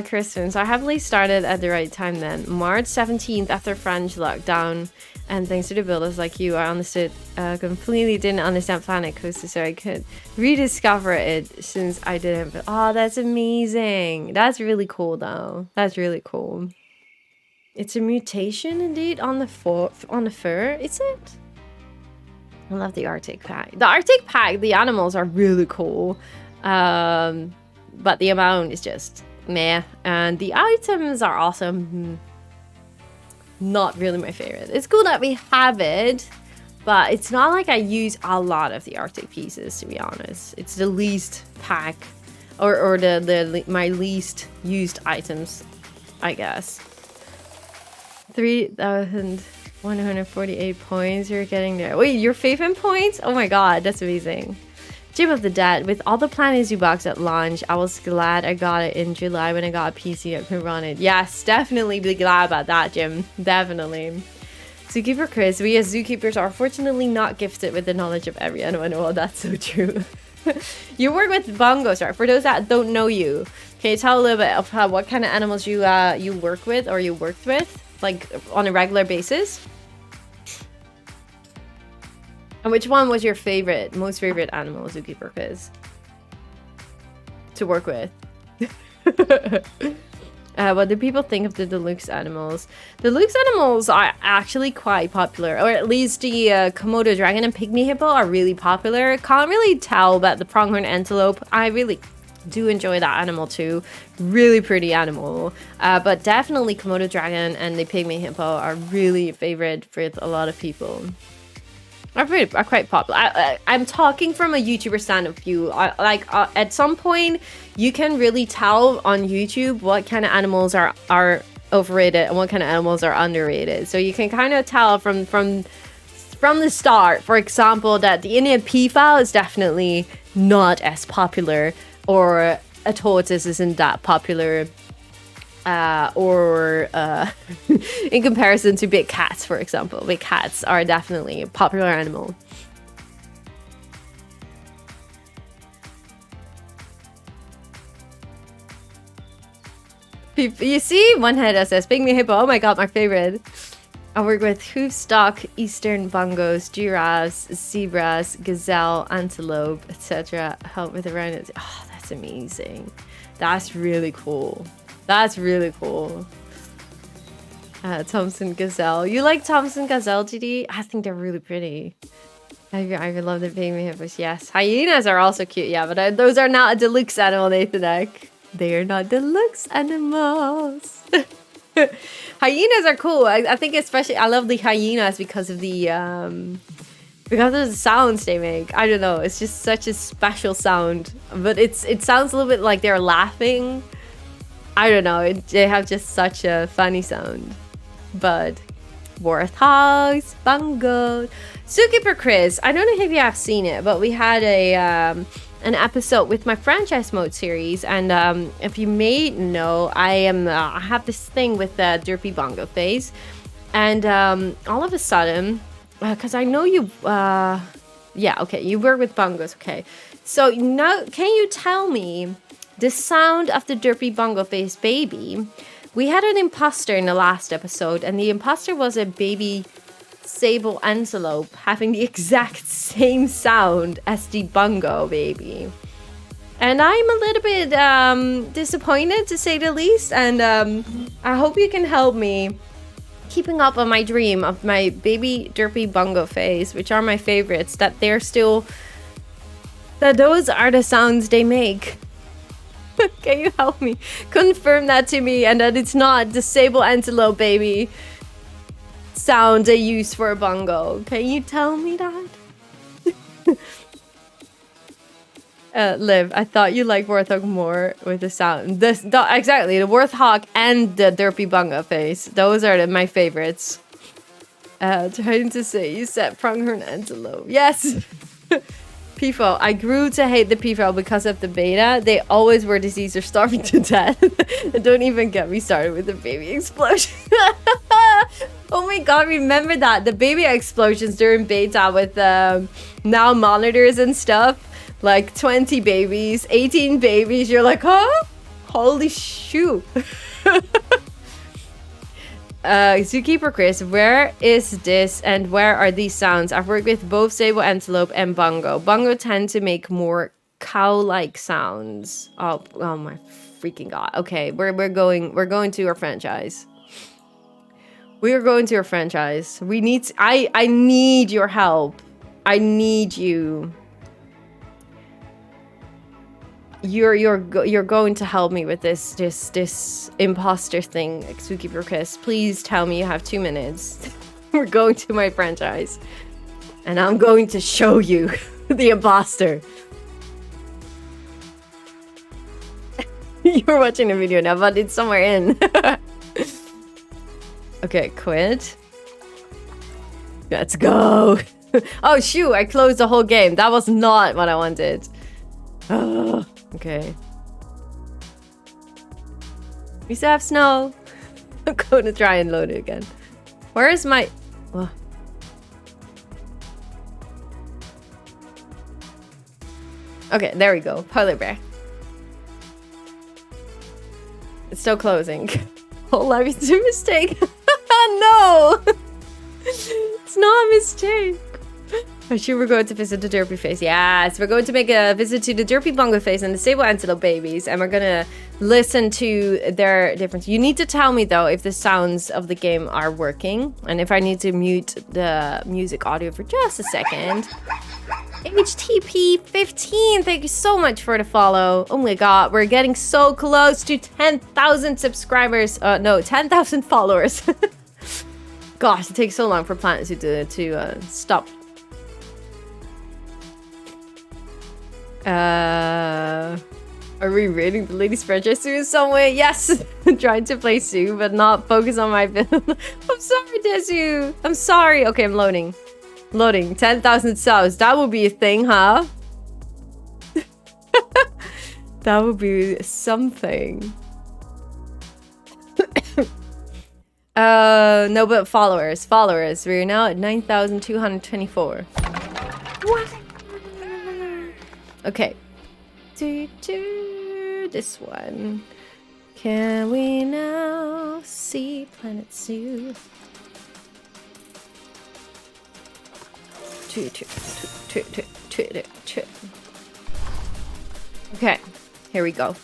Kristen, so I heavily started at the right time then. March 17th after French lockdown, and thanks to the builders like you, I understood, completely didn't understand Planet Coaster, so I could rediscover it since I didn't. Oh, that's amazing. That's really cool though. That's really cool. It's a mutation indeed on the fur, is it? I love the Arctic Pack. The Arctic Pack, the animals are really cool. But the amount is just meh. And the items are awesome. Not really my favorite. It's cool that we have it, but it's not like I use a lot of the Arctic pieces, to be honest. It's the least pack, or my least used items, I guess. 3,148 points. You're getting there. Wait, your favorite points? Oh my god, that's amazing. Gym of the Dead. With all the Planet Zoo box at launch, I was glad I got it in July when I got a PC I could run it. Yes, definitely be glad about that, Jim. Definitely. Zookeeper Chris. We as zookeepers are fortunately not gifted with the knowledge of every animal. Well, that's so true. You work with bongos, right? For those that don't know you, can you tell a little bit of what kind of animals you work with or you worked with, like on a regular basis? And which one was your favorite, most favorite animal, Zookeeper Quiz, to work with? What do people think of the deluxe animals? Deluxe animals are actually quite popular, or at least the Komodo dragon and pygmy hippo are really popular. Can't really tell about the pronghorn antelope. I really do enjoy that animal too. Really pretty animal. But definitely Komodo dragon and the pygmy hippo are really favorite with a lot of people. Are quite popular. I'm talking from a YouTuber stand of view. At some point, you can really tell on YouTube what kind of animals are overrated and what kind of animals are underrated. So you can kind of tell from the start, for example, that the Indian peafowl is definitely not as popular, or a tortoise isn't that popular. In comparison to big cats, for example. Big cats are definitely a popular animal. You see, one head that says pygmy hippo. Oh my god, my favorite. I work with hoofstock, eastern bongos, giraffes, zebras, gazelle, antelope, etc. Help with the rhinos. Oh, that's amazing. That's really cool. That's really cool. Thompson Gazelle. You like Thompson Gazelle, GD? I think they're really pretty. I love the pygmy hippos. Yes. Hyenas are also cute. Yeah, but those are not a deluxe animal, Nathanek. They are not deluxe animals. Hyenas are cool. I think especially I love the hyenas because of the sounds they make. I don't know. It's just such a special sound. But it sounds a little bit like they're laughing. I don't know, they have just such a funny sound. But warthogs, bongos. Zookeeper Chris, I don't know if you have seen it, but we had an episode with my franchise mode series, and if you may know, I have this thing with the derpy bongo face, and all of a sudden, because I know you, yeah, okay, you work with bongos, okay. So now, can you tell me the sound of the derpy bongo face baby? We had an imposter in the last episode, and the imposter was a baby sable antelope having the exact same sound as the bongo baby. And I'm a little bit disappointed, to say the least, and I hope you can help me keeping up on my dream of my baby derpy bongo face, which are my favorites, that those are the sounds they make. Can you help me confirm that to me, and that it's not the sable antelope baby sound they use for a bongo? Can you tell me that? Liv, I thought you liked warthog more with the sound. Exactly, the warthog and the derpy bongo face. Those are my favorites. Trying to say you said pronghorn antelope. Yes. Peafowl. I grew to hate the peafowl because of the beta. They always were diseased or starving to death. Don't even get me started with the baby explosion. Oh my god, remember that? The baby explosions during beta with now monitors and stuff. Like 20 babies, 18 babies. You're like, huh? Holy shoot. Zookeeper Chris, where is this and where are these sounds? I've worked with both sable antelope and bongo. Bongo tend to make more cow-like sounds. Oh my freaking god. Okay, we're going to our franchise. We are going to our franchise. We need I need your help. I need you. you're going to help me with this imposter thing, Zookeeper Chris. Please tell me you have 2 minutes. We're going to my franchise, and I'm going to show you the imposter. You're watching the video now, but it's somewhere in. Okay, quit. Let's go. Oh shoot, I closed the whole game. That was not what I wanted. Oh, okay. We still have snow. I'm going to try and load it again. Where is my... Oh. Okay, there we go. Polar bear. It's still closing. Whole life is a mistake. No! It's not a mistake. I'm sure we're going to visit the Derpy Face. Yes, we're going to make a visit to the Derpy Bongo Face and the Sable Antelope babies, and we're gonna listen to their difference. You need to tell me though if the sounds of the game are working, and if I need to mute the music audio for just a second. HTP15, thank you so much for the follow. Oh my god, we're getting so close to 10,000 subscribers. No, 10,000 followers. Gosh, it takes so long for Planet to stop. Are we rating the ladies franchise Sue in some way? Yes. Trying to play Sue, but not focus on my build. I'm sorry, Desu. I'm sorry. Okay, I'm loading. Loading. 10,000 subs. That would be a thing, huh? That would be something. No, but followers. We're now at 9,224. What? Okay. This one. Can we now see Planet Zoo? Okay, here we go.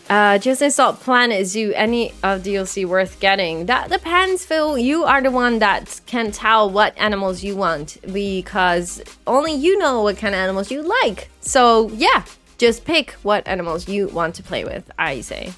Just installed Planet Zoo. Any of DLC worth getting? That depends, Phil. You are the one that can tell what animals you want, because only you know what kind of animals you like. So yeah, just pick what animals you want to play with, I say.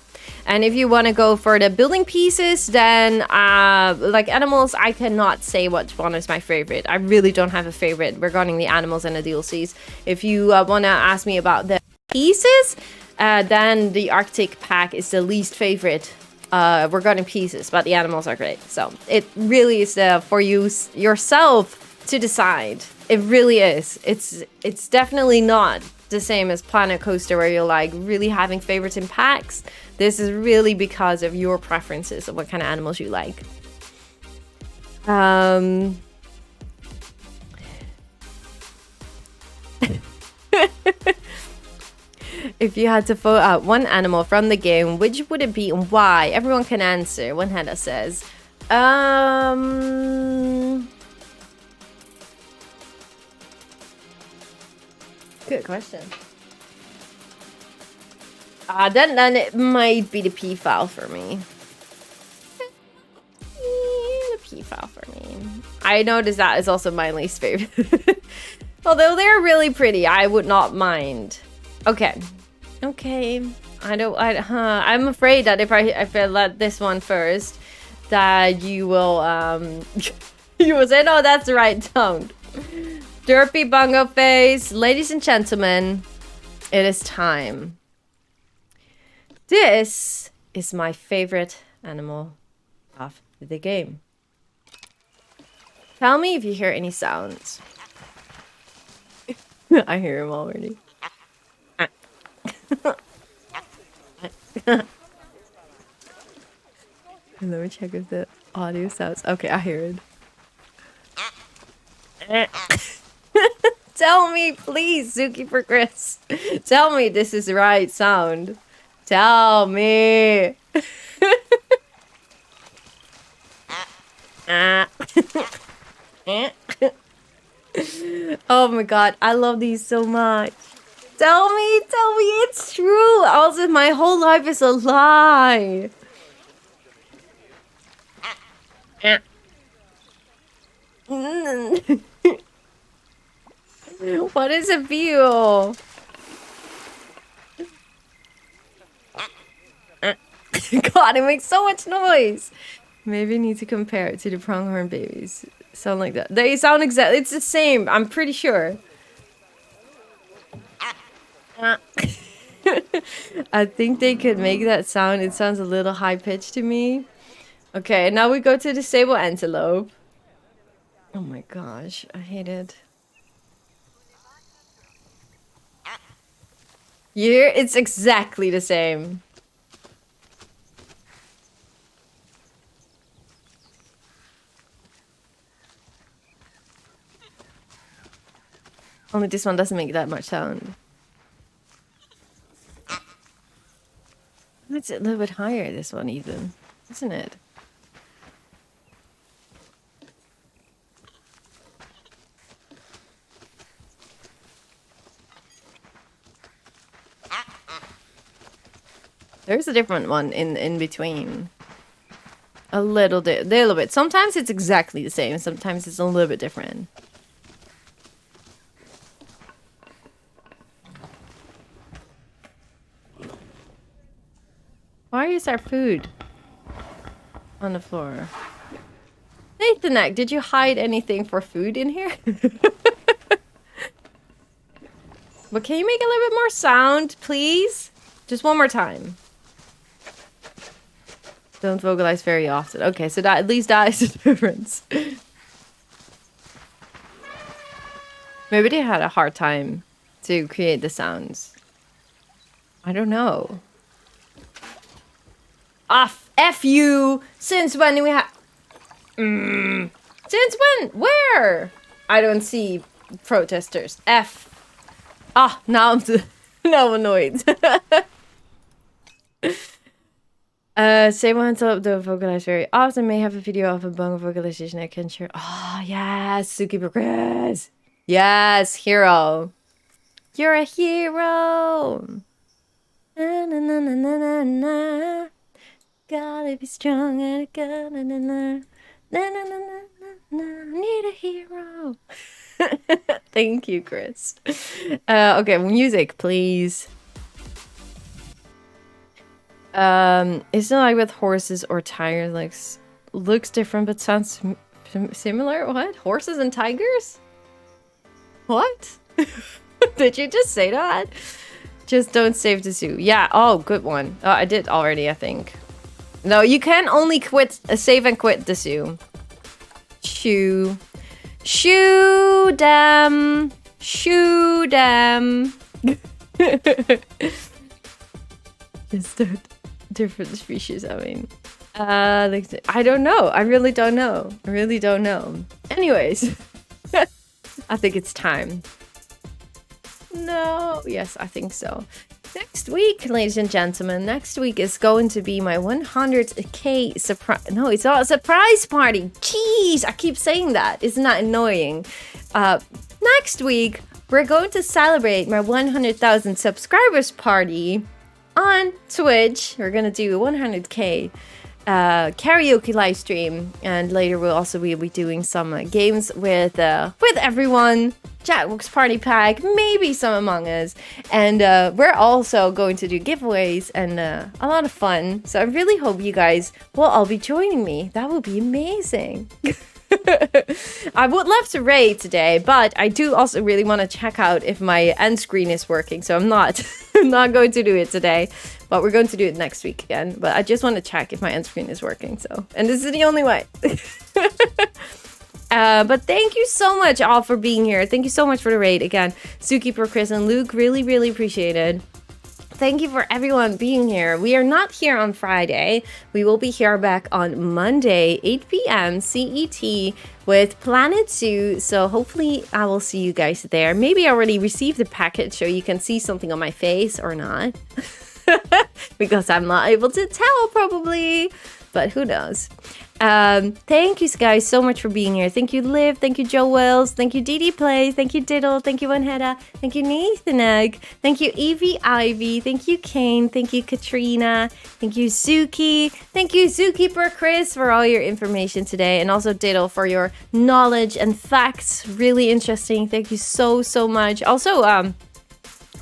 And if you want to go for the building pieces, then like animals, I cannot say which one is my favorite. I really don't have a favorite regarding the animals and the DLCs. If you want to ask me about the pieces, then the Arctic pack is the least favorite regarding pieces, but the animals are great. So it really is for you yourself to decide. It really is. It's definitely not the same as Planet Coaster, where you're like really having favorites in packs. This is really because of your preferences of what kind of animals you like. If you had to vote out one animal from the game, which would it be and why? Everyone can answer. One Hannah says. Good question. Then it might be the P-file for me. The P-file for me. I noticed that is also my least favorite. Although they're really pretty, I would not mind. Okay. I'm afraid that if I let this one first, that you will you will say, no, that's the right sound. Derpy Bongo Face, ladies and gentlemen, it is time. This is my favorite animal of the game. Tell me if you hear any sounds. I hear him already. Let me check if the audio sounds. Okay, I hear it. Tell me, please, Zookeeper Chris. Tell me this is the right sound. Tell me. Oh my god, I love these so much. Tell me it's true. Also, my whole life is a lie. What does it feel? god, it makes so much noise. Maybe I need to compare it to the pronghorn babies. Sound like that. They sound exactly. It's the same. I'm pretty sure. I think they could make that sound. It sounds a little high pitched to me. Okay, now we go to the sable antelope. Oh my gosh, I hate it. You hear? It's exactly the same. Only this one doesn't make that much sound. It's a little bit higher, this one even, isn't it? There's a different one in between. A little bit. Sometimes it's exactly the same, sometimes it's a little bit different. Why is our food on the floor? Nathanek, did you hide anything for food in here? But can you make a little bit more sound, please? Just one more time. Don't vocalize very often. Okay, so that at least that is the difference. Maybe they had a hard time to create the sounds. I don't know. Ah, F you! Since when do we have... Since when? Where? I don't see protesters. F. Ah, now I'm now annoyed. Sable Antelope don't vocalize very often. May have a video of a bongo vocalization I can share. Oh, yes, Suki Progress. Yes, hero. You're a hero. Na, na, na, na, na, na. Gotta be strong and gotta na na na na na na na. Need a hero. Thank you, Chris. Okay, music, please. It's not like with horses or tigers. Like, looks different but sounds similar. What? Horses and tigers? What? Did you just say that? Just don't save the zoo. Yeah. Oh, good one. I did already, I think. No, you can only quit, save and quit the zoo. Shoo them. Shoo them. Just a different species, I mean. I don't know. I really don't know. I really don't know. Anyways. I think it's time. No. Yes, I think so. Next week, ladies and gentlemen, next week is going to be my 100k surprise. No, it's not a surprise party. Jeez, I keep saying that. Isn't that annoying? Next week, we're going to celebrate my 100,000 subscribers party on Twitch. We're going to do a 100k karaoke live stream, and later we'll also be doing some games with everyone. Chatbox party pack, maybe some Among Us, and we're also going to do giveaways and a lot of fun. So I really hope you guys will all be joining me. That would be amazing. I would love to raid today, but I do also really want to check out if my end screen is working. So I'm not going to do it today, but we're going to do it next week again. But I just want to check if my end screen is working. So, and this is the only way. But thank you so much all for being here. Thank you so much for the raid again. Suki, Pro, Chris, and Luke, really, really appreciated. Thank you for everyone being here. We are not here on Friday. We will be here back on Monday, 8 p.m. CET with Planet Zoo. So hopefully I will see you guys there. Maybe I already received the package so you can see something on my face or not. Because I'm not able to tell probably. But who knows? Thank you guys so much for being here. Thank you, Liv. Thank you, Joe Wells. Thank you, Dee Plays. Thank you, Diddle. Thank you, Anheda. Thank you, Nathan Egg. Thank you, Evie Ivy. Thank you, Kane. Thank you, Katrina. Thank you, Zuki. Thank you, Zookeeper Chris, for all your information today. And also Diddle for your knowledge and facts. Really interesting. Thank you so, so much. Also,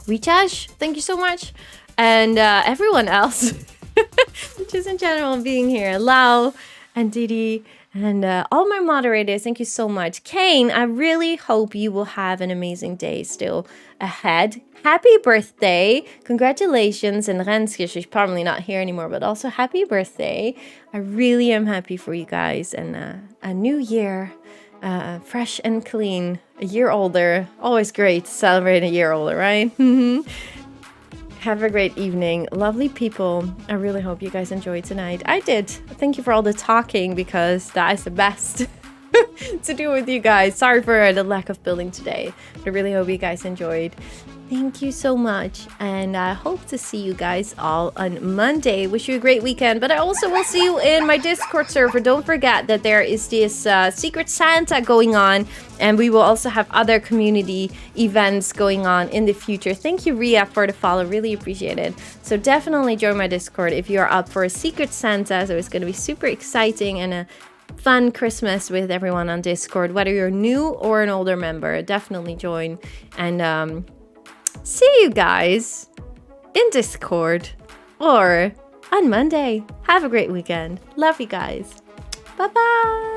Wichash, thank you so much. And everyone else. just in general being here. Lau and Didi and all my moderators, thank you so much. Kane, I really hope you will have an amazing day still ahead. Happy birthday. Congratulations. And Renske, she's probably not here anymore, but also happy birthday. I really am happy for you guys. And a new year, fresh and clean, a year older. Always great to celebrate a year older, right? Have a great evening. Lovely people. I really hope you guys enjoyed tonight. I did. Thank you for all the talking because that is the best to do with you guys. Sorry for the lack of building today. But I really hope you guys enjoyed. Thank you so much. And I hope to see you guys all on Monday. Wish you a great weekend. But I also will see you in my Discord server. Don't forget that there is this Secret Santa going on. And we will also have other community events going on in the future. Thank you, Ria, for the follow. Really appreciate it. So definitely join my Discord if you are up for a Secret Santa. So it's going to be super exciting and a fun Christmas with everyone on Discord. Whether you're new or an older member, definitely join. And see you guys in Discord or on Monday. Have a great weekend. Love you guys. Bye-bye.